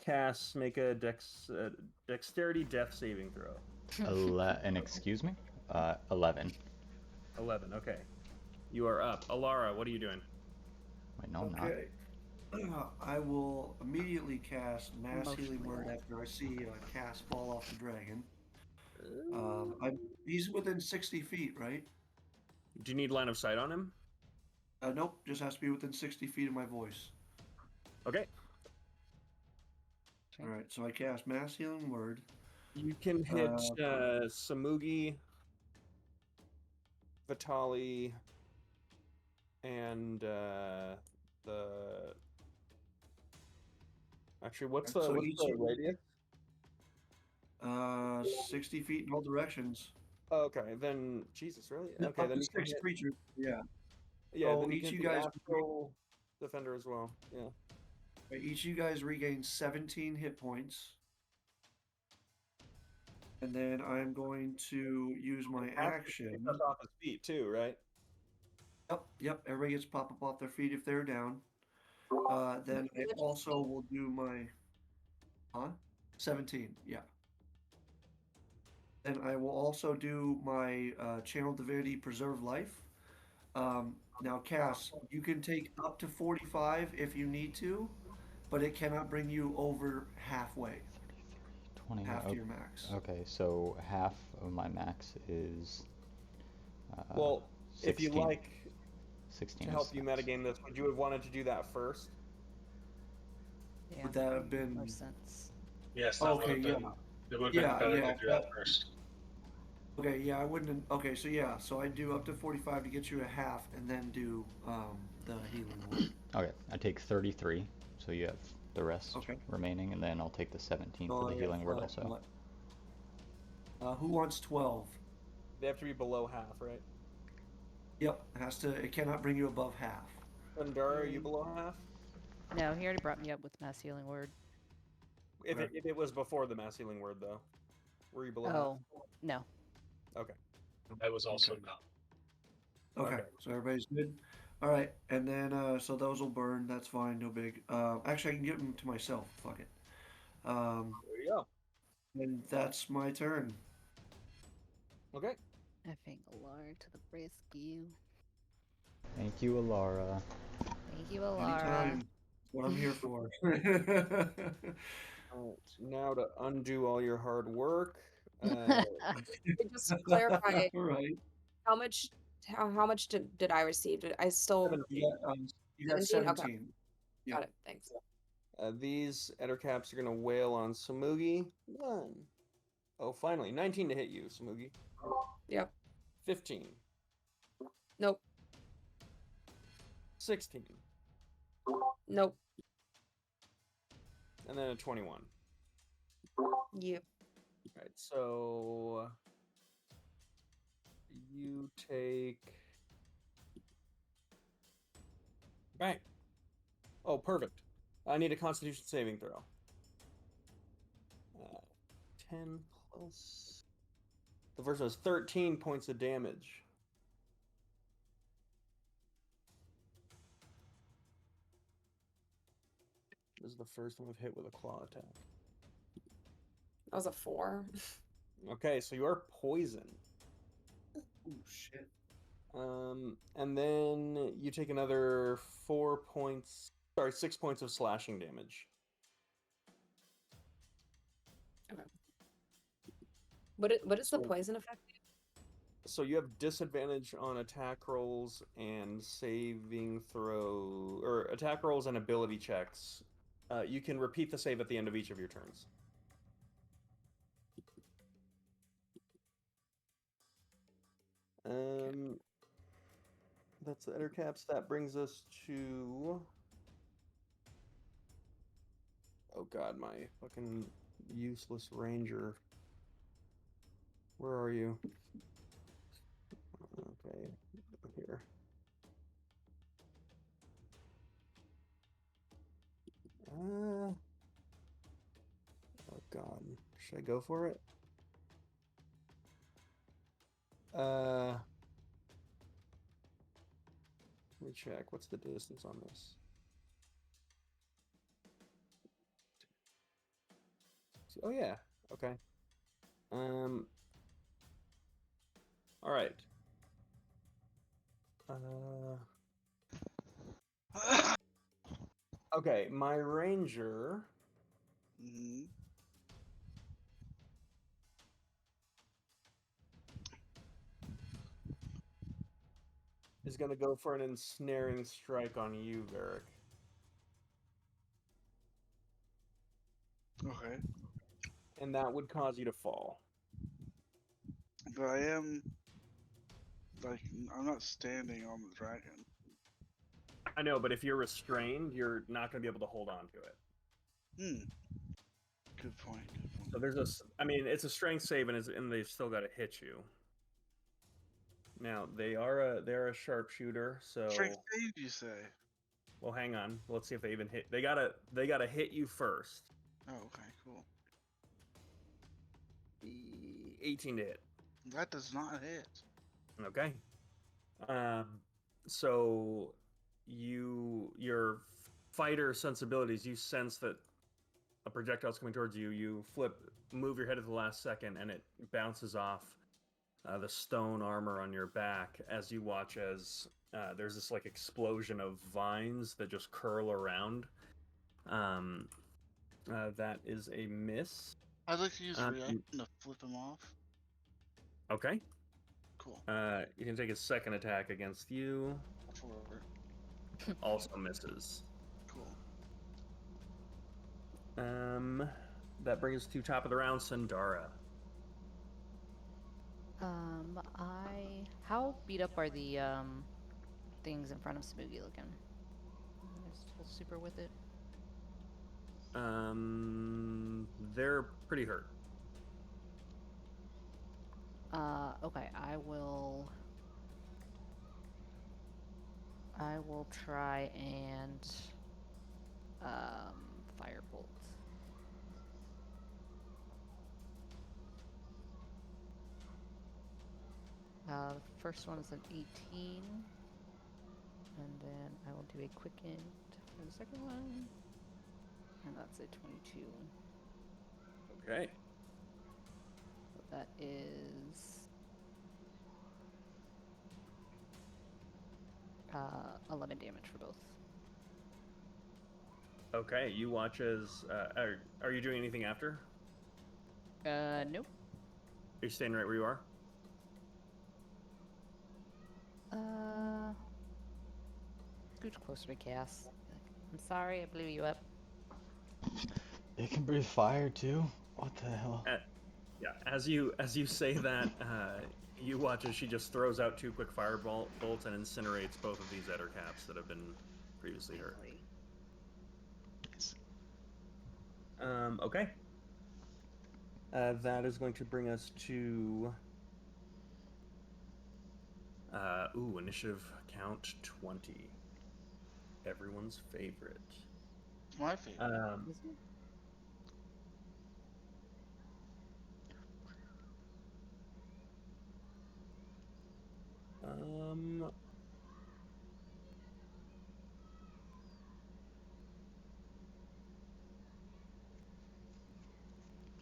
Cass, make a dexterity death saving throw. And excuse me? 11. 11. Okay. You are up. Alara, what are you doing? Wait, no, I'm not. Okay. I will immediately cast Mass Healing Word Emotionally. after I see Cass fall off the dragon. He's within 60 feet, right? Do you need line of sight on him? Nope, just has to be within 60 feet of my voice. Okay. All right, so I cast Mass Healing Word. You can hit Samugi, Vitali, and the. Actually, what's the radius? 60 feet in all directions. Okay, then Jesus, really? Okay, Up then to you can 6 hit. creatures. Yeah. Yeah, So then you each can of hit you guys, Astral Defender as well. Yeah. each of you guys regain 17 hit points, and then I'm going to use my action. That's off his feet too, right? Yep. Everybody gets pop up off their feet if they're down. Then I also will do my 17. Yeah. Then I will also do my Channel Divinity Preserve Life. Now, Cass, you can take up to 45 if you need to, but it cannot bring you over halfway, 20. half to your max. Okay, so half of my max is. Well, 16. if you like 16 to help is you max. metagame this, would you have wanted to do that first? Yeah, Would that have been more sense. Yes, that would okay? have Yeah. been. It would have been better to do that first. Okay, yeah, I wouldn't. Okay, so yeah, so I do up to 45 to get you a half, and then do the healing word. Okay, I take 33, so you have the rest Okay. remaining, and then I'll take the 17 So for the I healing have, word also. who wants 12? They have to be below half, right? Yep, it cannot bring you above half. Sundara, are you below half? No, he already brought me up with Mass Healing Word. If it was before the mass healing word, though, were you below half? No. Okay. I was also Okay. not. Okay, so everybody's good. All right, and then so those will burn. That's fine, no big. Actually, I can give them to myself. Fuck it. There you go. And that's my turn. Okay. I think Alara to the rescue. Thank you, Alara. Thank you, Alara. Anytime. That's what I'm here for. All right. Now to undo all your hard work. Just to clarify, Right. how much did I receive? I still You got 17? Okay, 17. Yeah. got it. Thanks. These Ettercaps are going to wail on Samugi. Oh, finally. 19 to hit you, Samugi. Yep. 15. Nope. 16. Nope. And then a 21. Yep. All right, so you take. Bang. Oh, perfect. I need a Constitution saving throw. 10 plus. The first one is 13 points of damage. This is the first one I've hit with a claw attack. That was a 4. Okay, so you are poisoned. Ooh, shit. And then you take another 6 points of slashing damage. Okay. What is the poison effect? So you have disadvantage on attack rolls and saving throw, or attack rolls and ability checks. You can repeat the save at the end of each of your turns. That's the Ettercaps. That brings us to... Oh god, my fucking useless ranger. Where are you? Okay, here. Oh god, should I go for it? Let me check. What's the distance on this? Oh yeah. Okay. All right. Okay, my ranger Mhm. is gonna go for an ensnaring strike on you, Varric. Okay. And that would cause you to fall. But I am, like, I'm not standing on the dragon. I know, but if you're restrained, you're not gonna be able to hold on to it. Good point. Good point. So there's I mean, it's a strength save, and they've still got to hit you. Now they're a sharpshooter, so Strength save, you say? well, hang on. Let's see if they even hit. They gotta hit you first. Oh, okay, cool. 18 to hit. That does not hit. Okay. So your fighter sensibilities, you sense that a projectile's coming towards you. You move your head at the last second, and it bounces off the stone armor on your back as you watch as there's this like explosion of vines that just curl around. That is a miss. I'd like to use reaction to flip him off. Okay. Cool. You can take a second attack against you. Forward. Also misses. Cool. That brings us to top of the round, Sandara. How beat up are the things in front of Smoogie looking? They're still super with it. They're pretty hurt. Okay, I will try and firebolt. The first one is an 18, and then I will do a quicken for the second one, and that's a 22. Okay. So that is 11 damage for both. Okay, you watch as... are you doing anything after? Nope. Are you staying right where you are? Scooch closer to Cass. I'm sorry, I blew you up. It can breathe fire too. What the hell? Yeah, as you say that, you watch as she just throws out 2 quick fire bolts and incinerates both of these Ettercaps that have been previously hurt. Okay. That is going to bring us to... initiative count 20. Everyone's favorite. my favorite. Is it? Um,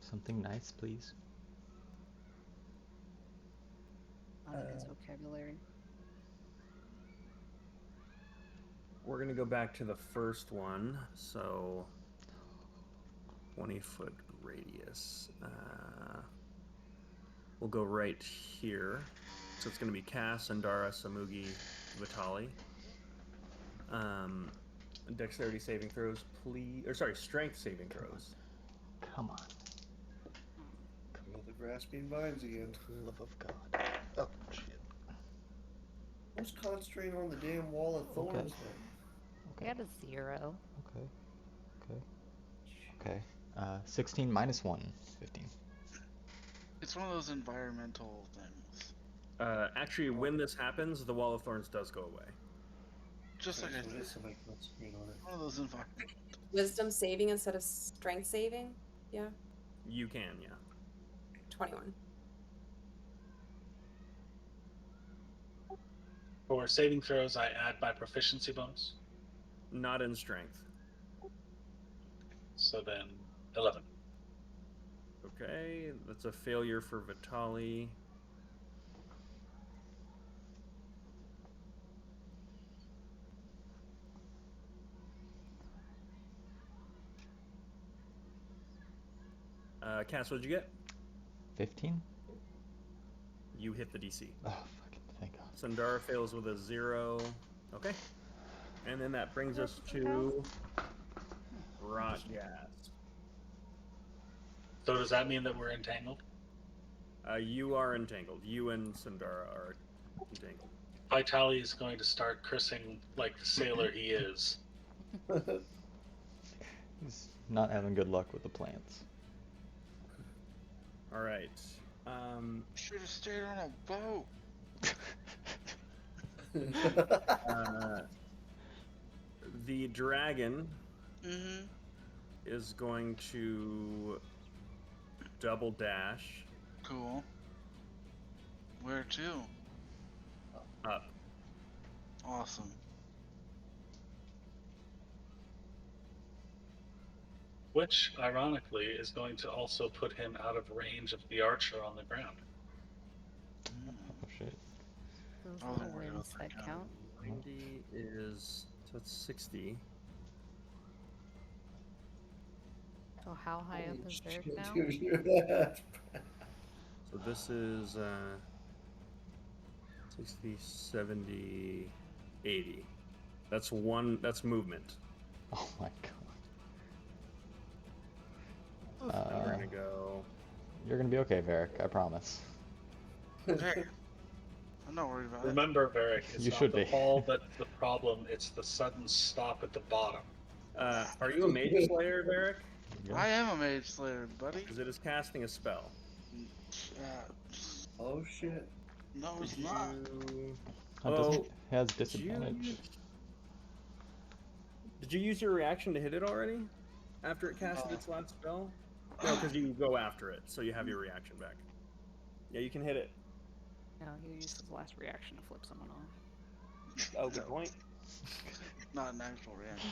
Something nice, please. Not in his vocabulary. we're gonna go back to the first one. So 20-foot radius. We'll go right here. So it's going to be Cass, Sandara, Samugi, Vitali. Dexterity saving throws, please. Or sorry, strength saving throws. Come on. Well, the grasping vines again. Love of God. Oh, shit. Let's concentrate on the damn wall of thorns Okay. I got a 0. Okay. Okay. 16 minus 1, 15. It's one of those environmental things. Actually, when this happens, the wall of thorns does go away. Just like I So said, this somebody concentrate on it. one of those environmental. Wisdom saving instead of strength saving? Yeah. You can, yeah. 21. For saving throws, I add my proficiency bonus. Not in strength. So then 11. Okay, that's a failure for Vitali. Cass, what'd you get? 15? You hit the DC. Oh, fucking thank God. Sandara fails with a 0. Okay. And then that brings us to Rotgas. So does that mean that we're entangled? You are entangled. You and Sandara are entangled. Vitali is going to start cursing like the sailor he is. He's not having good luck with the plants. All right. Should have stayed on a boat. The dragon Mm-hmm. is going to double dash Cool. Where to? up. Awesome. Which, ironically, is going to also put him out of range of the archer on the ground. Mm. Oh, shit. Those Oh, little my God, wins that that count. 90 is, so it's 60. So how high up is Derek now? So this is 60, 70, 80. That's movement. Oh my God. And we're gonna go. You're gonna be okay, Varric, I promise. Hey, I'm not worried about it. Remember, Varric, it's You not should the be. fall that's the problem, it's the sudden stop at the bottom. Are you a mage slayer, Varric? I am a mage slayer, buddy. Because it is casting a spell. Oh shit. No, it's Did not. you- That Oh, doesn't has did you disadvantage. use- Did you use your reaction to hit it already? After it casted No. its last spell? No, because you go after it, so you have your reaction back. Yeah, you can hit it. No, he used his last reaction to flip someone off. Oh, good point. Not an actual reaction.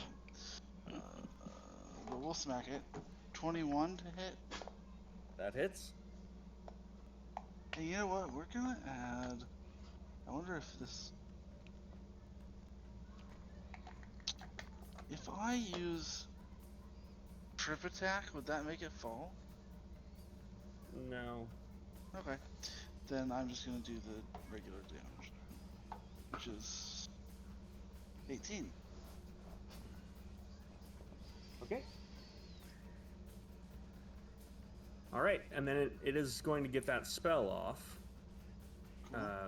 But we'll smack it. 21 to hit. That hits. And you know what? We're gonna add. I wonder if this. If I use trip attack, would that make it fall? No. Okay. Then I'm just gonna do the regular damage, which is 18. Okay. All right, and then it is going to get that spell off,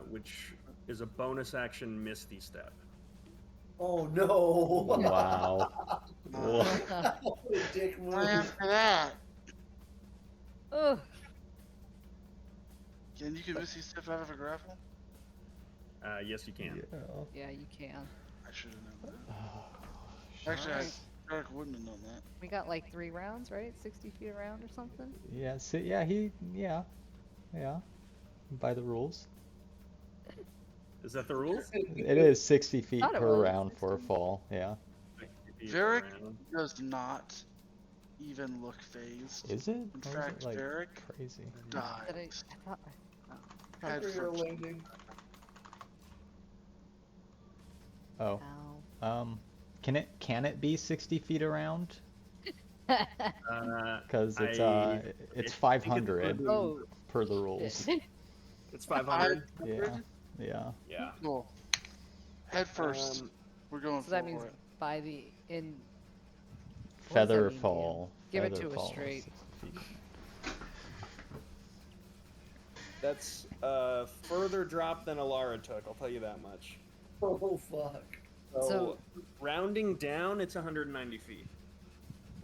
which is a bonus action Misty Step. Oh no! Wow. Dick move. Plan for that. Ugh. Can you Misty Step out of a grapple? Yes, you can. Yeah. Yeah, you can. I should have known that. Oh, Actually, Alright. Eric wouldn't have known that. We got like 3 rounds, right? 60 feet around or something? Yeah, yeah. By the rules. Is that the rules? It is 60 feet Thought it per was round for a 60. fall, yeah. 60 feet Varric around. does not even look phased. Is it? In Or is fact, it like Varric crazy? Did I dies. thought Head For your first. landing. Oh. Ow. Can it be 60 feet around? Uh, Because I it's think it's 500 pretty- Oh, per the rules. It's 500. Yeah. Yeah. Yeah. Cool. Head first. We're going so that for means it. by the in. What does that Feather mean, Ian? fall. Give it Feather to us fall is straight. 60 feet. That's a further drop than Alara took, I'll tell you that much. Oh fuck. So- rounding down, it's 190 feet.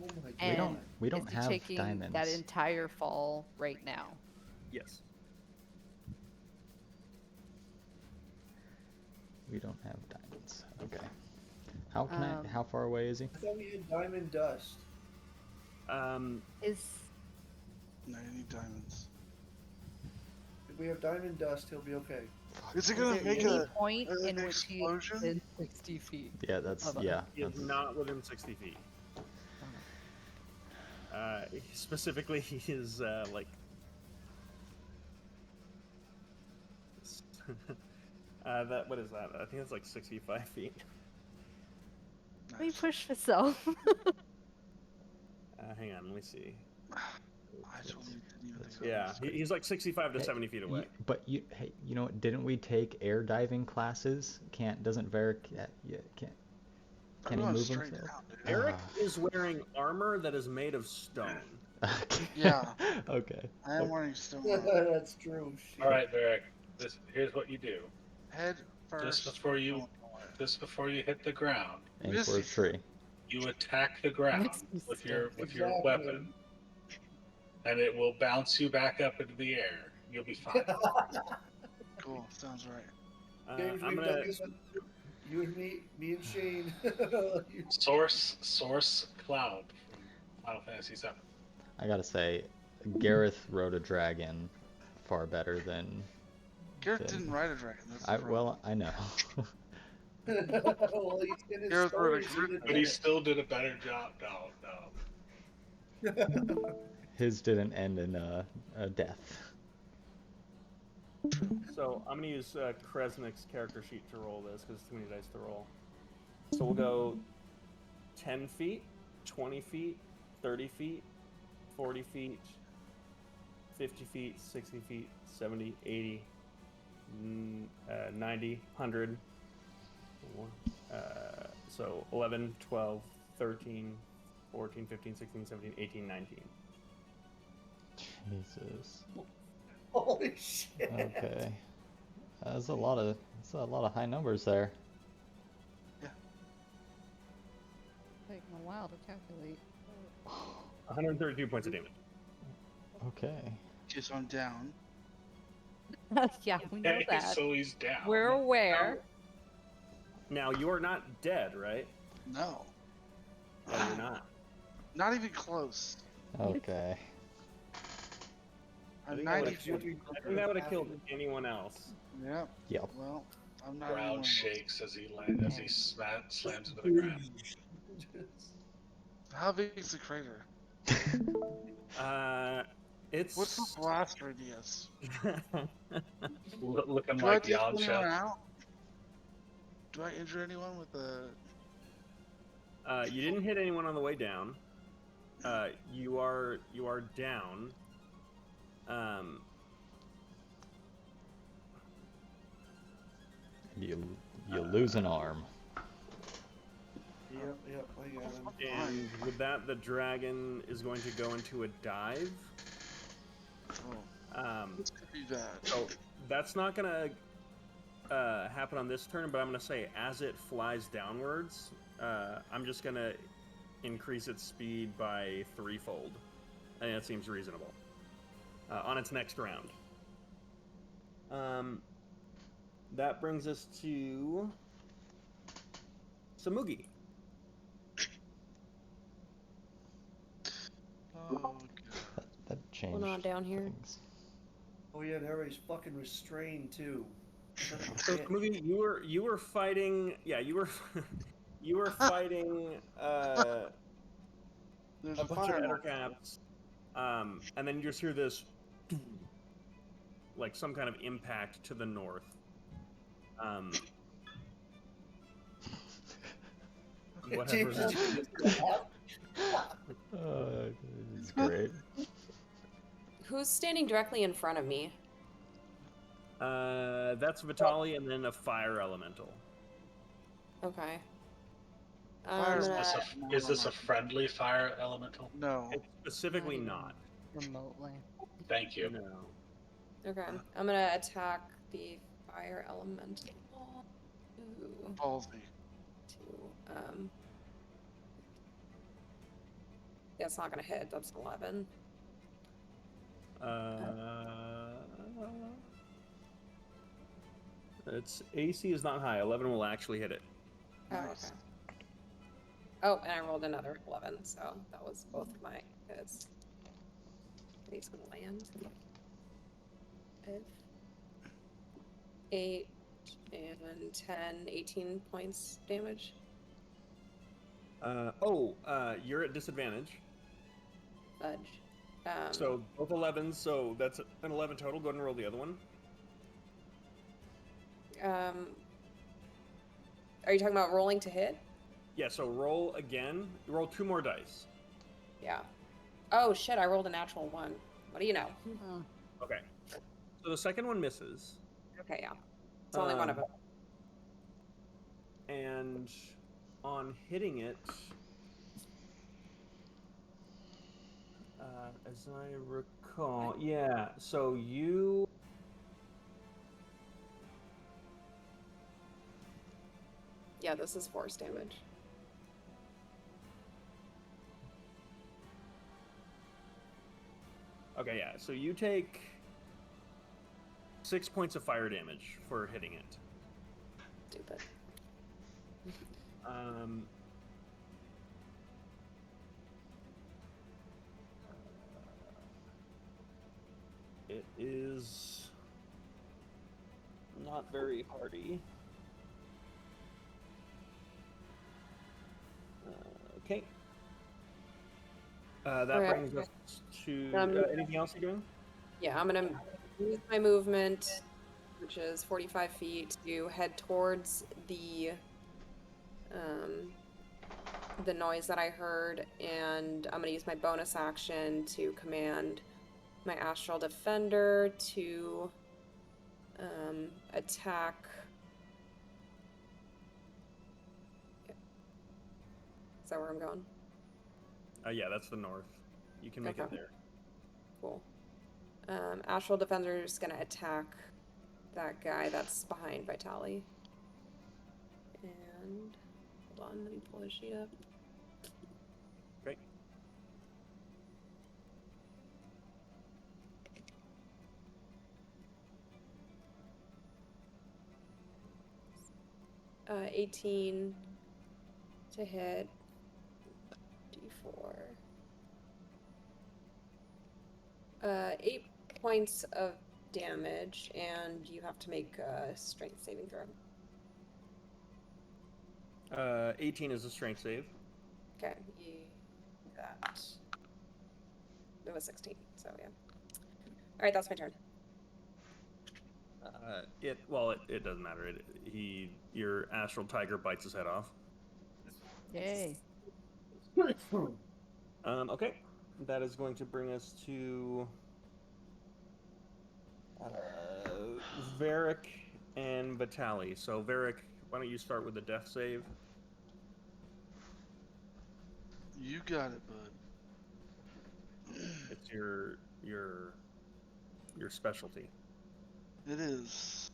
Oh my god. And we don't is he have taking that diamonds. entire fall right now? Yes. We don't have diamonds. Okay. How can Um, how far away is he? I thought we had diamond dust. Is No, you need diamonds. If we have diamond dust, he'll be okay. Is it there gonna make any a point an in which he explosion? is within 60 feet? Yeah, that's Of us. yeah. He is That's, not within 60 feet. Specifically, he is like. What is that? I think it's like 65 feet. Let me Nice. push myself. Hang on, let me see. I totally didn't even think about Yeah, this. he's like 65 to Hey, 70 feet away. But hey, you know what? Didn't we take air diving classes? Doesn't Varric, can I'm he going move straight himself? down, dude. Eric is wearing armor that is made of stone. Okay. Yeah. Okay. I am wearing stone armor. That's true. Shit. All right, Varric. Here's what you do. Head first. Just before you hit the ground, Aim for a Misty. tree. you attack the ground Misty with step. your Exactly. weapon, and it will bounce you back up into the air. You'll be fine. Cool. Sounds right. James, I'm we've gonna. done this with you and me and Shane. Source Cloud from Final Fantasy VII. I gotta say, Gareth rode a dragon far better than. Garrett than- didn't ride a dragon. That's the problem. Well, I know. Well, he's in his Gareth rode a stories, griffin. But he still did a better job. No. His didn't end in a death. So I'm gonna use Kresnik's character sheet to roll this because it's too many dice to roll. So we'll go 10 feet, 20 feet, 30 feet, 40 feet, 50 feet, 60 feet, 70, 80, 90, 100. So 11, 12, 13, 14, 15, 16, 17, 18, 19. Jesus. Holy shit. Okay. That's a lot of high numbers there. Take a while to calculate. 132 points of damage. Okay. Just on down. Yeah, we know Okay, that. so he's down. We're aware. Now you're not dead, right? No. No, you're not. Not even close. Okay. I'm I think 90 that would have killed anyone else. Yep. Yep. Well, I'm not even one Ground of those. shakes as he slams into the ground. How big is the crater? It's What's the blast radius? Looking Do like I take anyone Yamcha. out? Do I injure anyone with the? You didn't hit anyone on the way down. You are down. You lose an arm. Yep, I got him. And with that, the dragon is going to go into a dive. Oh, this could be bad. So that's not gonna happen on this turn, but I'm gonna say as it flies downwards, I'm just gonna increase its speed by 3-fold. I think that seems reasonable. On its next round. That brings us to Samugi. Oh god. That changed on down here? things. Oh yeah, and everybody's fucking restrained too. Son of a So bitch. Smoothie, you were fighting. Yeah, you were you were fighting There's a a bunch of fire. ettercaps, and then you just hear this, like some kind of impact to the north. Whatever. Jesus. It's great. Who's standing directly in front of me? That's Vitali, and then a fire elemental. Okay. Fire. Is this a friendly fire elemental? No. It's specifically even not. remotely. Thank you. No. Okay. I'm gonna attack the fire elemental. Ooh, Ballsy. yeah, it's not gonna hit. That's 11. Its AC is not high. 11 will actually hit it. Oh, okay. Oh, and I rolled another 11, so that was both of my hits. He's gonna land. 8 and 10, 18 points damage. You're at disadvantage. Fudge. So both 11s, so that's an 11 total. Go ahead and roll the other one. Are you talking about rolling to hit? Yeah, so roll again. Roll 2 more dice. Yeah. Oh shit, I rolled a natural 1. What do you know? Okay. So the second one misses. Okay, yeah. It's only one of them. And on hitting it, as I recall, yeah, so you... Yeah, this is force damage. Okay, yeah, so you take 6 points of fire damage for hitting it. Stupid. It is not very hardy. Okay. That Alright. brings us to anything else you're doing? Yeah, I'm gonna use my movement, which is 45 feet, to head towards the noise that I heard, and I'm gonna use my bonus action to command my Astral Defender to attack. Is that where I'm going? Yeah, that's the north. You can make it Okay. there. Cool. Astral Defender is gonna attack that guy that's behind Vitali. And hold on, let me pull his sheet up. Great. Uh, 18 to hit. D4. 8 points of damage, and you have to make a strength saving throw. 18 is a strength save. Okay, that. It was 16, so yeah. Alright, that's my turn. It doesn't matter. Your astral tiger bites his head off. Yay. Okay, that is going to bring us to Varric and Vitali. So Varric, why don't you start with the death save? You got it, bud. It's your specialty. It is.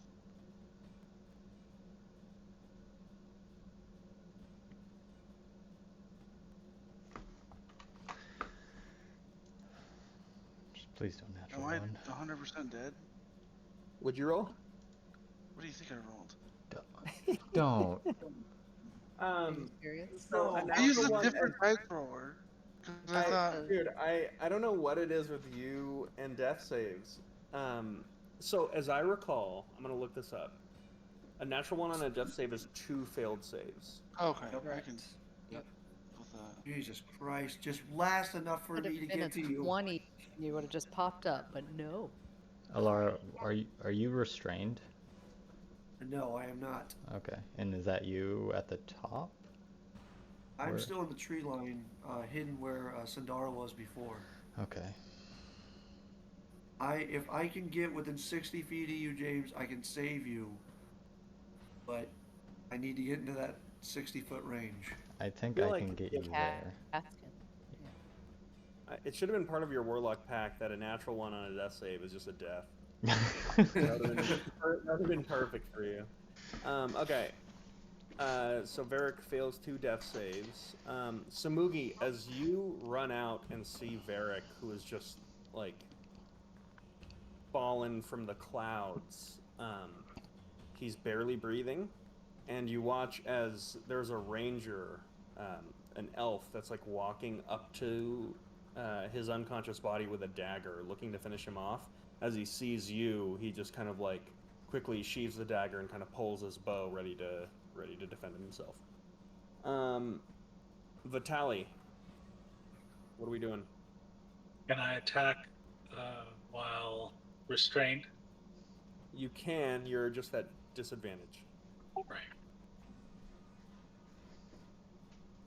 Just please don't natural Am I one. 100% dead? Would you roll? What do you think I rolled? Don't. Are you serious? So a I used natural a one different dice roller. Because I thought. Dude, I don't know what it is with you and death saves. So as I recall, I'm gonna look this up. A natural one on a death save is 2 failed saves. Okay, Yep. I can. Yep. With that. Jesus Christ, just last enough for Could me to have been a get to you. 20. You would have just popped up, but no. Alara, are you restrained? No, I am not. Okay. And is that you at the top? I'm Where- still in the tree line, hidden where Sandara was before. Okay. If I can get within 60 feet of you, James, I can save you. But I need to get into that 60-foot range. I think feel I like can get if- you there. Asking. Yeah. It should have been part of your warlock pack that a natural one on a death save is just a death. That would have been perfect for you. Okay. So Varric fails 2 death saves. Samugi, as you run out and see Varric, who is just like fallen from the clouds, he's barely breathing, and you watch as there's a ranger, an elf that's like walking up to his unconscious body with a dagger, looking to finish him off. As he sees you, he just kind of like quickly sheathes the dagger and kind of pulls his bow, ready to defend himself. Vitali, what are we doing? Can I attack while restrained? You can. You're just at disadvantage. Right.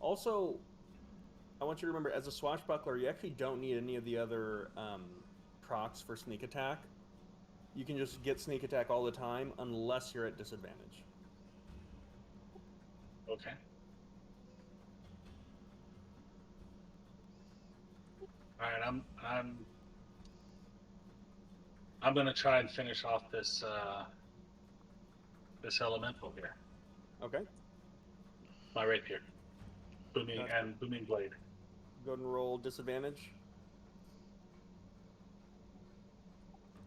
Also, I want you to remember, as a swashbuckler, you actually don't need any of the other procs for sneak attack. You can just get sneak attack all the time, unless you're at disadvantage. Okay. All right. I'm gonna try and finish off this this elemental here. Okay. My rapier, booming blade. Go ahead and roll disadvantage.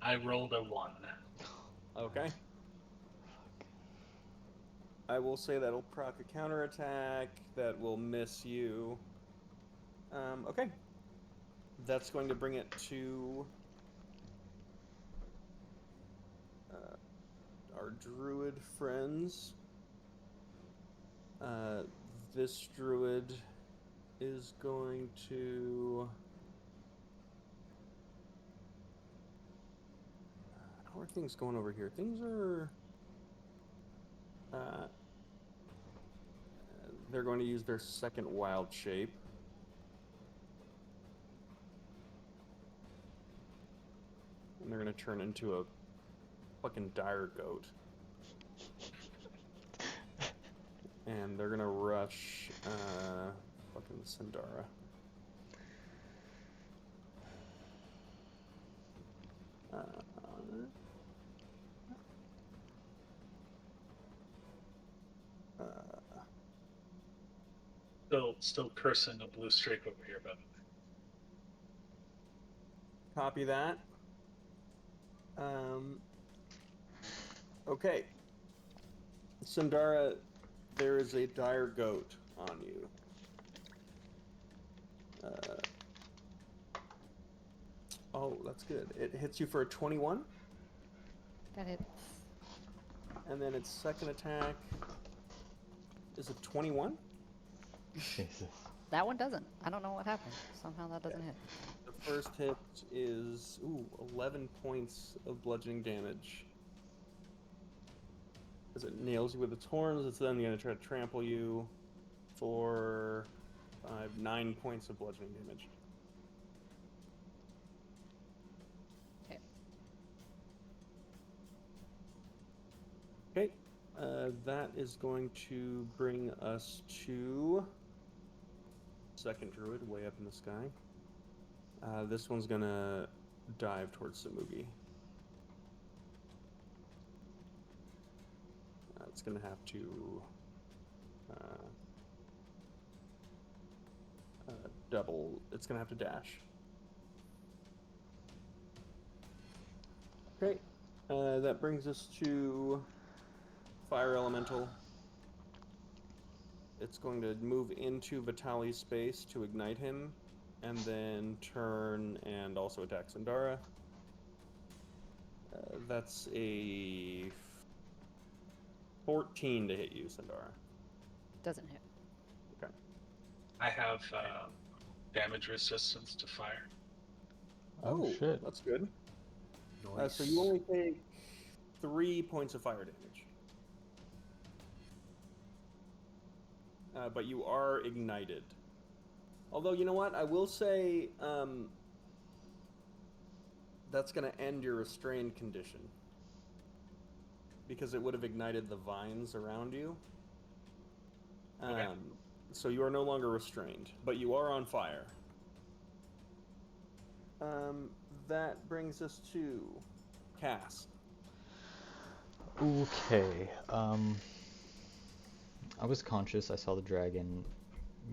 I rolled a 1. Okay. I will say that'll proc a counterattack that will miss you. Okay. That's going to bring it to our druid friends. This druid is going to... How are things going over here? Things are... they're going to use their second wild shape. And they're going to turn into a fucking dire goat. And they're going to rush fucking Sandara. Still cursing a blue streak over here, but Copy that. Okay. Sandara, there is a dire goat on you. Oh, that's good. It hits you for a 21, That hits. and then its second attack is a 21. Jesus. That one doesn't. I don't know what happened. Somehow that doesn't hit. The first hit is 11 points of bludgeoning damage. As it nails you with its horns, it's then going to try to trample you for 9 points of bludgeoning damage. Okay. Okay, that is going to bring us to second druid, way up in the sky. This one's gonna dive towards Samugi. It's gonna have to double. It's gonna have to dash. Okay, that brings us to fire elemental. It's going to move into Vitali's space to ignite him, and then turn and also attack Sandara. That's a 14 to hit you, Sandara. Doesn't hit. Okay. I have damage resistance to fire. Oh, shit. That's good. Nice. So you only take 3 points of fire damage. But you are ignited. Although, you know what? I will say that's going to end your restrained condition. Because it would have ignited the vines around you. Okay. So you are no longer restrained, but you are on fire. That brings us to Cass. Okay. I was conscious. I saw the dragon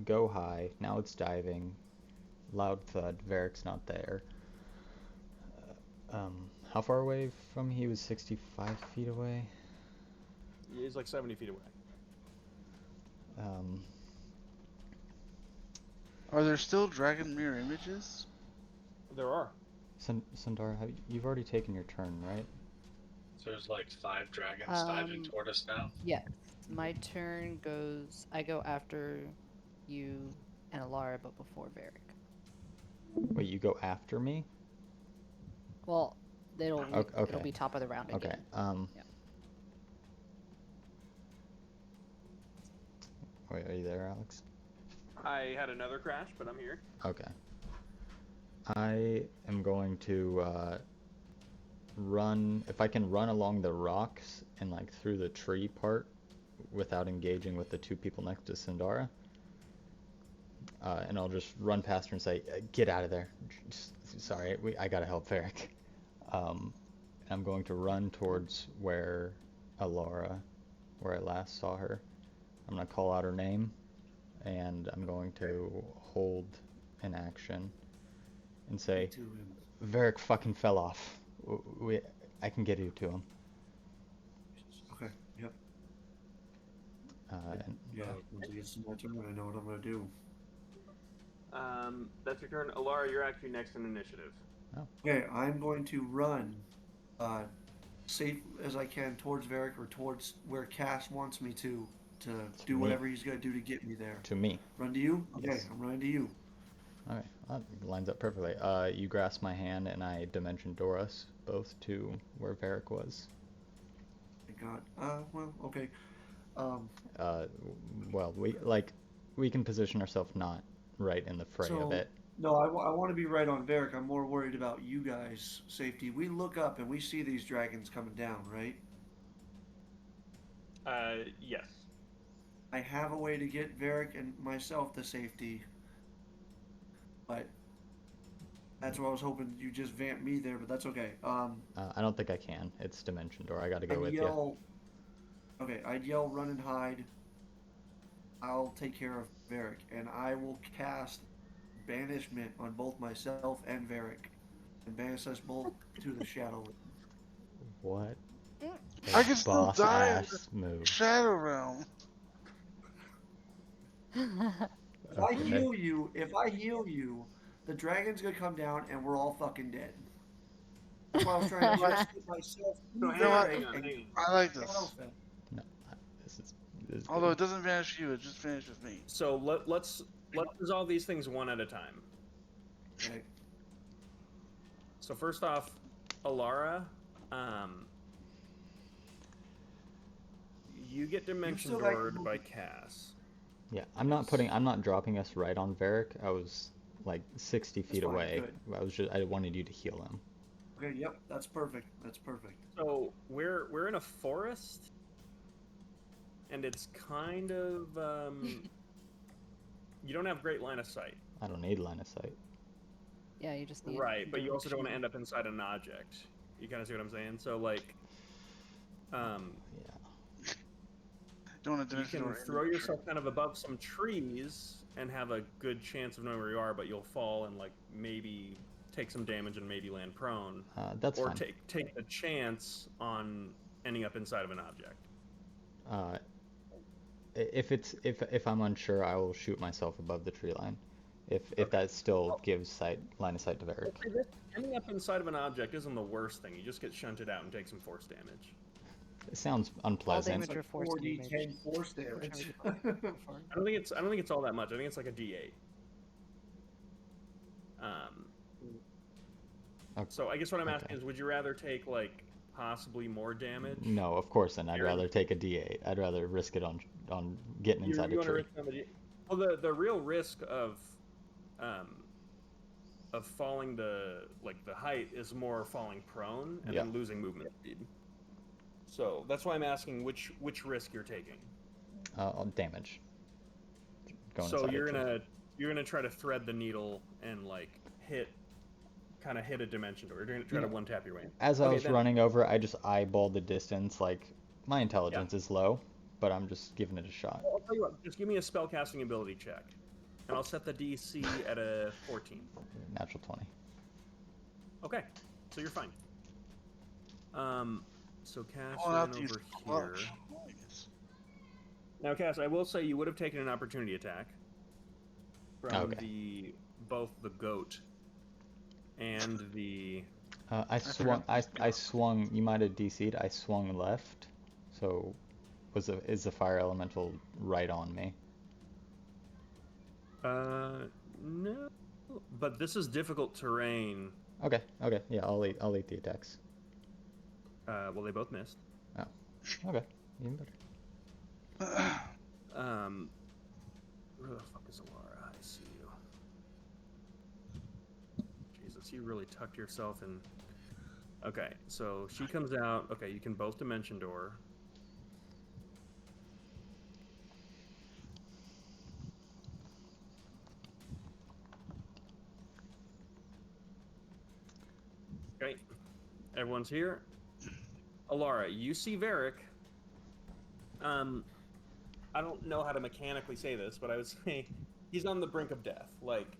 go high. Now it's diving. Loud thud. Varric's not there. How far away from he was 65 feet away? He's like 70 feet away. Are there still dragon mirror images? There are. Sundar, you've already taken your turn, right? So there's like 5 dragons diving toward us now. Yes. My turn goes. I go after you and Alara, but before Varric. Wait, you go after me? Well, it'll Okay. be top of the round Okay. again. Yeah. Wait, are you there, Alex? I had another crash, but I'm here. Okay. I am going to run, if I can run along the rocks and like through the tree part without engaging with the 2 people next to Sindara. And I'll just run past her and say, get out of there. Sorry, I gotta help Varric. I'm going to run towards where Alara, where I last saw her. I'm gonna call out her name, and I'm going to hold an action and say, Varric fucking fell off. I can get you to him. Okay, yep. Yeah. Once it gets to my turn, I know what I'm gonna do. That's your turn. Alara, you're actually next in initiative. Okay, I'm going to run safe as I can towards Varric or towards where Cass wants me to do whatever he's gonna do to get me there. To me. Run to you? Okay, Yes. I'm running to you. Alright, that lines up perfectly. You grasp my hand and I dimension door us both to where Varric was. Thank God. Well, okay. Well, we can position ourselves not right in the fray of it. No, I want to be right on Varric. I'm more worried about you guys' safety. We look up and we see these dragons coming down, right? Yes. I have a way to get Varric and myself to safety, but that's what I was hoping you just vamp me there, but that's okay. I don't think I can. It's dimension door. I gotta go with you. Okay, I'd yell run and hide. I'll take care of Varric, and I will cast banishment on both myself and Varric, and banish us both to the shadow. What? I can still die in Boss-ass move. Shadow Realm. If I heal you, the dragon's gonna come down and we're all fucking dead. That's why I was trying to just get myself No, through hang on, Varric hang on, and hang I like this. Shadowfell. No, this is Although it good. doesn't vanish you, it just vanishes me. So let's resolve these things one at a time. Okay. So first off, Alara, you get dimension still got- doored by Cass. Yeah, I'm not dropping us right on Varric. I was like 60 feet fine, away. good. I wanted you to heal him. Okay, yep, that's perfect. That's perfect. So we're in a forest, and it's kind of you don't have great line of sight. I don't need line of sight. Yeah, you just need. Right, but you also don't want to end up inside an object. You kind of see what I'm saying? So like, Yeah. Don't want to you dimension can door throw into the yourself kind of above some trees and have a good chance of knowing where you are, but you'll fall and like maybe take some damage and maybe land prone. That's or fine. take the chance on ending up inside of an object. If I'm unsure, I will shoot myself above the tree line. If that still gives line of sight to Varric. Ending up inside of an object isn't the worst thing. You just get shunted out and take some force damage. It sounds All unpleasant. damage or force 4d10 damage. force Whichever damage. you prefer. I don't think it's all that much. I think it's like a D8. So I guess what I'm asking is, would you rather take like possibly more damage? No, of course. Then I'd Aaron? rather take a D8. I'd rather risk it on getting inside You a want to tree. risk somebody? Well, the real risk of falling the height is more falling prone and then losing movement speed. So that's why I'm asking which risk you're taking. Damage. So you're gonna try to thread the needle and like hit a dimension door. You're gonna try to one tap your way in. As I was running over, I just eyeballed the distance. Like my intelligence is low, but I'm just giving it a shot. I'll tell you what. Just give me a spellcasting ability check, and I'll set the DC at a 14. Natural 20. Okay, so you're fine. So Cass, Pulling out these over clutch. here. Nice. Now, Cass, I will say you would have taken an opportunity attack from both the goat and the. I swung. You might have DC'd. I swung left, so is the fire elemental right on me? No, but this is difficult terrain. Okay. Yeah, I'll eat the attacks. Well, they both missed. Oh. Okay. Even better. Where the fuck is Alara? I see you. Jesus, you really tucked yourself in. Okay, so she comes out. Okay, you can both dimension door. Okay, everyone's here. Alara, you see Varric. I don't know how to mechanically say this, but I would say he's on the brink of death. Like,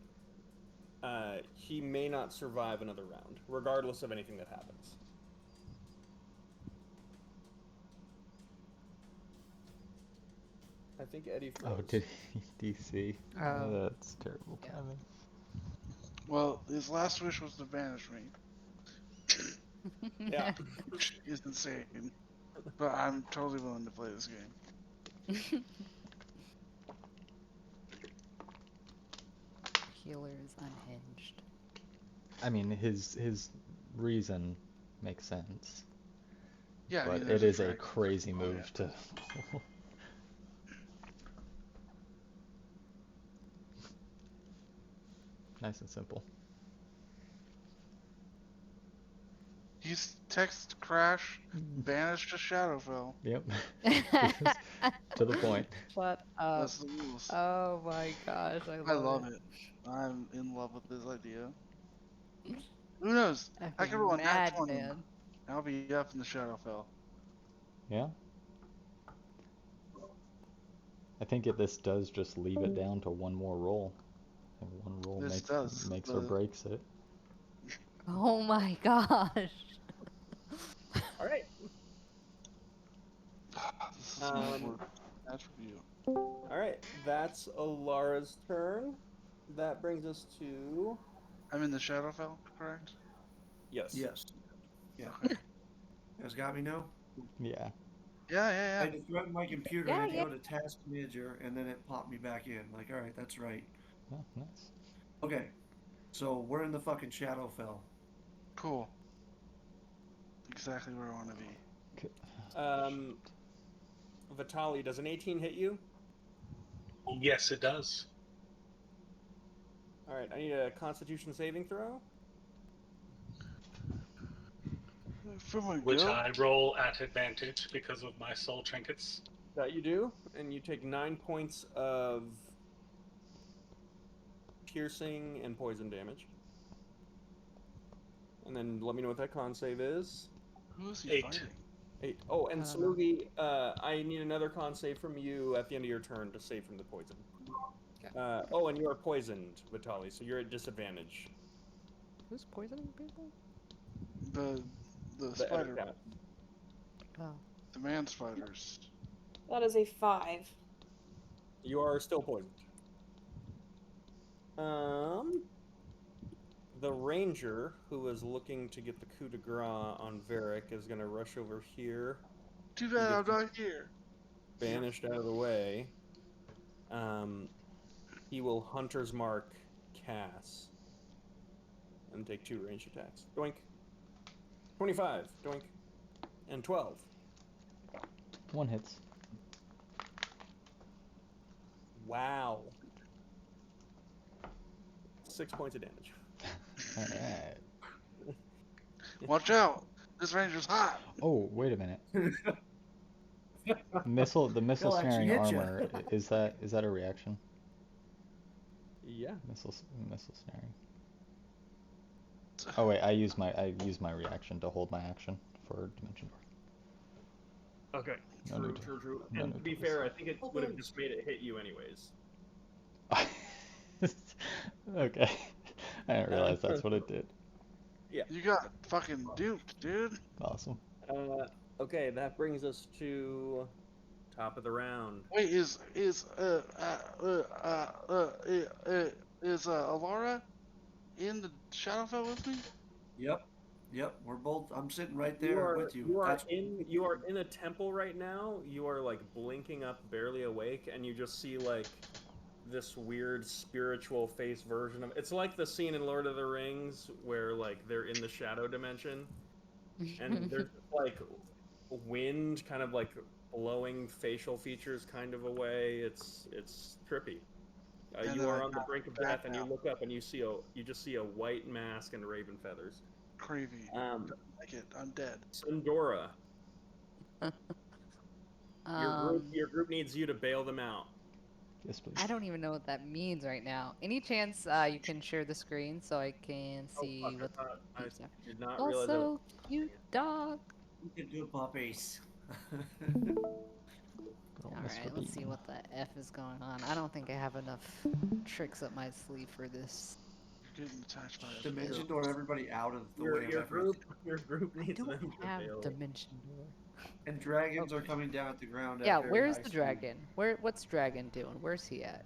he may not survive another round, regardless of anything that happens. I think Eddie froze. Oh, did he DC? Oh. That's terrible timing. Well, his last wish was to banish me. Yeah. Which is insane. But I'm totally willing to play this game. Healer is unhinged. I mean, his reason makes sense. Yeah, I But mean, it is a fact. crazy move to. Nice and simple. He's text crash, banished to Shadowfell. Yep. To the point. Shut up. That's the rules. Oh my gosh, I love it. I'm in love with this idea. Who knows? I could roll a nat 20. Man. I'll be up in the Shadowfell. Yeah. I think this does just leave it down to one more roll. And one roll makes or breaks it. Oh my gosh. All right. This is more attribute. All right. That's Alara's turn. That brings us to. I'm in the Shadowfell, correct? Yes. Yes. Yeah. You guys got me now? Yeah. Yeah. I just threatened my computer, Yeah, I had to yeah. go to task manager, and then it popped me back in. Like, all right, that's right. Oh, nice. Okay, so we're in the fucking Shadowfell. Cool. Exactly where I want to be. Vitali, does an 18 hit you? Yes, it does. All right. I need a Constitution saving throw. From a Which goat? I roll at advantage because of my soul trinkets. That you do, and you take 9 points of piercing and poison damage. And then let me know what that con save is. Who is he 8. fighting? 8. Oh, and I don't know. Samugi, I need another con save from you at the end of your turn to save from the poison. Okay. Oh, and you are poisoned, Vitali, so you're at disadvantage. Who's poisoning people? The The spider. Ettercat. Oh. The man spiders. That is a 5. You are still poisoned. The ranger who is looking to get the coup de grace on Varric is going to rush over here, Too bad get I'm not here. banished out of the way. He will Hunter's Mark Cass and take 2 range attacks. Doink. 25. Doink. And 12. 1 hits. Wow. 6 points of damage. Alright. Watch out! This ranger's hot. Oh, wait a minute. The missile He'll actually snaring hit ya. armor, is that a reaction? Yeah. Missile snaring. Oh wait, I use my reaction to hold my action for Dimension Door. Okay. No True, need to- true, true. no And need to be to fair, I listen. think it would have just made it hit you anyways. Okay. I didn't realize that's what it did. You got fucking duped, dude. Awesome. Okay, that brings us to top of the round. Wait, is Alara in the Shadowfell with me? Yep. We're both. I'm sitting right You there are with you. you are That's in a temple right now. You are like blinking up, barely awake, and you just see like this weird spiritual face version of it's like the scene in Lord of the Rings where like they're in the shadow dimension and there's like wind kind of like blowing facial features kind of away. It's trippy. And You then are I on the got brink of back death, and you out. look up and you just see a white mask and raven feathers. Cravey. Don't like it. I'm dead. Sindora, Um, your group needs you to bail them out. Yes, please. I don't even know what that means right now. Any chance you can share the screen so I can see what the I peeps are? did not realize that. Also, cute dog. you can do puppies. Good old All Mr. right, let's see Bean. what the F is going on. I don't think I have enough tricks up my sleeve for this. You're getting attached by a Dimension Door everybody out of the way of Your everything. group I needs don't them to have bail. dimension door. And dragons are Okay. coming down at the ground at Yeah, very where's high the speed. dragon? What's dragon doing? Where's he at?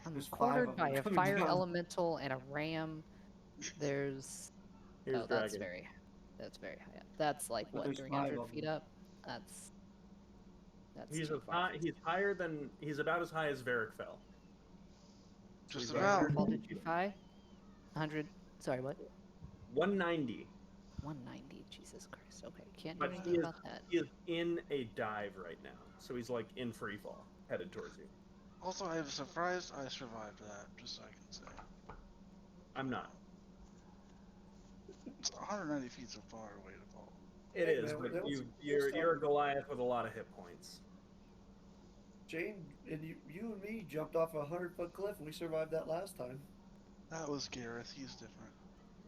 I'm There's 5 cornered of by them a coming fire down. elemental and a ram. There's Here's oh, that's dragon. very high up. That's like But what, there's 5 300 of feet them. up? That's He's too far. he's about as high as Varric fell. Just He's about. How tall did you fly? 100. Sorry, what? 190. 190. Jesus Christ. Okay, can't do But anything about that. he is in a dive right now, so he's like in free fall, headed towards you. Also, I was surprised I survived that, just so I can say. I'm not. It's 190 feet so far away to fall. It Hey, is, man, but that was you're a Goliath with a lot of hit points. Jane and you and me jumped off a 100-foot cliff and we survived that last time. That was Gareth. He's different.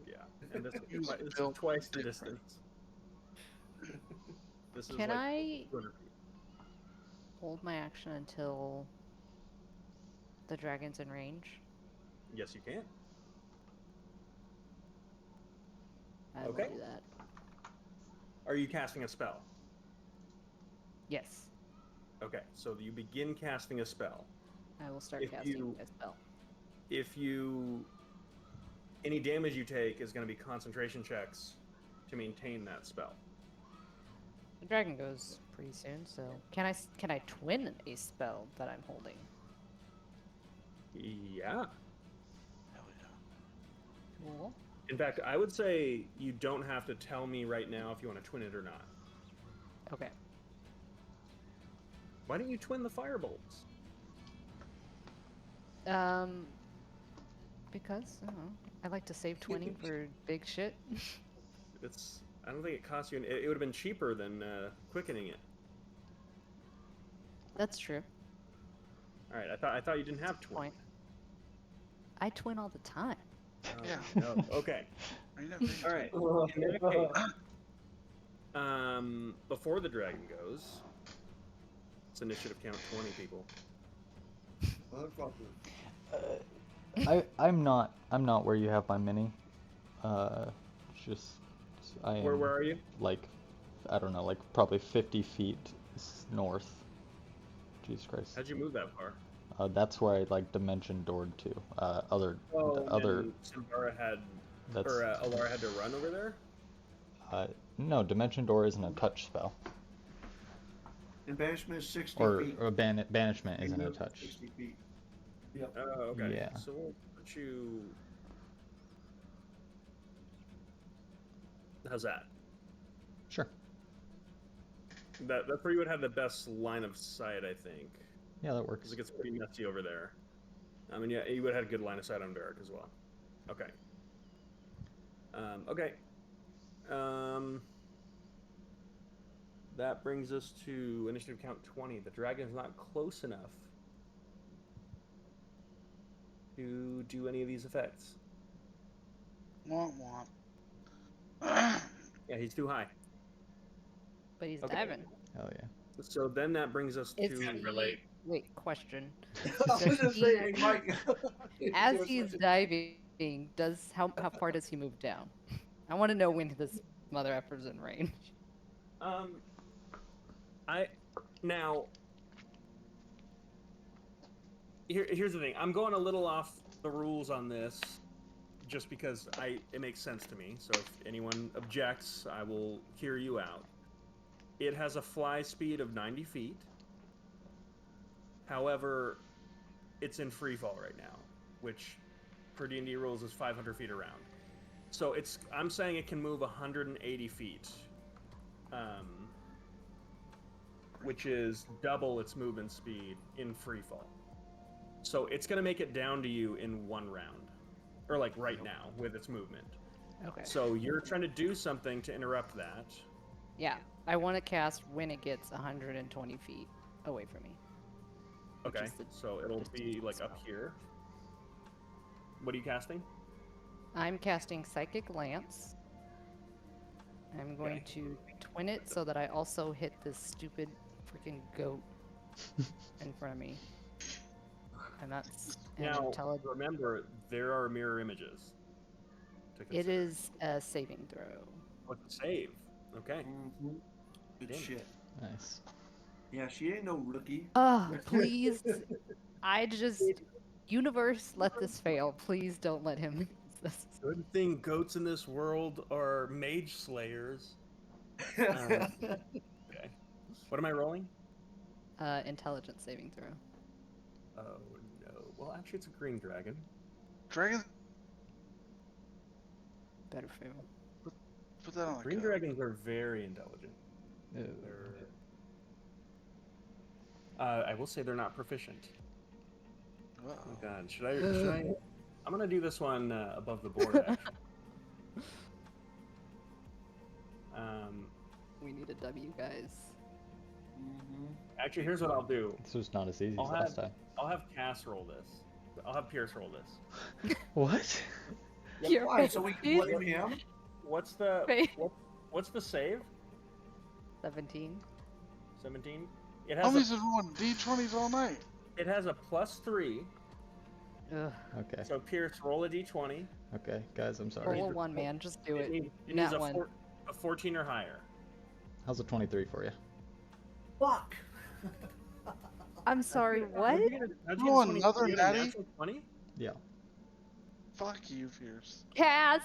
Yeah, and this He was is built twice the different. distance. This is Can like I 200 feet. hold my action until the dragon's in range? Yes, you can. I Okay. will do that. Are you casting a spell? Yes, Okay, so you begin casting a spell. I will start If casting you- a spell. Any damage you take is going to be concentration checks to maintain that spell. The dragon goes pretty soon, so can I twin a spell that I'm holding? Yeah. Hell yeah. Cool. In fact, I would say you don't have to tell me right now if you want to twin it or not. Okay. Why don't you twin the firebolts? Because I don't know. I like to save twinning for big shit. I don't think it costs you. It would have been cheaper than quickening it. That's true. All right, I thought you didn't have twin. Point. I twin all the time. Oh, Yeah. No. Okay. Are you not paying All right. In that case, before the dragon goes, it's initiative count 20 people. I'm not where you have my mini. Just I am Where are you? like, I don't know, like probably 50 feet north. Jesus Christ. How'd you move that far? That's where I like dimension doored to. The Oh, other. and Simbara had, That's or Alara had to run over there? no, dimension door isn't a touch spell, And banishment is 60 or, feet. banishment You isn't a move touch. 60 feet. Yep. Oh, okay. Yeah. So we'll put you. How's that? Sure. That's where you would have the best line of sight, I think. Yeah, that Because works. it gets pretty messy over there. I mean, yeah, you would have had a good line of sight on Derek as well. Okay. Okay. That brings us to initiative count 20. The dragon is not close enough to do any of these effects. Womp womp. Yeah, he's too high. But he's Okay. diving. Hell yeah. So then that brings us Is to. Can't relate. Wait, question. I was Does just he- saying, Mike. As he's diving, how far does he move down? I want to know when this mother effer's in range. Now. Here's the thing. I'm going a little off the rules on this, just because it makes sense to me. So if anyone objects, I will hear you out. It has a fly speed of 90 feet. However, it's in free fall right now, which for D&D rules is 500 feet around. So I'm saying it can move 180 feet, which is double its movement speed in free fall. So it's going to make it down to you in one round, or like right now with its movement. Okay. So you're trying to do something to interrupt that. Yeah, I want to cast when it gets 120 feet away from me. which Okay, is the so it'll be distance like spell. up here. What are you casting? I'm casting Psychic Lance. I'm going to twin it so that I also hit this stupid freaking goat in front of me. And that's an Now, intelligence. remember, there are mirror images to It consider. is a saving throw. What's the save? Okay. Mm-hmm. Good Damn it. shit. Nice. Yeah, she ain't no rookie. Oh, please. Universe, let this fail. Please don't let him use this. Good thing goats in this world are mage slayers. Okay. What am I rolling? Intelligence saving throw. Oh, no. Well, actually, it's a green dragon. Dragon, Better fail. put that on the Green code. dragons are very intelligent. Ew. I will say they're not proficient. Uh-oh. Oh God, should I? I'm gonna do this one above the board. Actually. We need a W, guys. Actually, here's what I'll do. This was not as easy as I'll last time. I'll have Cass roll this. I'll have Pierce roll this. What? Your Why? So we can face. blame him? What's the Face. what's the save? 17. 17. It has Homies been rolling D20s all night. it has a +3. Ugh. Okay. So Pierce, roll a d20. Okay, guys, I'm sorry. Roll a 1, man. Just do it. It needs Nat a, 1. a 14 or higher. How's a 23 for you? Fuck. I'm sorry, what? How'd you get Oh, a 20? another You get a natty? natural 20? Yeah. Fuck you, Pierce. Cass!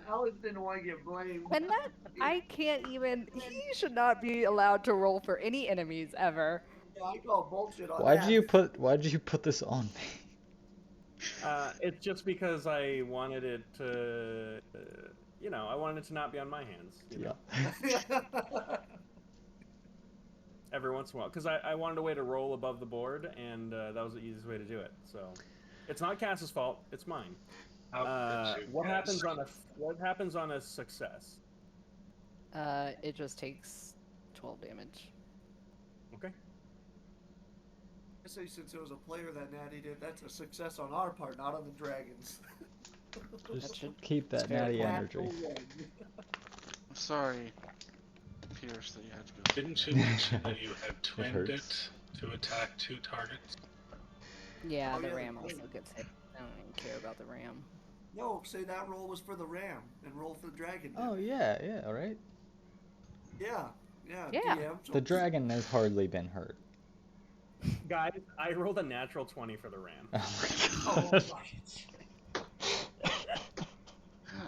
Alex didn't want to get blamed. And that, I can't even, he should not be allowed to roll for any enemies ever. Yeah, I call bullshit on Why'd that. you put this on me? It's just because I wanted it to, I wanted it to not be on my hands. You know? Every once in a while, because I wanted a way to roll above the board, and that was the easiest way to do it. So, it's not Cass's fault; it's mine. How could you What guess? happens on a success? It just takes 12 damage. Okay. I say since it was a player that Natty did, that's a success on our part, not on the dragons. Just should- keep that natty energy. I'm sorry, Pierce, that you had to go. Didn't you mention that you had twinned hurts. it to attack 2 targets? Yeah, Oh, the yeah, ram the also ram. gets hit. I don't even care about the ram. No, say that roll was for the ram and roll for the dragon. Oh yeah, alright. Yeah, Yeah. DM, so The dragon has hardly been hurt. Guys, I rolled a natural 20 for the ram. Oh Oh my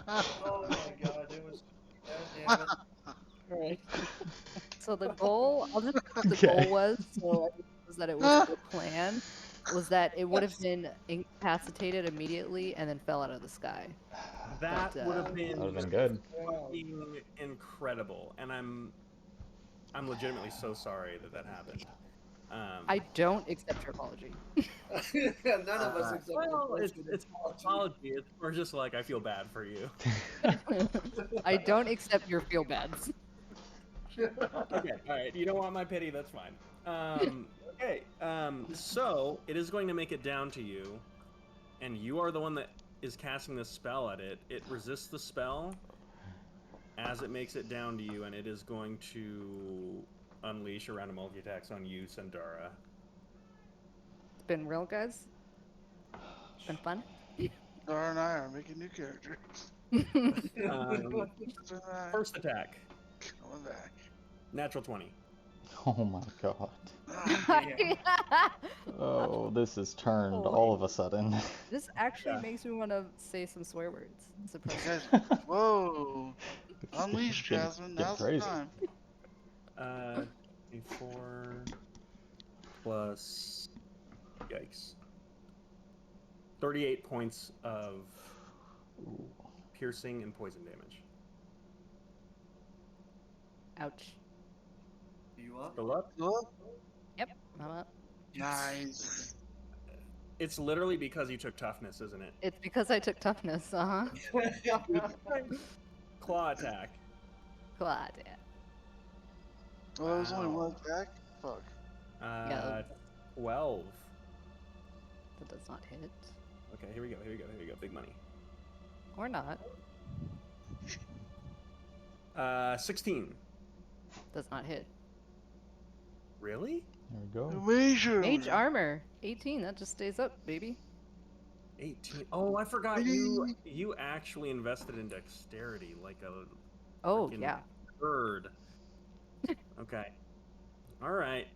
my, oh my god, it was. God damn it. All right. So the goal, I'll just what the Okay. goal was. So I think was that it was the plan was that it would have been incapacitated immediately and then fell out of the sky. That But, would have That been would have been good. fucking incredible, and I'm legitimately so sorry that that happened. I don't accept your apology. None of us accept the Well, bullshit it's apology. apology. It's more just like I feel bad for you. I don't accept your feel bads. Okay, all right. You don't want my pity. That's fine. Okay. So it is going to make it down to you, and you are the one that is casting this spell at it. It resists the spell as it makes it down to you, and it is going to unleash a round of multi-attacks on you, Sandara. It's been real, guys. Been fun. Dara and I are making new characters. Um, Tonight, first attack, coming back. natural 20. Oh my god. Damn. Oh, this has turned Oh. all of a sudden. This actually Yeah. makes me want to say some swear words. Suppress Guys, it. whoa. It's Unleash, getting- Jasmine. getting Now's crazy. the time. A 4 plus, yikes, 38 points of Ooh. piercing and poison damage. Ouch. You up? Still up? Look. Yep, I'm up. Nice. It's literally because you took toughness, isn't it? It's because I took toughness, Claw attack. Glad. Yeah. Oh, there was only Wow. one attack? Fuck. Uh, 12. That does not hit. Okay, here we go. Big money. Or not. 16. Does not hit. Really? There we go. Major. Mage armor. 18. That just stays up, baby. 18. Oh, I forgot you actually invested in dexterity like a Oh, freaking yeah. bird. Okay. All right.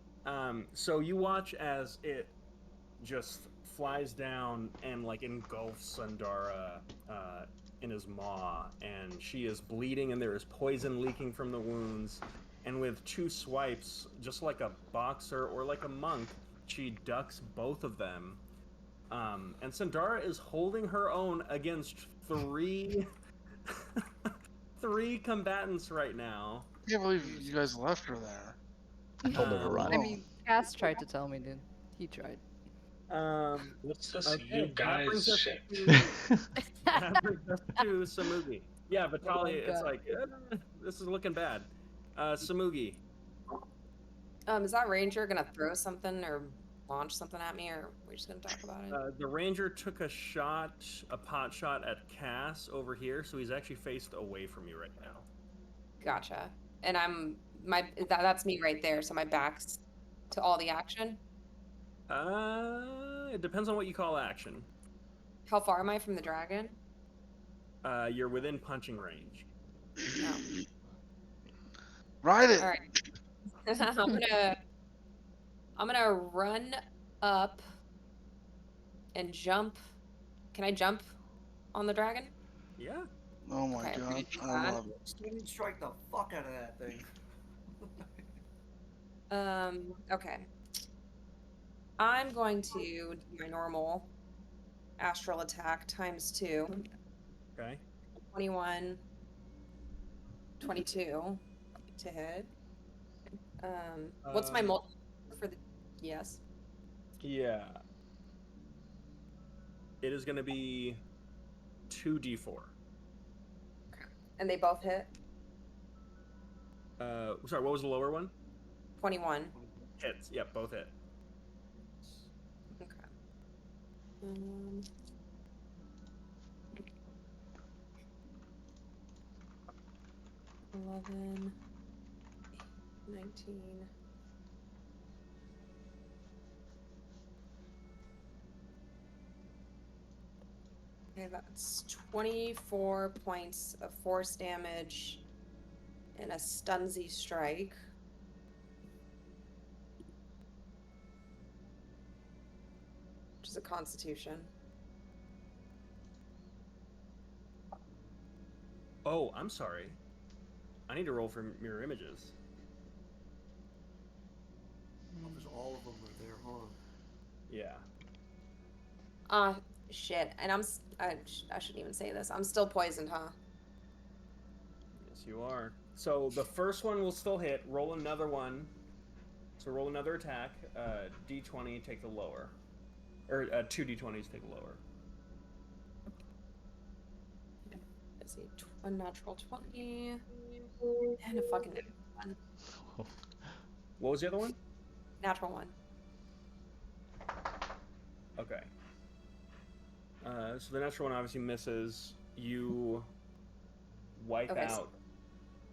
So you watch as it just flies down and like engulfs Sandara in his maw, and she is bleeding, and there is poison leaking from the wounds. And with 2 swipes, just like a boxer or like a monk, she ducks both of them. And Sandara is holding her own against 3 3 combatants right now. I can't believe you guys left her there. I told her to run. I mean, Cass tried to tell me, dude. He tried. What's this Okay, you that guys brings us shit? that brings us to Samugi. Yeah, Vitaly, it's God. like, this is looking bad. Samugi. Is that ranger gonna throw something or launch something at me, or are we just gonna talk about it? The ranger took a pot shot at Cass over here, so he's actually faced away from you right now. Gotcha. And that's me right there. So my back's to all the action. It depends on what you call action. How far am I from the dragon? You're within punching range. No. Ride it. All right. I'm gonna run up and jump. Can I jump on the dragon? Yeah. Oh my Okay, I'm god. gonna do I that. love it. Student strike the fuck out of that thing. Okay. I'm going to do my normal astral attack times 2. Okay. 21, 22 to hit. What's my multi for the yes? Yeah. It is going to be 2d4. And they both hit? Sorry, what was the lower one? 21. Hits. Yep, both hit. Okay. 11, 19. Okay, that's 24 points of force damage and a stunsy strike. is a Constitution. Oh, I'm sorry. I need to roll for mirror images. Oh, because all of them are there, huh? Yeah. Shit. And I shouldn't even say this. I'm still poisoned, huh? Yes, you are. So the first one will still hit. Roll another one. So roll another attack. D20, take the lower. Or 2 D20s, take the lower. Let's see. A natural 20. And a fucking one. What was the other one? Natural 1. Okay. So the natural one obviously misses. You wipe Okay. out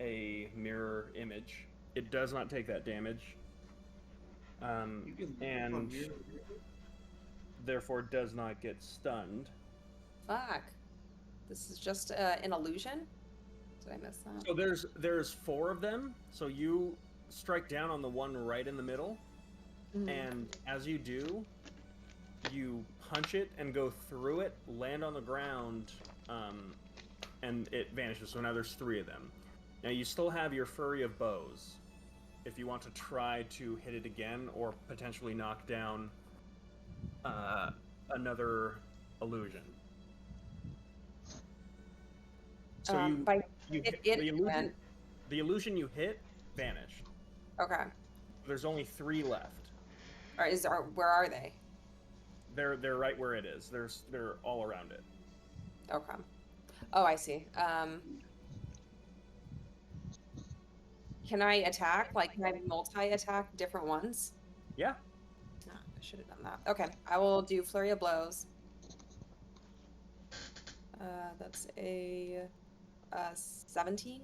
a mirror image. It does not take that damage. You can And mirror. therefore does not get stunned. Fuck. This is just an illusion? Did I miss that? So there's 4 of them. So you strike down on the one right in the middle, and as you do, you punch it and go through it, land on the ground, and it vanishes. So now there's 3 of them. Now you still have your flurry of bows, if you want to try to hit it again or potentially knock down another illusion. So you hit the illusion you hit vanished. Okay. There's only 3 left. Where are they? They're right where it is. They're all around it. Okay. Oh, I see. Can I attack? Like, can I multi-attack different ones? Yeah. No, I should have done that. Okay, I will do Flurry of Blows. That's a 17.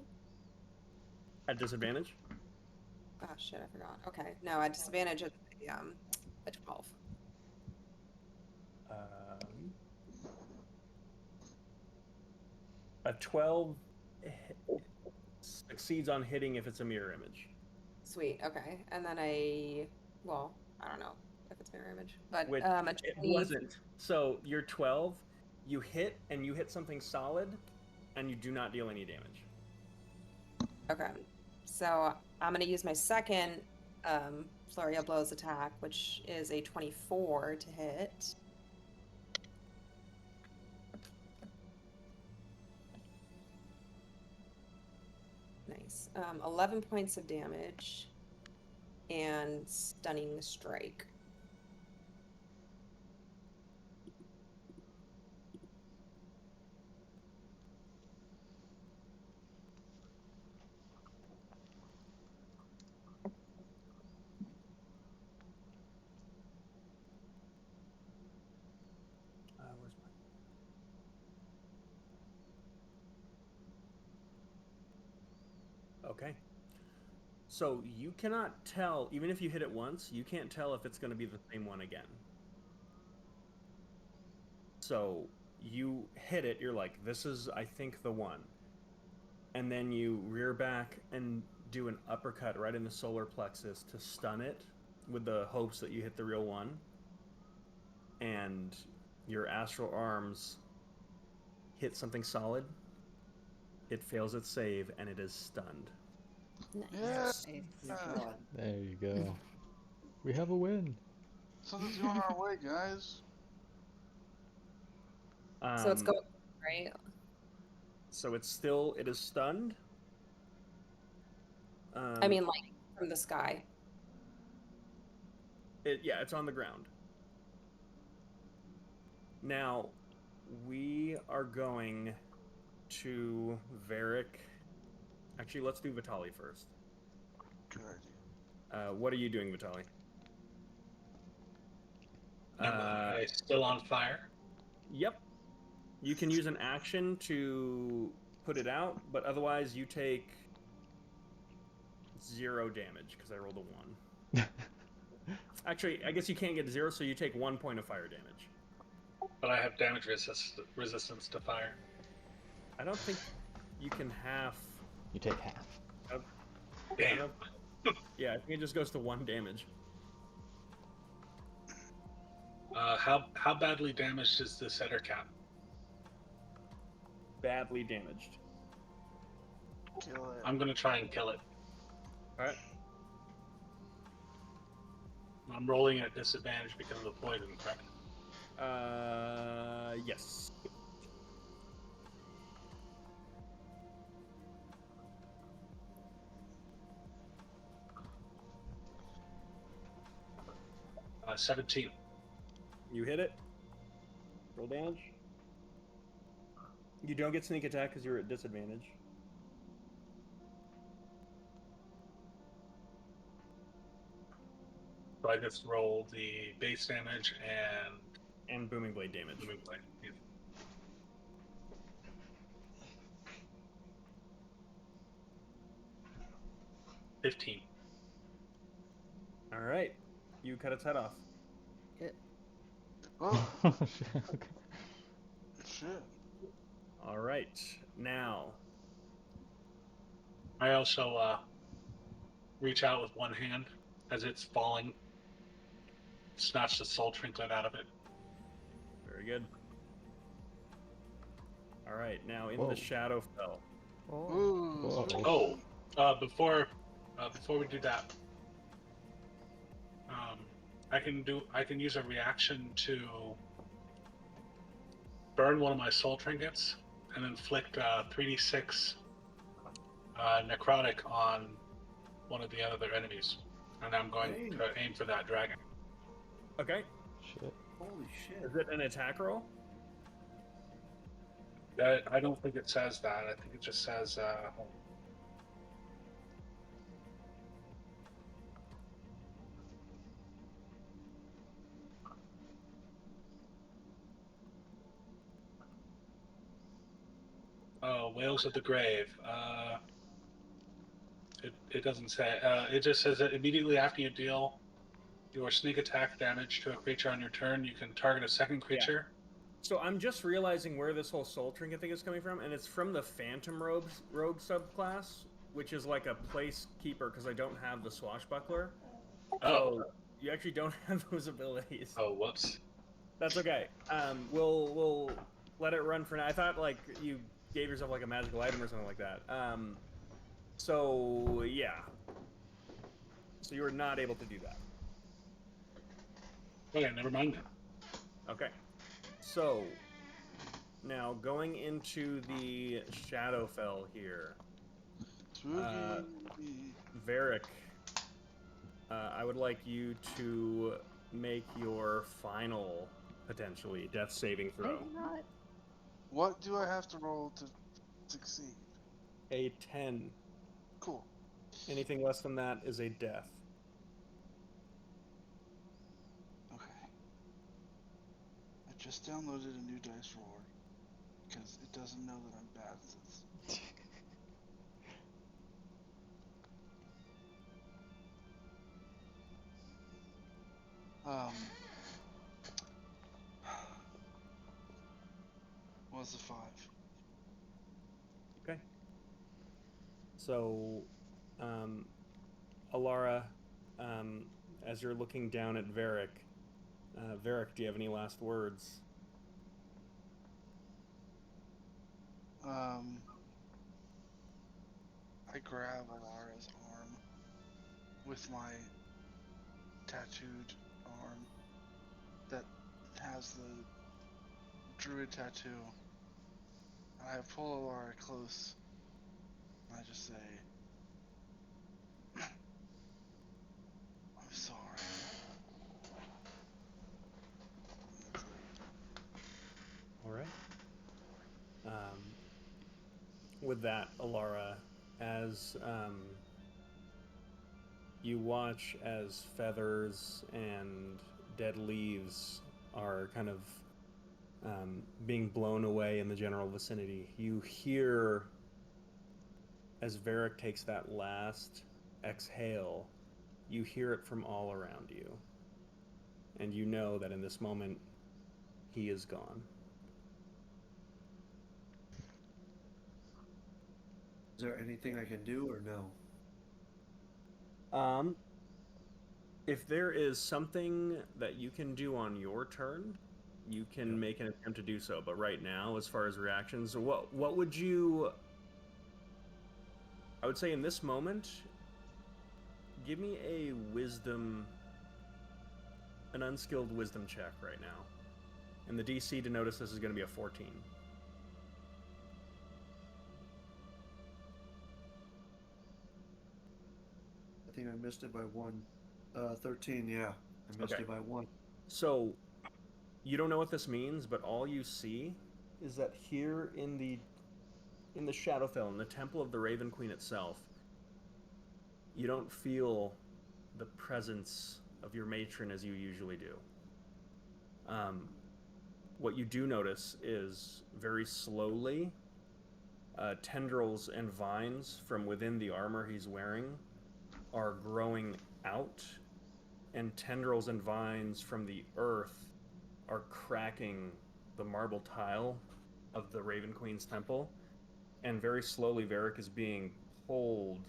At disadvantage? Oh shit, I forgot. Okay, no, at disadvantage at a 12. A 12 succeeds on hitting if it's a mirror image. Sweet. Okay, and then well, I don't know if it's mirror image, but Which a 20... it wasn't. So you're 12, you hit something solid, and you do not deal any damage. Okay, so I'm gonna use my second Flurry of Blows attack, which is a 24 to hit. Nice. 11 points of damage and stunning strike. Where's mine? Okay. So you cannot tell, even if you hit it once, you can't tell if it's going to be the same one again. So you hit it, you're like, this is, I think, the one. And then you rear back and do an uppercut right in the solar plexus to stun it with the hopes that you hit the real one. And your astral arms hit something solid. It fails its save, and it is stunned. Nice. Yes. Thank God. There you go. We have a win. Something's going our way, guys. So it's going right. So it is stunned. I mean, like from the sky. It's on the ground. Now, we are going to Varric. Actually, let's do Vitali first. Good idea. What are you doing, Vitali? Am I still on fire? Yep. You can use an action to put it out, but otherwise you take 0 damage because I rolled a 1. Actually, I guess you can't get 0, so you take 1 point of fire damage. But I have damage resistance to fire. I don't think you can half. You take half. Damn. Yeah, I think it just goes to 1 damage. How badly damaged is the setter cap? Badly damaged. Kill it. I'm gonna try and kill it. All right. I'm rolling at disadvantage because of the poison, correct? Yes. Uh, 17. You hit it. Roll damage. You don't get sneak attack because you're at disadvantage. So I just roll the base damage And booming blade damage. booming blade. Yeah. $15. All right. You cut its head off. Oh, Okay. shit. All right. Now, I also reach out with one hand as it's falling, snatch the soul trinket out of it. very good. All right. Now in Whoa. the Shadowfell. Oh. Ooh, Whoa. spooky. Oh, before we do that, I can use a reaction to burn one of my soul trinkets and inflict 3d6 necrotic on one of the other enemies, and I'm going to aim for that dragon. Okay. Shit. Holy shit. Is it an attack roll? I don't think it says that. I think it just says. Whales of the Grave. It doesn't say. It just says that immediately after you deal your sneak attack damage to a creature on your turn, you can target a second creature. So I'm just realizing where this whole soul trinket thing is coming from, and it's from the Phantom Robe subclass, which is like a placekeeper because I don't have the swashbuckler. Oh. So you actually don't have those abilities. Oh, whoops. That's okay. We'll let it run for now. I thought like you gave yourself like a magical item or something like that. So yeah. So you were not able to do that. Okay, never mind then. Okay. So now going into the Shadowfell here, Spooky. Varric, I would like you to make your final potentially death saving throw. Maybe not. What do I have to roll to succeed? A 10. Cool. Anything less than that is a death. Okay. I just downloaded a new dice roller because it doesn't know that I'm bad at this. What's the 5? Okay. So, Alara, as you're looking down at Varric, Varric, do you have any last words? I grab Alara's arm with my tattooed arm that has the druid tattoo. And I pull Alara close and I just say, I'm sorry. That's it. All right. With that, Alara, as you watch as feathers and dead leaves are kind of being blown away in the general vicinity, you hear as Varric takes that last exhale, you hear it from all around you. And you know that in this moment, he is gone. Is there anything I can do or no? If there is something that you can do on your turn, you can make an attempt to do so. But right now, as far as reactions, what would you? I would say in this moment, give me a wisdom, an unskilled wisdom check right now, and the DC to notice this is going to be a 14. I think I missed it by 1. 13, yeah. I missed Okay. it by 1. So, you don't know what this means, but all you see is that here in the Shadowfell, in the Temple of the Raven Queen itself, you don't feel the presence of your matron as you usually do. What you do notice is very slowly, tendrils and vines from within the armor he's wearing are growing out, and tendrils and vines from the earth are cracking the marble tile of the Raven Queen's temple, and very slowly Varric is being pulled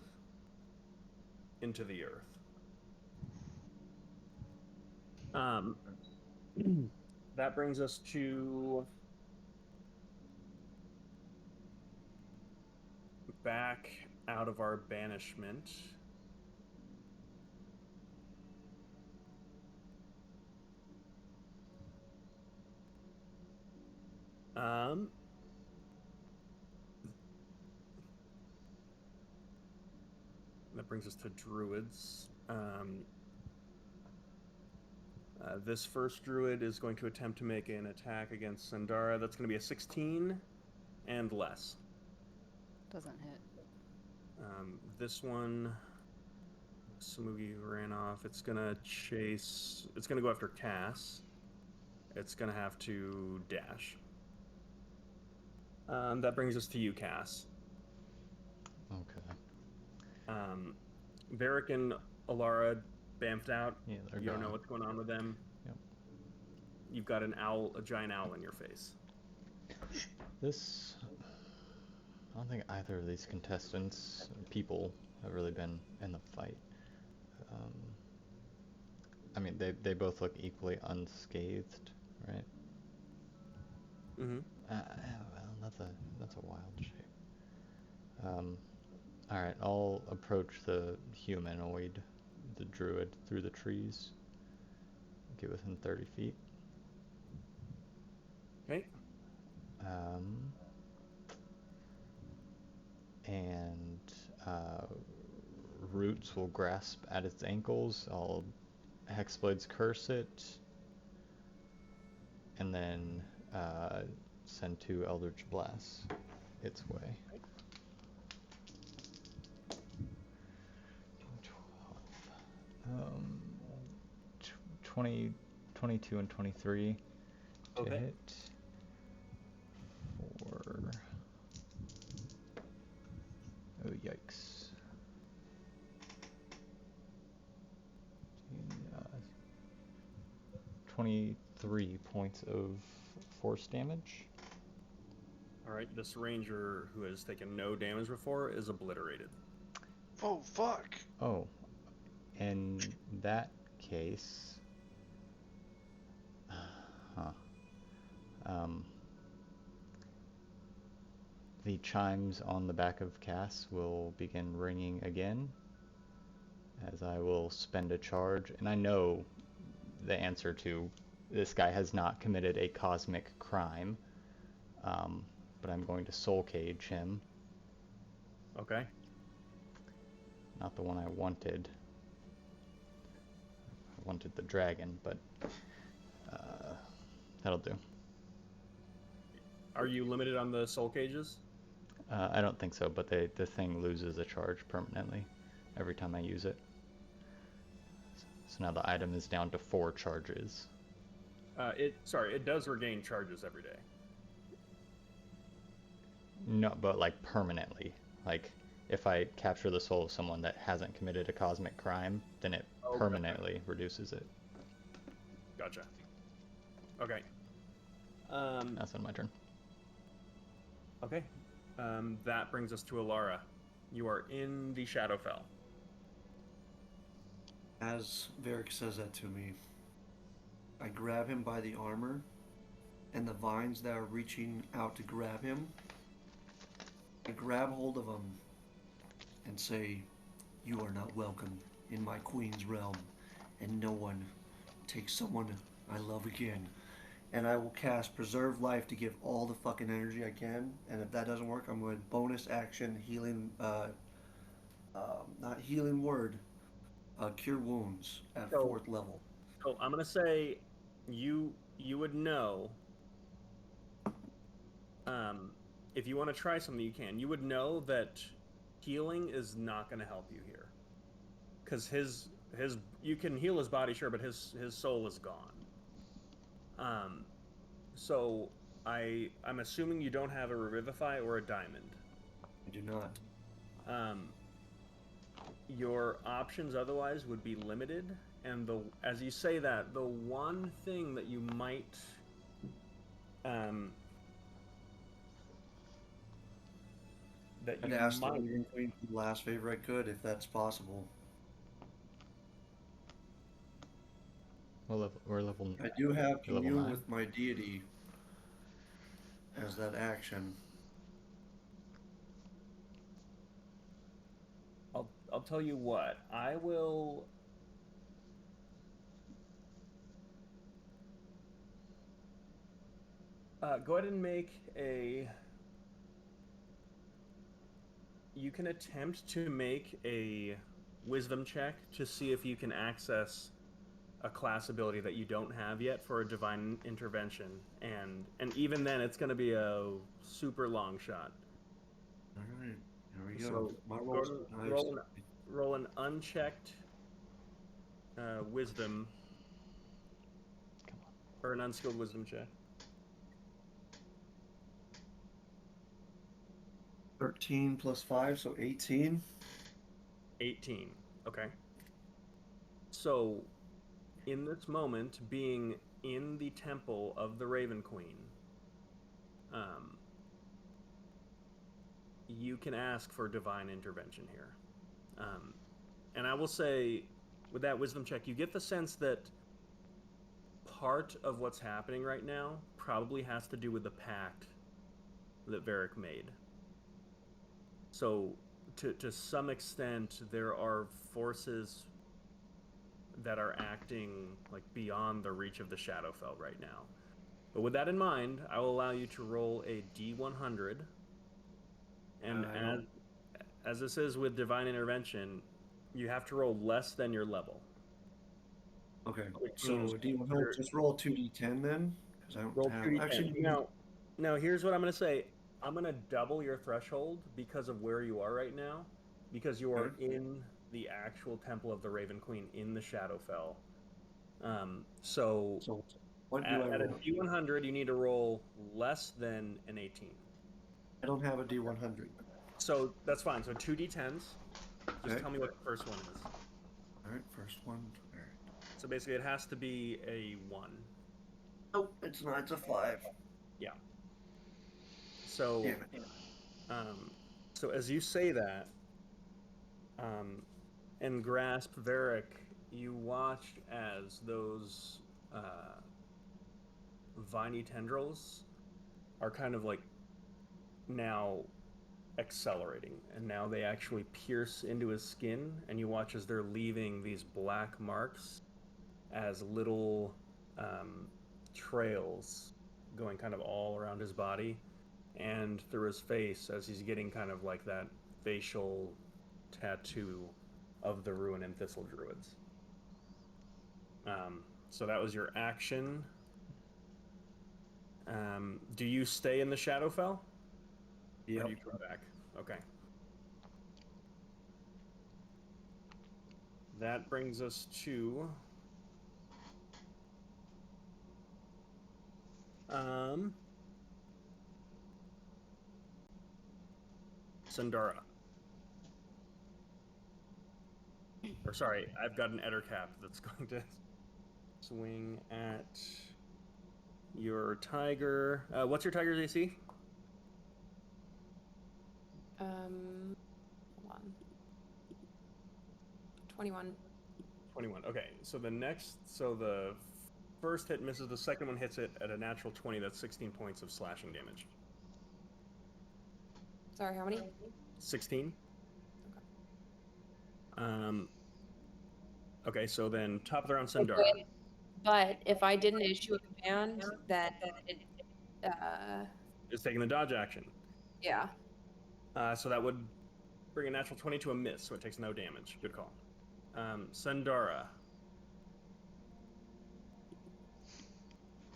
into the earth. That brings us to back out of our banishment. That brings us to druids. This first druid is going to attempt to make an attack against Sandara. That's going to be a 16 and less. Doesn't hit. This one, Samugi ran off. It's going to chase. It's going to go after Cass. It's going to have to dash. That brings us to you, Cass. Okay. Varric and Alara bamfed out. Yeah, they're You don't know gone. what's going on with them. Yep. You've got an owl, a giant owl in your face. This, I don't think either of these contestants, people, have really been in the fight. I mean, they both look equally unscathed, right? Mm-hmm. Well, that's a wild shape. All right, I'll approach the humanoid, the druid, through the trees. Get within 30 feet. Okay. And Roots will grasp at its ankles. I'll Hexblade's curse it, and then send 2 Eldritch Blasts its way. 12. 20, 22, and 23 to Okay. hit. For... Oh, yikes. 23 points of force damage. All right. This ranger who has taken no damage before is obliterated. Oh, fuck! Oh, in that case... the chimes on the back of Cass will begin ringing again, as I will spend a charge. And I know the answer to this guy has not committed a cosmic crime, but I'm going to soul cage him. Okay. Not the one I wanted. I wanted the dragon, but that'll do. Are you limited on the soul cages? I don't think so, but the thing loses a charge permanently every time I use it. So now the item is down to 4 charges. It does regain charges every day. No, but like permanently. Like if I capture the soul of someone that hasn't committed a cosmic crime, then it permanently reduces it. Gotcha. Okay. That's on my turn. Okay. That brings us to Alara. You are in the Shadowfell. As Varric says that to me, I grab him by the armor, and the vines that are reaching out to grab him, I grab hold of him and say, "You are not welcome in my queen's realm, and no one takes someone I love again." And I will cast Preserve Life to give all the fucking energy I can. And if that doesn't work, I'm going to bonus action healing, not healing word, Cure Wounds at So, 4th level. so I'm gonna say, you would know. Um, if you want to try something, you can. You would know that healing is not going to help you here, because his you can heal his body, sure, but his soul is gone. So I'm assuming you don't have a revivify or a diamond. I do not. Um, your options otherwise would be limited, and as you say that, the one thing that you might um, that I'd you ask the might Raven Queen for the last favor I could, if that's possible. We're level I do have we're level Commune 9. with my deity as that action. I'll tell you what, I will go ahead and make a. You can attempt to make a wisdom check to see if you can access a class ability that you don't have yet for a divine intervention, and even then, it's going to be a super long shot. All right, here we go. So My go rolls ahead are and nice. roll an unchecked wisdom Come on. or an unskilled wisdom check. 13 plus 5, so 18. 18. Okay. So, in this moment, being in the temple of the Raven Queen, um, you can ask for divine intervention here. And I will say, with that wisdom check, you get the sense that part of what's happening right now probably has to do with the pact that Varric made. So, to some extent, there are forces that are acting like beyond the reach of the Shadowfell right now. But with that in mind, I will allow you to roll a D100, and as this is with divine intervention, you have to roll less than your level. Okay, Which so means D100, just roll 2d10 then, because I don't roll have. 2d10. Actually, Now, here's what I'm going to say. I'm going to double your threshold because of where you are right now, because you are okay. in the actual Temple of the Raven Queen in the Shadowfell. So So what do I at a roll? D100, you need to roll less than an 18. I don't have a D100. So that's fine. So 2d10s. Just Okay. tell me what the first one is. All right, first one. All right. So basically, it has to be a 1. Nope, it's not. It's a 5. Yeah. So, Damn it. so as you say that, um, and grasp Varric, you watched as those viney tendrils are kind of like now accelerating, and now they actually pierce into his skin, and you watch as they're leaving these black marks as little trails going kind of all around his body and through his face as he's getting kind of like that facial tattoo of the Ruin and Thistle Druids. So that was your action. Do you stay in the Shadowfell? Yep. Or do you come back? Okay. That brings us to Sandara. Or sorry, I've got an Ettercap that's going to swing at your tiger. What's your tiger's AC? Hold on. 21. 21. Okay, so the first hit misses, the second one hits it at a natural 20. That's 16 points of slashing damage. Sorry, how many? 16. Okay. Okay, so then top of the round, But Sundara. but if I didn't issue a command, then it, Is taking the dodge action. yeah. So that would bring a natural 20 to a miss, so it takes no damage. Good call. Sundara.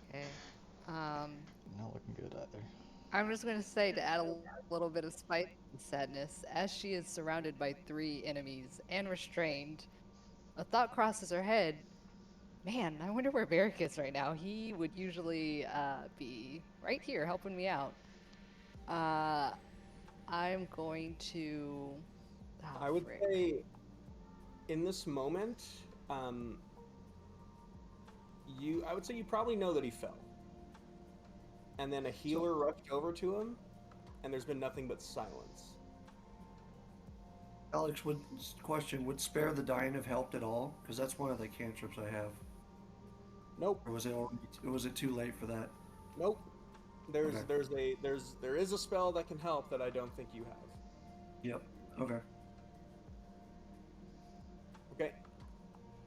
Okay. Not looking good either. I'm just gonna say to add a little bit of spice and sadness, as she is surrounded by 3 enemies and restrained, a thought crosses her head. Man, I wonder where Barrick is right now. He would usually be right here helping me out. I'm going to. Oh, I would frick. say in this moment, I would say you probably know that he fell. And then a healer rushed over to him, and there's been nothing but silence. Alex, would spare the dying have helped at all? Because that's one of the cantrips I have. Nope. Or was it too late for that? Nope. There Okay. is a spell that can help that I don't think you have. Yep. Okay. Okay.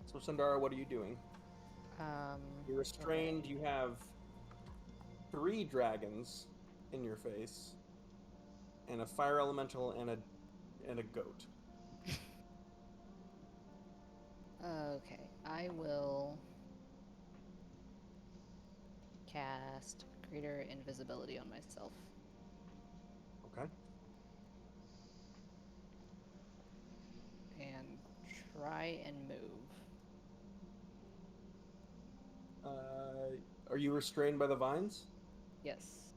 So Sundara, what are you doing? You're restrained. You have 3 dragons in your face, and a fire elemental and a goat. Okay, I will cast Greater Invisibility on myself. Okay. And try and move. Are you restrained by the vines? Yes.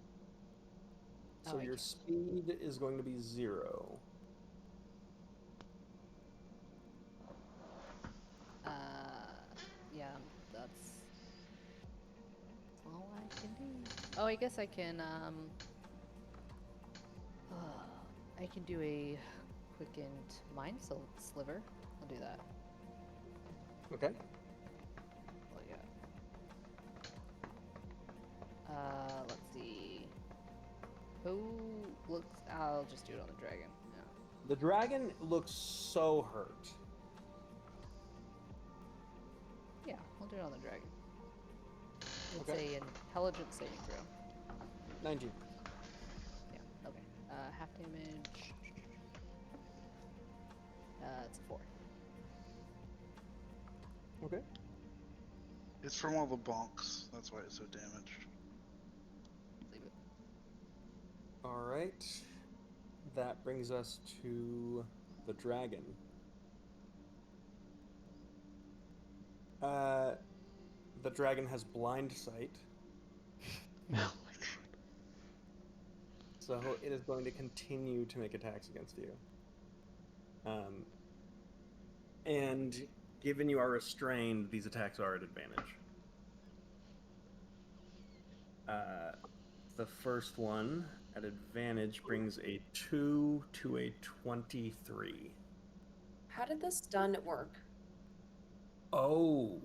So your speed is going to be 0. Yeah, that's all I can do. Oh, I guess I can, I can do a quickened mind sliver. I'll do that. Okay. What do I got? Let's see. Who looks... I'll just do it on the dragon. Yeah. The dragon looks so hurt. Yeah, we'll do it on the dragon. It's Okay. a intelligence saving throw. 19. Yeah, okay. Half damage. It's a 4. Okay. It's from all the bonks. That's why it's so damaged. Leave it. All right. That brings us to the dragon. The dragon has blind sight, Oh so it is going to continue to make attacks against you. And given you are restrained, these attacks are at advantage. The first one at advantage brings a 2 to a 23. How did this stun work? Oh.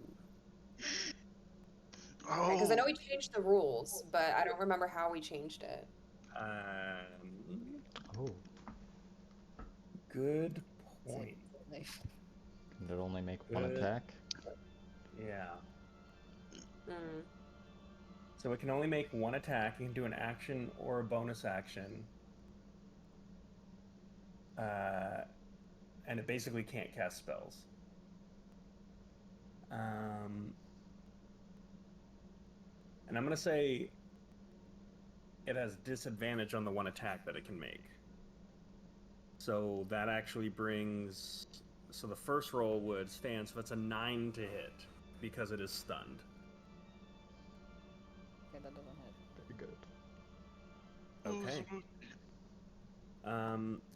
Because I know we Oh, changed the rules, but I don't remember how we changed it. Oh, Good Save point. life. can it only make one Good. attack? Yeah. Hmm. So it can only make one attack. You can do an action or a bonus action. And it basically can't cast spells. And I'm going to say it has disadvantage on the one attack that it can make. So that actually brings... So the first roll would stand, so that's a 9 to hit because it is stunned. Okay, that doesn't hit. Very good. Okay. spooky.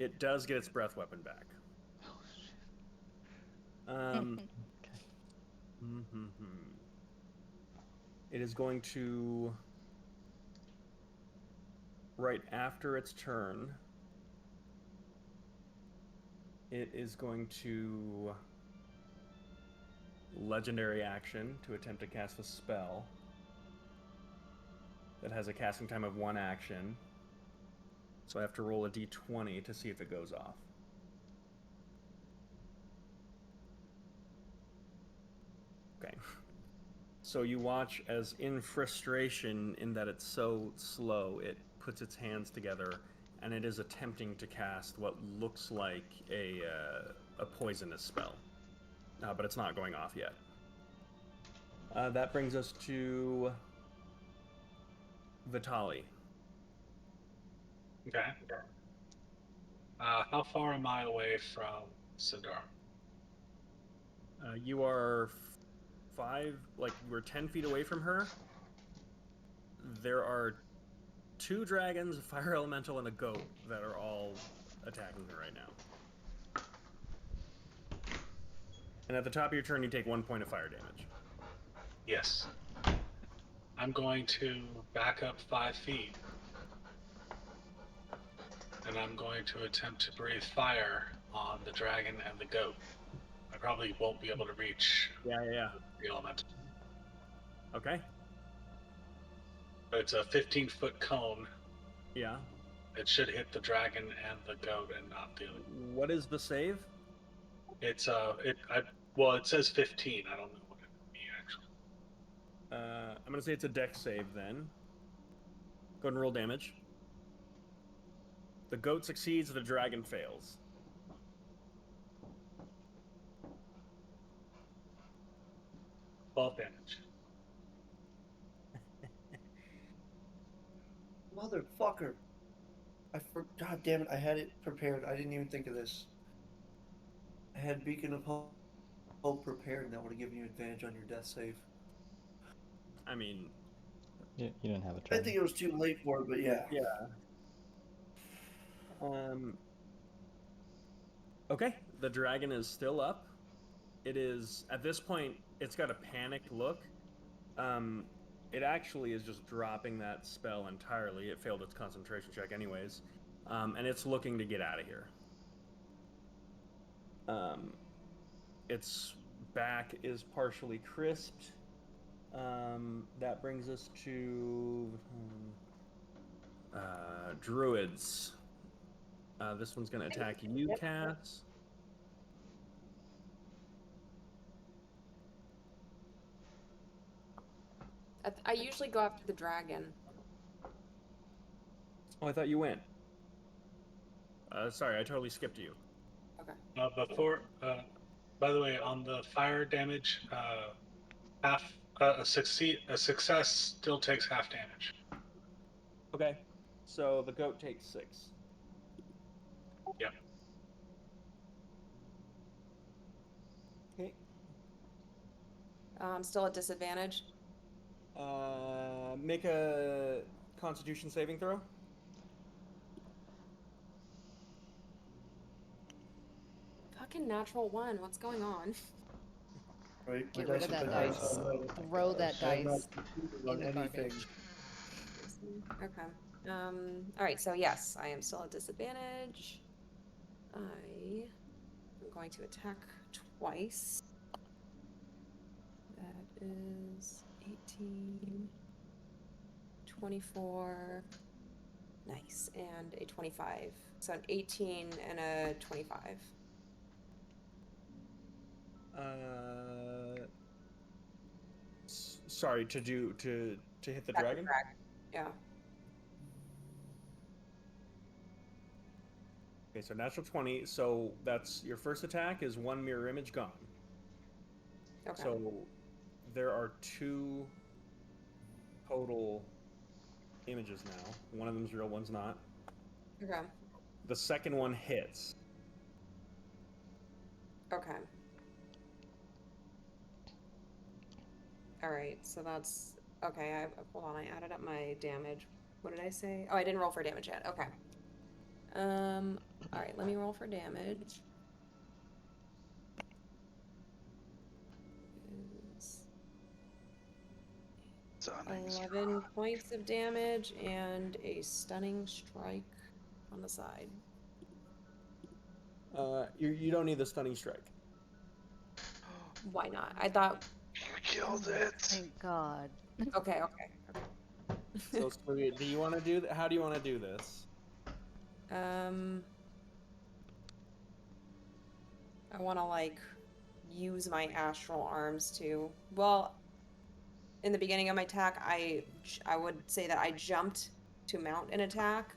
It does get its breath weapon back. Oh shit. Okay. It is going to, right after its turn, it is going to legendary action to attempt to cast a spell that has a casting time of 1 action. So I have to roll a d20 to see if it goes off. Okay. So you watch as, in frustration, in that it's so slow, it puts its hands together and it is attempting to cast what looks like a poisonous spell. But it's not going off yet. That brings us to Vitali. Okay. How far am I away from Sindar? You are we're 10 feet away from her. There are 2 dragons, a fire elemental, and a goat that are all attacking her right now. And at the top of your turn, you take 1 point of fire damage. Yes. I'm going to back up 5 feet. And I'm going to attempt to breathe fire on the dragon and the goat. I probably won't be able to reach Yeah. the element. Okay. But it's a 15-foot cone. Yeah. It should hit the dragon and the goat and not the other. What is the save? It's it says 15. I don't know what it would be actually. I'm gonna say it's a dex save then. Go ahead and roll damage. The goat succeeds, the dragon fails. Twelve damage. Motherfucker. God damn it, I had it prepared. I didn't even think of this. I had Beacon of Hope prepared, and that would have given you advantage on your death save. I mean... You didn't have a I turn. think it was too late for it, but yeah. Yeah. Okay, the dragon is still up. It is, at this point, it's got a panicked look. It actually is just dropping that spell entirely. It failed its concentration check anyways. And it's looking to get out of here. Its back is partially crisped. That brings us to druids. This one's going to attack you, Cass. I usually go after the dragon. Oh, I thought you went. Sorry, I totally skipped you. Okay. By the way, on the fire damage, a success still takes half damage. Okay, so the goat takes 6. Yep. Okay. Still at disadvantage. Make a Constitution saving throw. Fucking natural 1. What's going on? Right? Get My rid of dice that are bad, dice. so I'm not- Throw that I'm not dice computing on in the anything. garbage. Okay. All right. So yes, I am still at disadvantage. I am going to attack twice. That is 18, 24. Nice, and a 25. So an 18 and a 25. Sorry, to hit the Attack dragon? Yeah. Okay, so natural 20. So that's your first attack is 1 mirror image gone. Okay. So there are 2 total images now. One of them's real, one's not. Okay. The second one hits. Okay. All right, so that's okay. Hold on. I added up my damage. What did I say? Oh, I didn't roll for damage yet. Okay. All right. Let me roll for damage. It's 11 points of damage and a stunning strike on the side. You don't need the stunning strike. Why not? I thought. You killed it. Thank God. Okay. So, Smoothie, do you want to do that? How do you want to do this? I want to like use my astral arms to. Well, in the beginning of my attack, I would say that I jumped to mount an attack,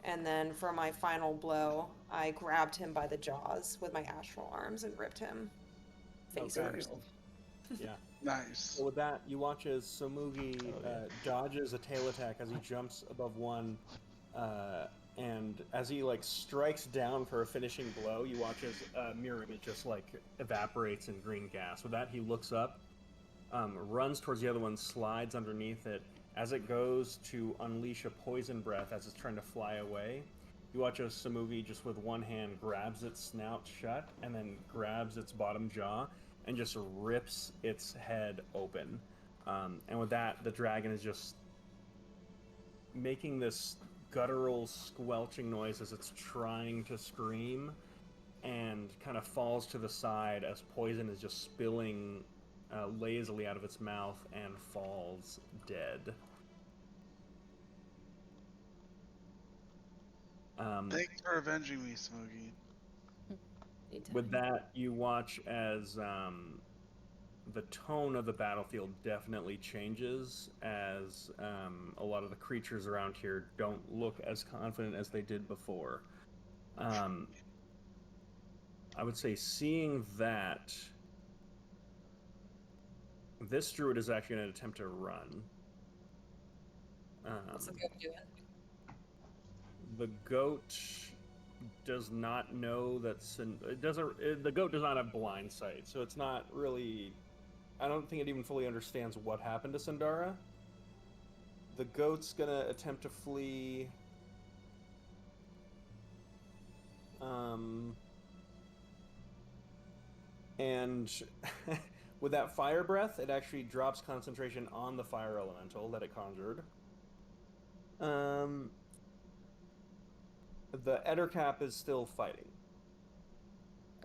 and then for my final blow, I grabbed him by the jaws with my astral arms and ripped him face Okay. first. Yeah. Nice. So with that, you watch as Somugi dodges a tail attack as he jumps above one, and as he like strikes down for a finishing blow, you watch as mirror image just like evaporates in green gas. With that, he looks up, runs towards the other one, slides underneath it. As it goes to unleash a poison breath as it's trying to fly away, you watch as Samugi just with one hand grabs its snout shut and then grabs its bottom jaw and just rips its head open. And with that, the dragon is just making this guttural squelching noise as it's trying to scream and kind of falls to the side as poison is just spilling lazily out of its mouth and falls dead. Thanks for avenging me, Smokey. With that, you watch as the tone of the battlefield definitely changes as a lot of the creatures around here don't look as confident as they did before. I would say seeing that, this druid is actually going to attempt to run. What's the goat doing? The goat does not know that the goat does not have blind sight, so it's not really. I don't think it even fully understands what happened to Sandara. The goat's gonna attempt to flee. And with that fire breath, it actually drops concentration on the fire elemental that it conjured. The Ettercap is still fighting.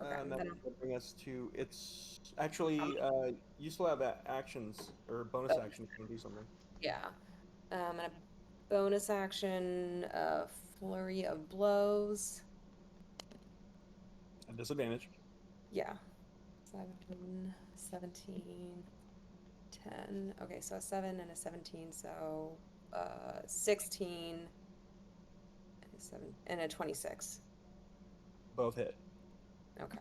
Okay, And that then will bring us to it's actually you still have actions or bonus actions to do something. yeah. And a bonus action, flurry of blows. A disadvantage. Yeah. 7, 17, 10. Okay, so a 7 and a 17, so 16 and a 7 and a 26. Both hit. Okay.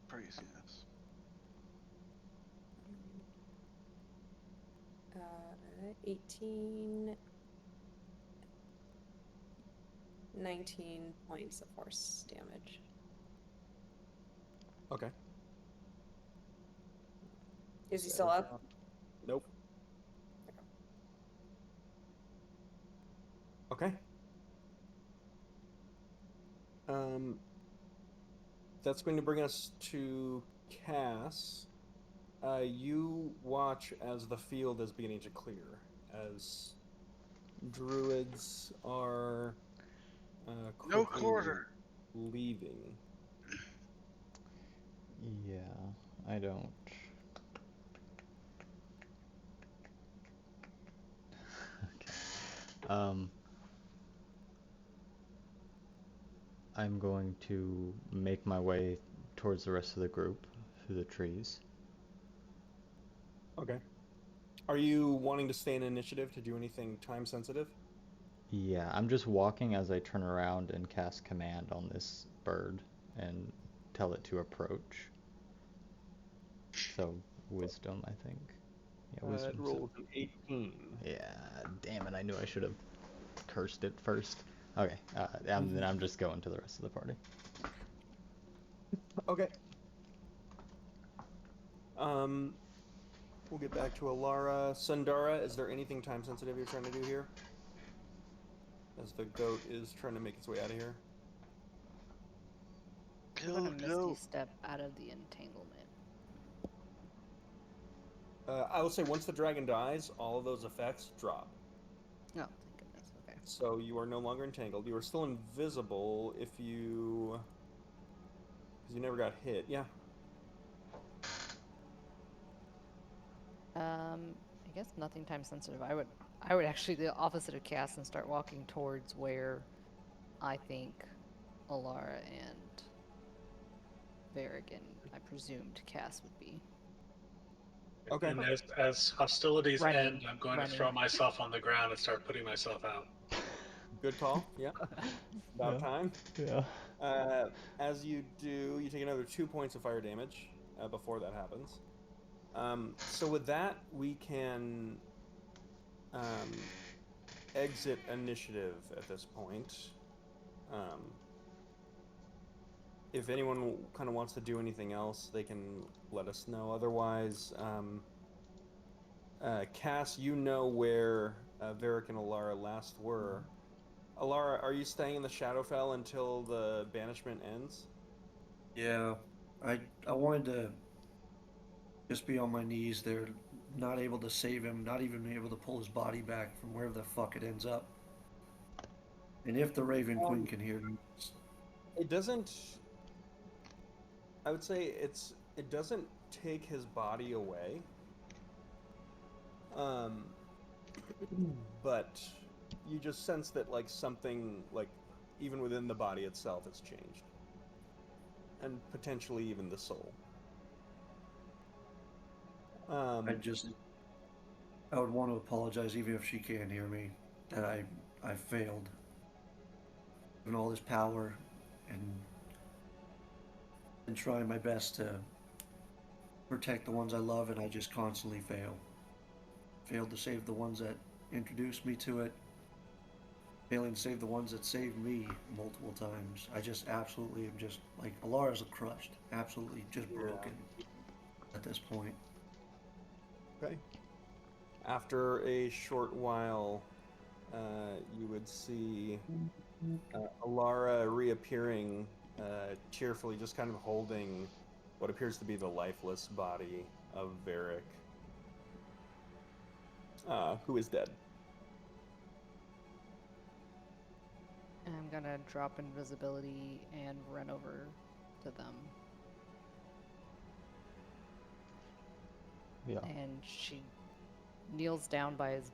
Craziness. 18, 19 points of force damage. Okay. Is he still up? Nope. Okay. That's going to bring us to Cass. You watch as the field is beginning to clear, as druids are No quickly quarter. leaving. Yeah, I don't. Okay. I'm going to make my way towards the rest of the group through the trees. Okay. Are you wanting to stay in initiative to do anything time sensitive? Yeah, I'm just walking as I turn around and cast command on this bird and tell it to approach. So, wisdom, I think. Yeah, wisdom. It rolls an 18. Yeah, damn it, I knew I should have cursed it first. Okay, then I'm just going to the rest of the party. Okay. We'll get back to Alara. Sundara, is there anything time sensitive you're trying to do here? As the goat is trying to make its way out of here. I'm Kill gonna the misty goat. step out of the entanglement. I will say once the dragon dies, all of those effects drop. Oh, thank goodness. Okay. So you are no longer entangled. You are still invisible if you you never got hit. Yeah. I guess nothing time sensitive. I would actually do the opposite of Cass and start walking towards where I think Alara and Varric and I presumed Cass would be. Okay. And as hostilities Running, end, I'm going to running. throw myself on the ground and start putting myself out. Good call. Yeah. About time. Yeah. As you do, you take another 2 points of fire damage before that happens. So with that, we can exit initiative at this point. If anyone kind of wants to do anything else, they can let us know. Otherwise, Cass, you know where Varric and Alara last were. Alara, are you staying in the Shadowfell until the banishment ends? Yeah, I wanted to just be on my knees there, not able to save him, not even able to pull his body back from wherever the fuck it ends up. And if the Raven Queen can hear me, It doesn't. I would say it doesn't take his body away. But you just sense that like something like even within the body itself has changed, and potentially even the soul. I would want to apologize even if she can't hear me that I failed. Given all this power and trying my best to protect the ones I love, and I just constantly fail. Failed to save the ones that introduced me to it. Failing to save the ones that saved me multiple times. I just absolutely am just like Alara's crushed, absolutely just broken at this point. Okay. After a short while, you would see Alara reappearing cheerfully, just kind of holding what appears to be the lifeless body of Varric, who is dead. I'm gonna drop invisibility and run over to them. Yeah. And she kneels down by his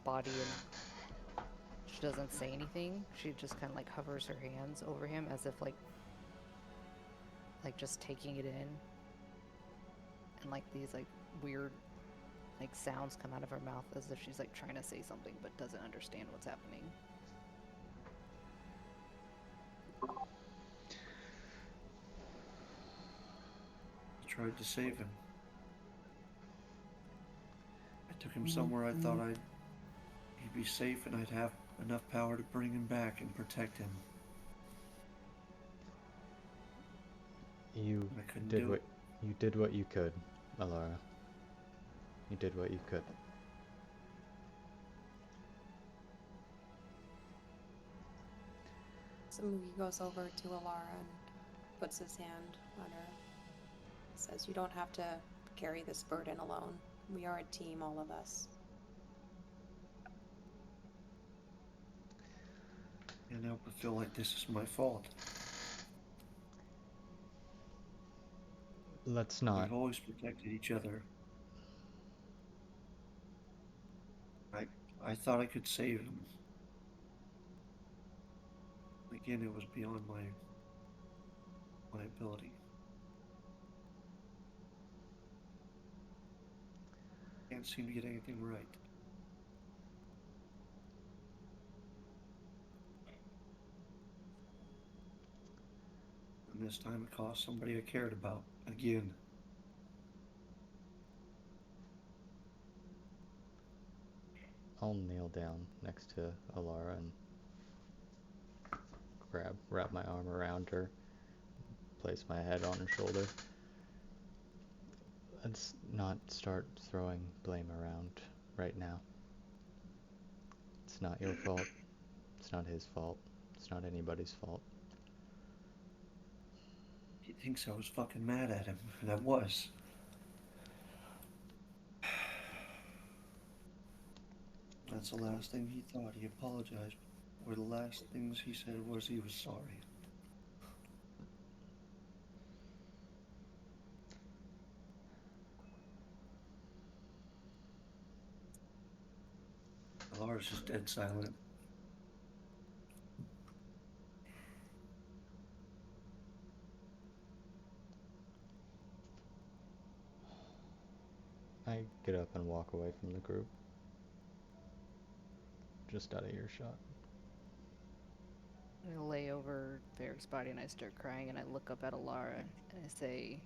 body and she doesn't say anything. She just kind of like hovers her hands over him as if like just taking it in. And like these like weird like sounds come out of her mouth as if she's like trying to say something but doesn't understand what's happening. I tried to save him. I took him somewhere I thought he'd be safe and I'd have enough power to bring him back and protect him. You I couldn't did do what it. you did what you could, Alara. You did what you could. So Moogie goes over to Alara and puts his hand on her. Says, "You don't have to carry this burden alone. We are a team, all of us." Can't help but feel like this is my fault. Let's not. We've always protected each other. I thought I could save him. Again, it was beyond my ability. Can't seem to get anything right. And this time it cost somebody I cared about. Again. I'll kneel down next to Alara and wrap my arm around her, place my head on her shoulder. Let's not start throwing blame around right now. It's not your fault. It's not his fault. It's not anybody's fault. He thinks I was fucking mad at him, and I was. That's the last thing he thought. He apologized. Or the last things he said was he was sorry. Laura's just dead silent. I get up and walk away from the group. Just out of earshot. I lay over Varric's body and I start crying and I look up at Alara and I say,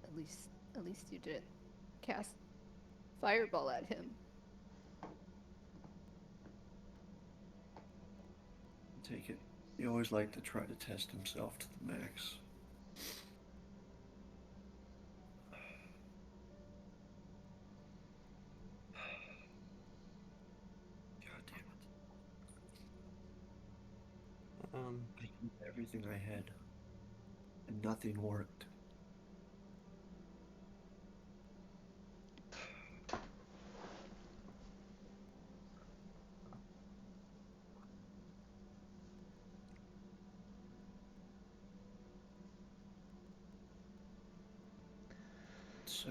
at least you didn't cast fireball at him. Take it. He always liked to try to test himself to the max. God damn it. I did everything I had, and nothing worked. So,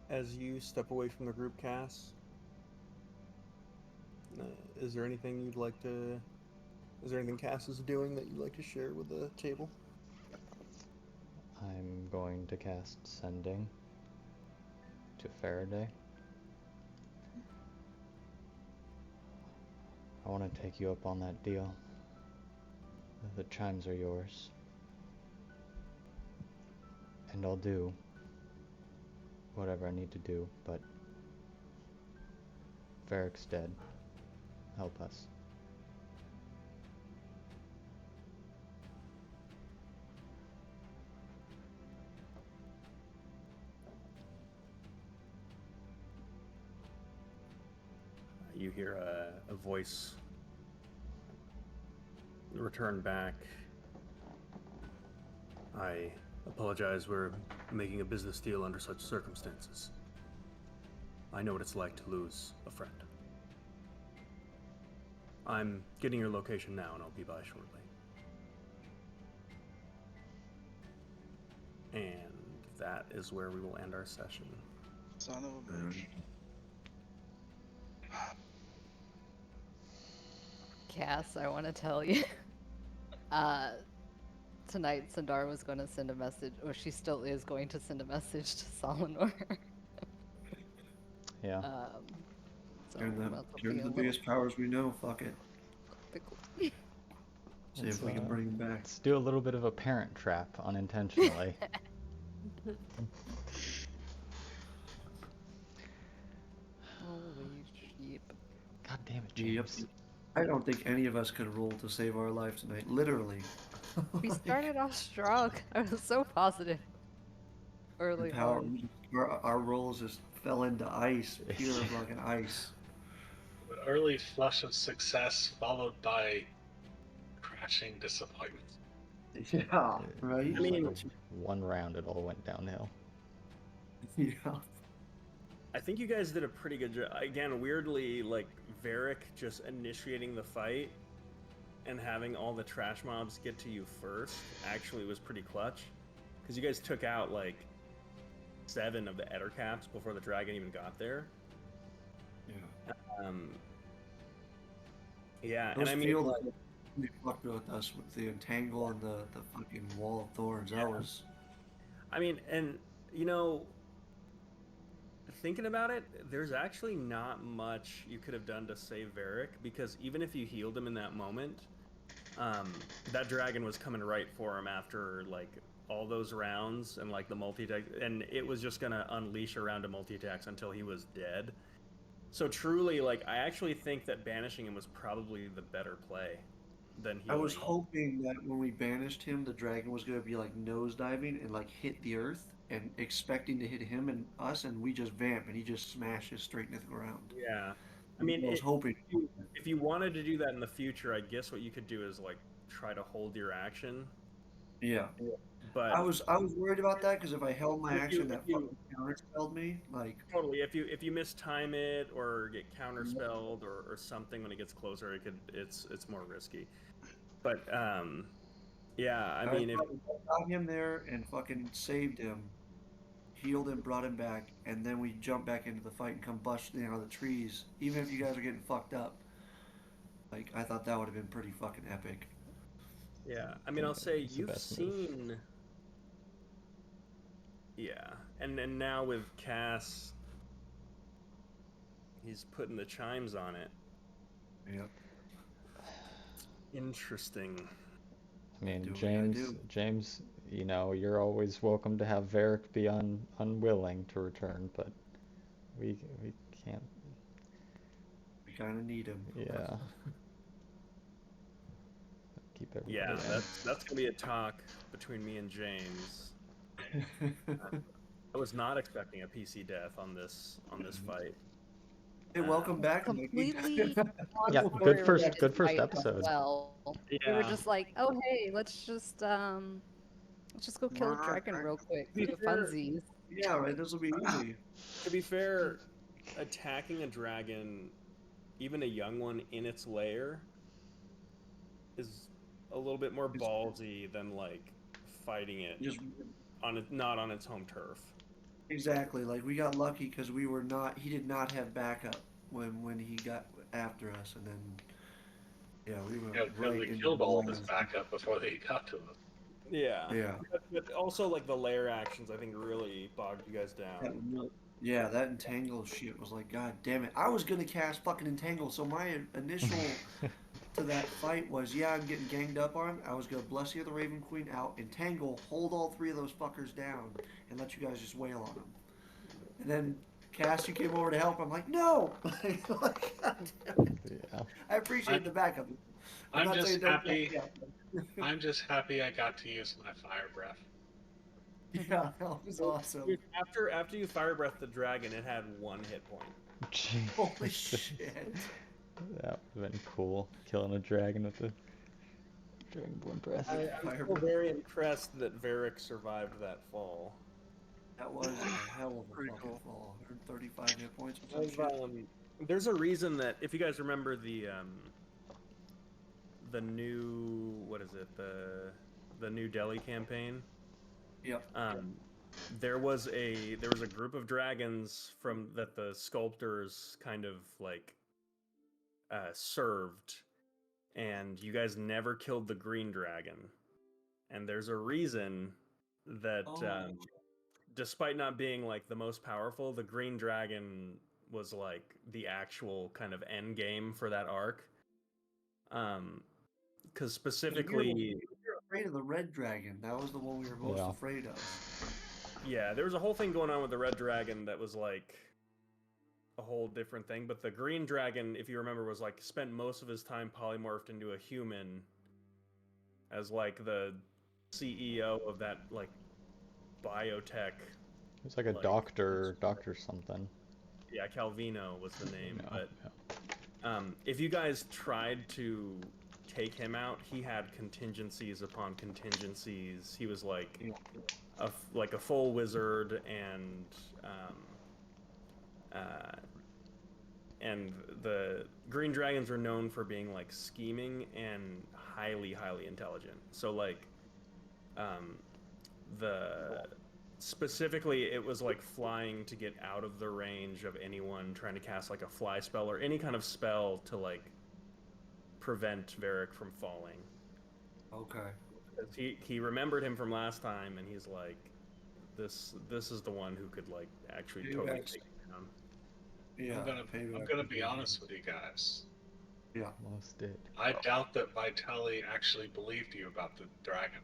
As you step away from the group, Cass, is there anything you'd like to? Is there anything Cass is doing that you'd like to share with the table? I'm going to cast Sending to Faraday. I want to take you up on that deal. The chimes are yours. And I'll do whatever I need to do, but Varric's dead. Help us. You hear a voice return back. I apologize, we're making a business deal under such circumstances. I know what it's like to lose a friend. I'm getting your location now and I'll be by shortly. And that is where we will end our session. Son of a bitch. Cass, I want to tell you. Tonight, Sandar was going to send a message, or she still is going to send a message to Solinor. Yeah. So turn the biggest powers we know. Fuck it. See if we can bring him back. Let's do a little bit of a parent trap unintentionally. Holy sheep. God damn it, James. Yep. I don't think any of us could roll to save our life tonight. Literally. We started off strong. I was so positive early on. Our rolls just fell into ice, pure fucking ice. An early flush of success followed by crashing disappointment. Yeah, right? I mean, one round it all went downhill. Yeah. I think you guys did a pretty good job. Again, weirdly, like, Varric just initiating the fight and having all the trash mobs get to you first actually was pretty clutch. Because you guys took out, like, 7 of the Ettercaps before the dragon even got there. Yeah. Yeah, Those and I mean, fields they fucked with us with the entangle and the fucking wall of thorns. That was. I mean, and you know, thinking about it, there's actually not much you could have done to save Varric, because even if you healed him in that moment, that dragon was coming right for him after like all those rounds and like the multi-attack, and it was just gonna unleash a round of multi-attacks until he was dead. So truly, like, I actually think that banishing him was probably the better play than healing. I was hoping that when we banished him, the dragon was going to be like nosediving and like hit the earth, and expecting to hit him and us, and we just vamp and he just smashes straight into the ground. Yeah, I mean, I was hoping. If you wanted to do that in the future, I guess what you could do is like try to hold your action. Yeah. But I was worried about that because if I held my action, that fucking counterspelled me. Like totally, if you mistime it or get counterspelled or something when it gets closer, it's more risky. But yeah, I mean, if got him there and fucking saved him, healed him, brought him back, and then we jump back into the fight and come busting out of the trees. Even if you guys are getting fucked up, like I thought that would have been pretty fucking epic. yeah, I mean, I'll say It's the you've best move. seen, yeah, and now with Cass, he's putting the chimes on it. Yeah. Interesting. I mean, Do what we gotta do. James, you're always welcome to have Varric be unwilling to return, but we can't. We kind of need him. Yeah, keep everybody. Yeah, in. that's gonna be a talk between me and James. I was not expecting a PC death on this fight. Hey, welcome back, Nikki. Completely Yeah, non-story good first related fight as episode. well. We were Yeah. just like, oh hey, let's just go kill a Murder a dragon dragon. real quick Be for fair- funsies. Yeah, right. This will be easy. To be fair, attacking a dragon, even a young one in its lair, is a little bit more ballsy than like fighting it Just not on its home turf. exactly. Like we got lucky because we were not. He did not have backup when he got after us, and then yeah, we were Yeah, because right we into killed all of his Lawrence. backup before they got to us. Yeah. Yeah. But also like the lair actions, I think really bogged you guys That down. real- Yeah, that entangle shit was like, God damn it! I was gonna cast fucking entangle, so my initial to that fight was, yeah, I'm getting ganged up on. I was gonna Blessing of the Raven Queen out, entangle, hold all three of those fuckers down, and let you guys just wail on them. And then Cass, you came over to help. I'm like, no. Like, God damn it. Yeah. I appreciate the backup. I'm not just saying don't happy. back me up. I'm just happy I got to use my fire breath. Yeah, that was awesome. Dude, after you fire breath the dragon, it had 1 hit point. Holy shit. That would have been cool. Killing a dragon with the dragonborn breath. I'm Fire still breath. very impressed that Varric survived that fall. That was a hell of a Pretty fucking cool. fall. 135 hit points or some shit. There's a reason that if you guys remember the new the new Delhi campaign. Yep. There was a group of dragons from that the sculptors kind of like served, and you guys never killed the green dragon. And there's a reason that despite not being like the most powerful, the green dragon was like the actual kind of end game for that arc. Because specifically, We were afraid of the red dragon. That was the one we were most Yeah. afraid of. yeah, there was a whole thing going on with the red dragon that was like a whole different thing. But the green dragon, if you remember, was like spent most of his time polymorphed into a human as like the CEO of that like biotech. It's like a like, doctor something. Yeah, Calvino was the name. No, But yeah. if you guys tried to take him out, he had contingencies upon contingencies. He was like a full wizard, and the green dragons are known for being like scheming and highly intelligent. So like the specifically it was like flying to get out of the range of anyone trying to cast like a fly spell or any kind of spell to like prevent Varric from falling. Okay. He remembered him from last time, and he's like, this is the one who could like actually totally take him down. Yeah. I'm gonna be honest with you guys. Yeah. Almost did. I doubt that Vitaly actually believed you about the dragon.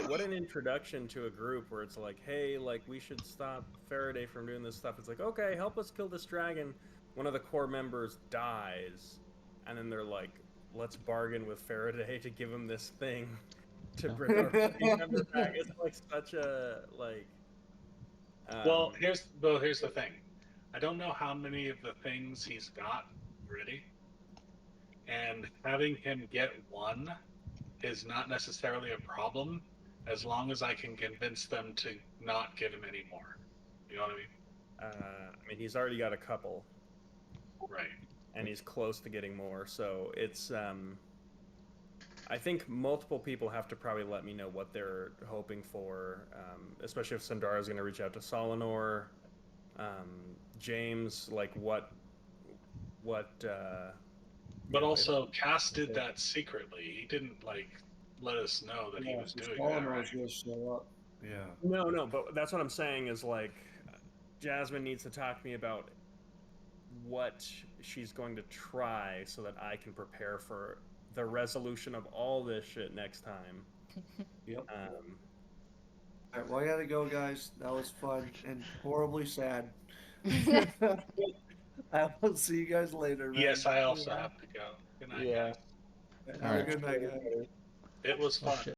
What an introduction to a group where it's like, hey, like we should stop Faraday from doing this stuff. It's like, okay, help us kill this dragon. One of the core members dies, and then they're like, let's bargain with Faraday to give him this thing to bring our member back. It's like such a like. Well, here's the thing. I don't know how many of the things he's got ready, and having him get one is not necessarily a problem as long as I can convince them to not give him any more. You know what I mean? I mean, he's already got a couple, Right. and he's close to getting more. So it's I think multiple people have to probably let me know what they're hoping for, especially if Sandara is going to reach out to Solinor. James, like what. But know, also, Cass did that secretly. He didn't like let us know that he was doing that. Right? Will show up. Yeah. No, but that's what I'm saying is like, Jasmine needs to talk to me about what she's going to try so that I can prepare for the resolution of all this shit next time. Yep. All right, well, I gotta go, guys. That was fun and horribly sad. I will see you guys later, man. Yes, I also have to go. Good night, Yeah. guys. Have All a right. good night, guys. It was Oh fun. shit.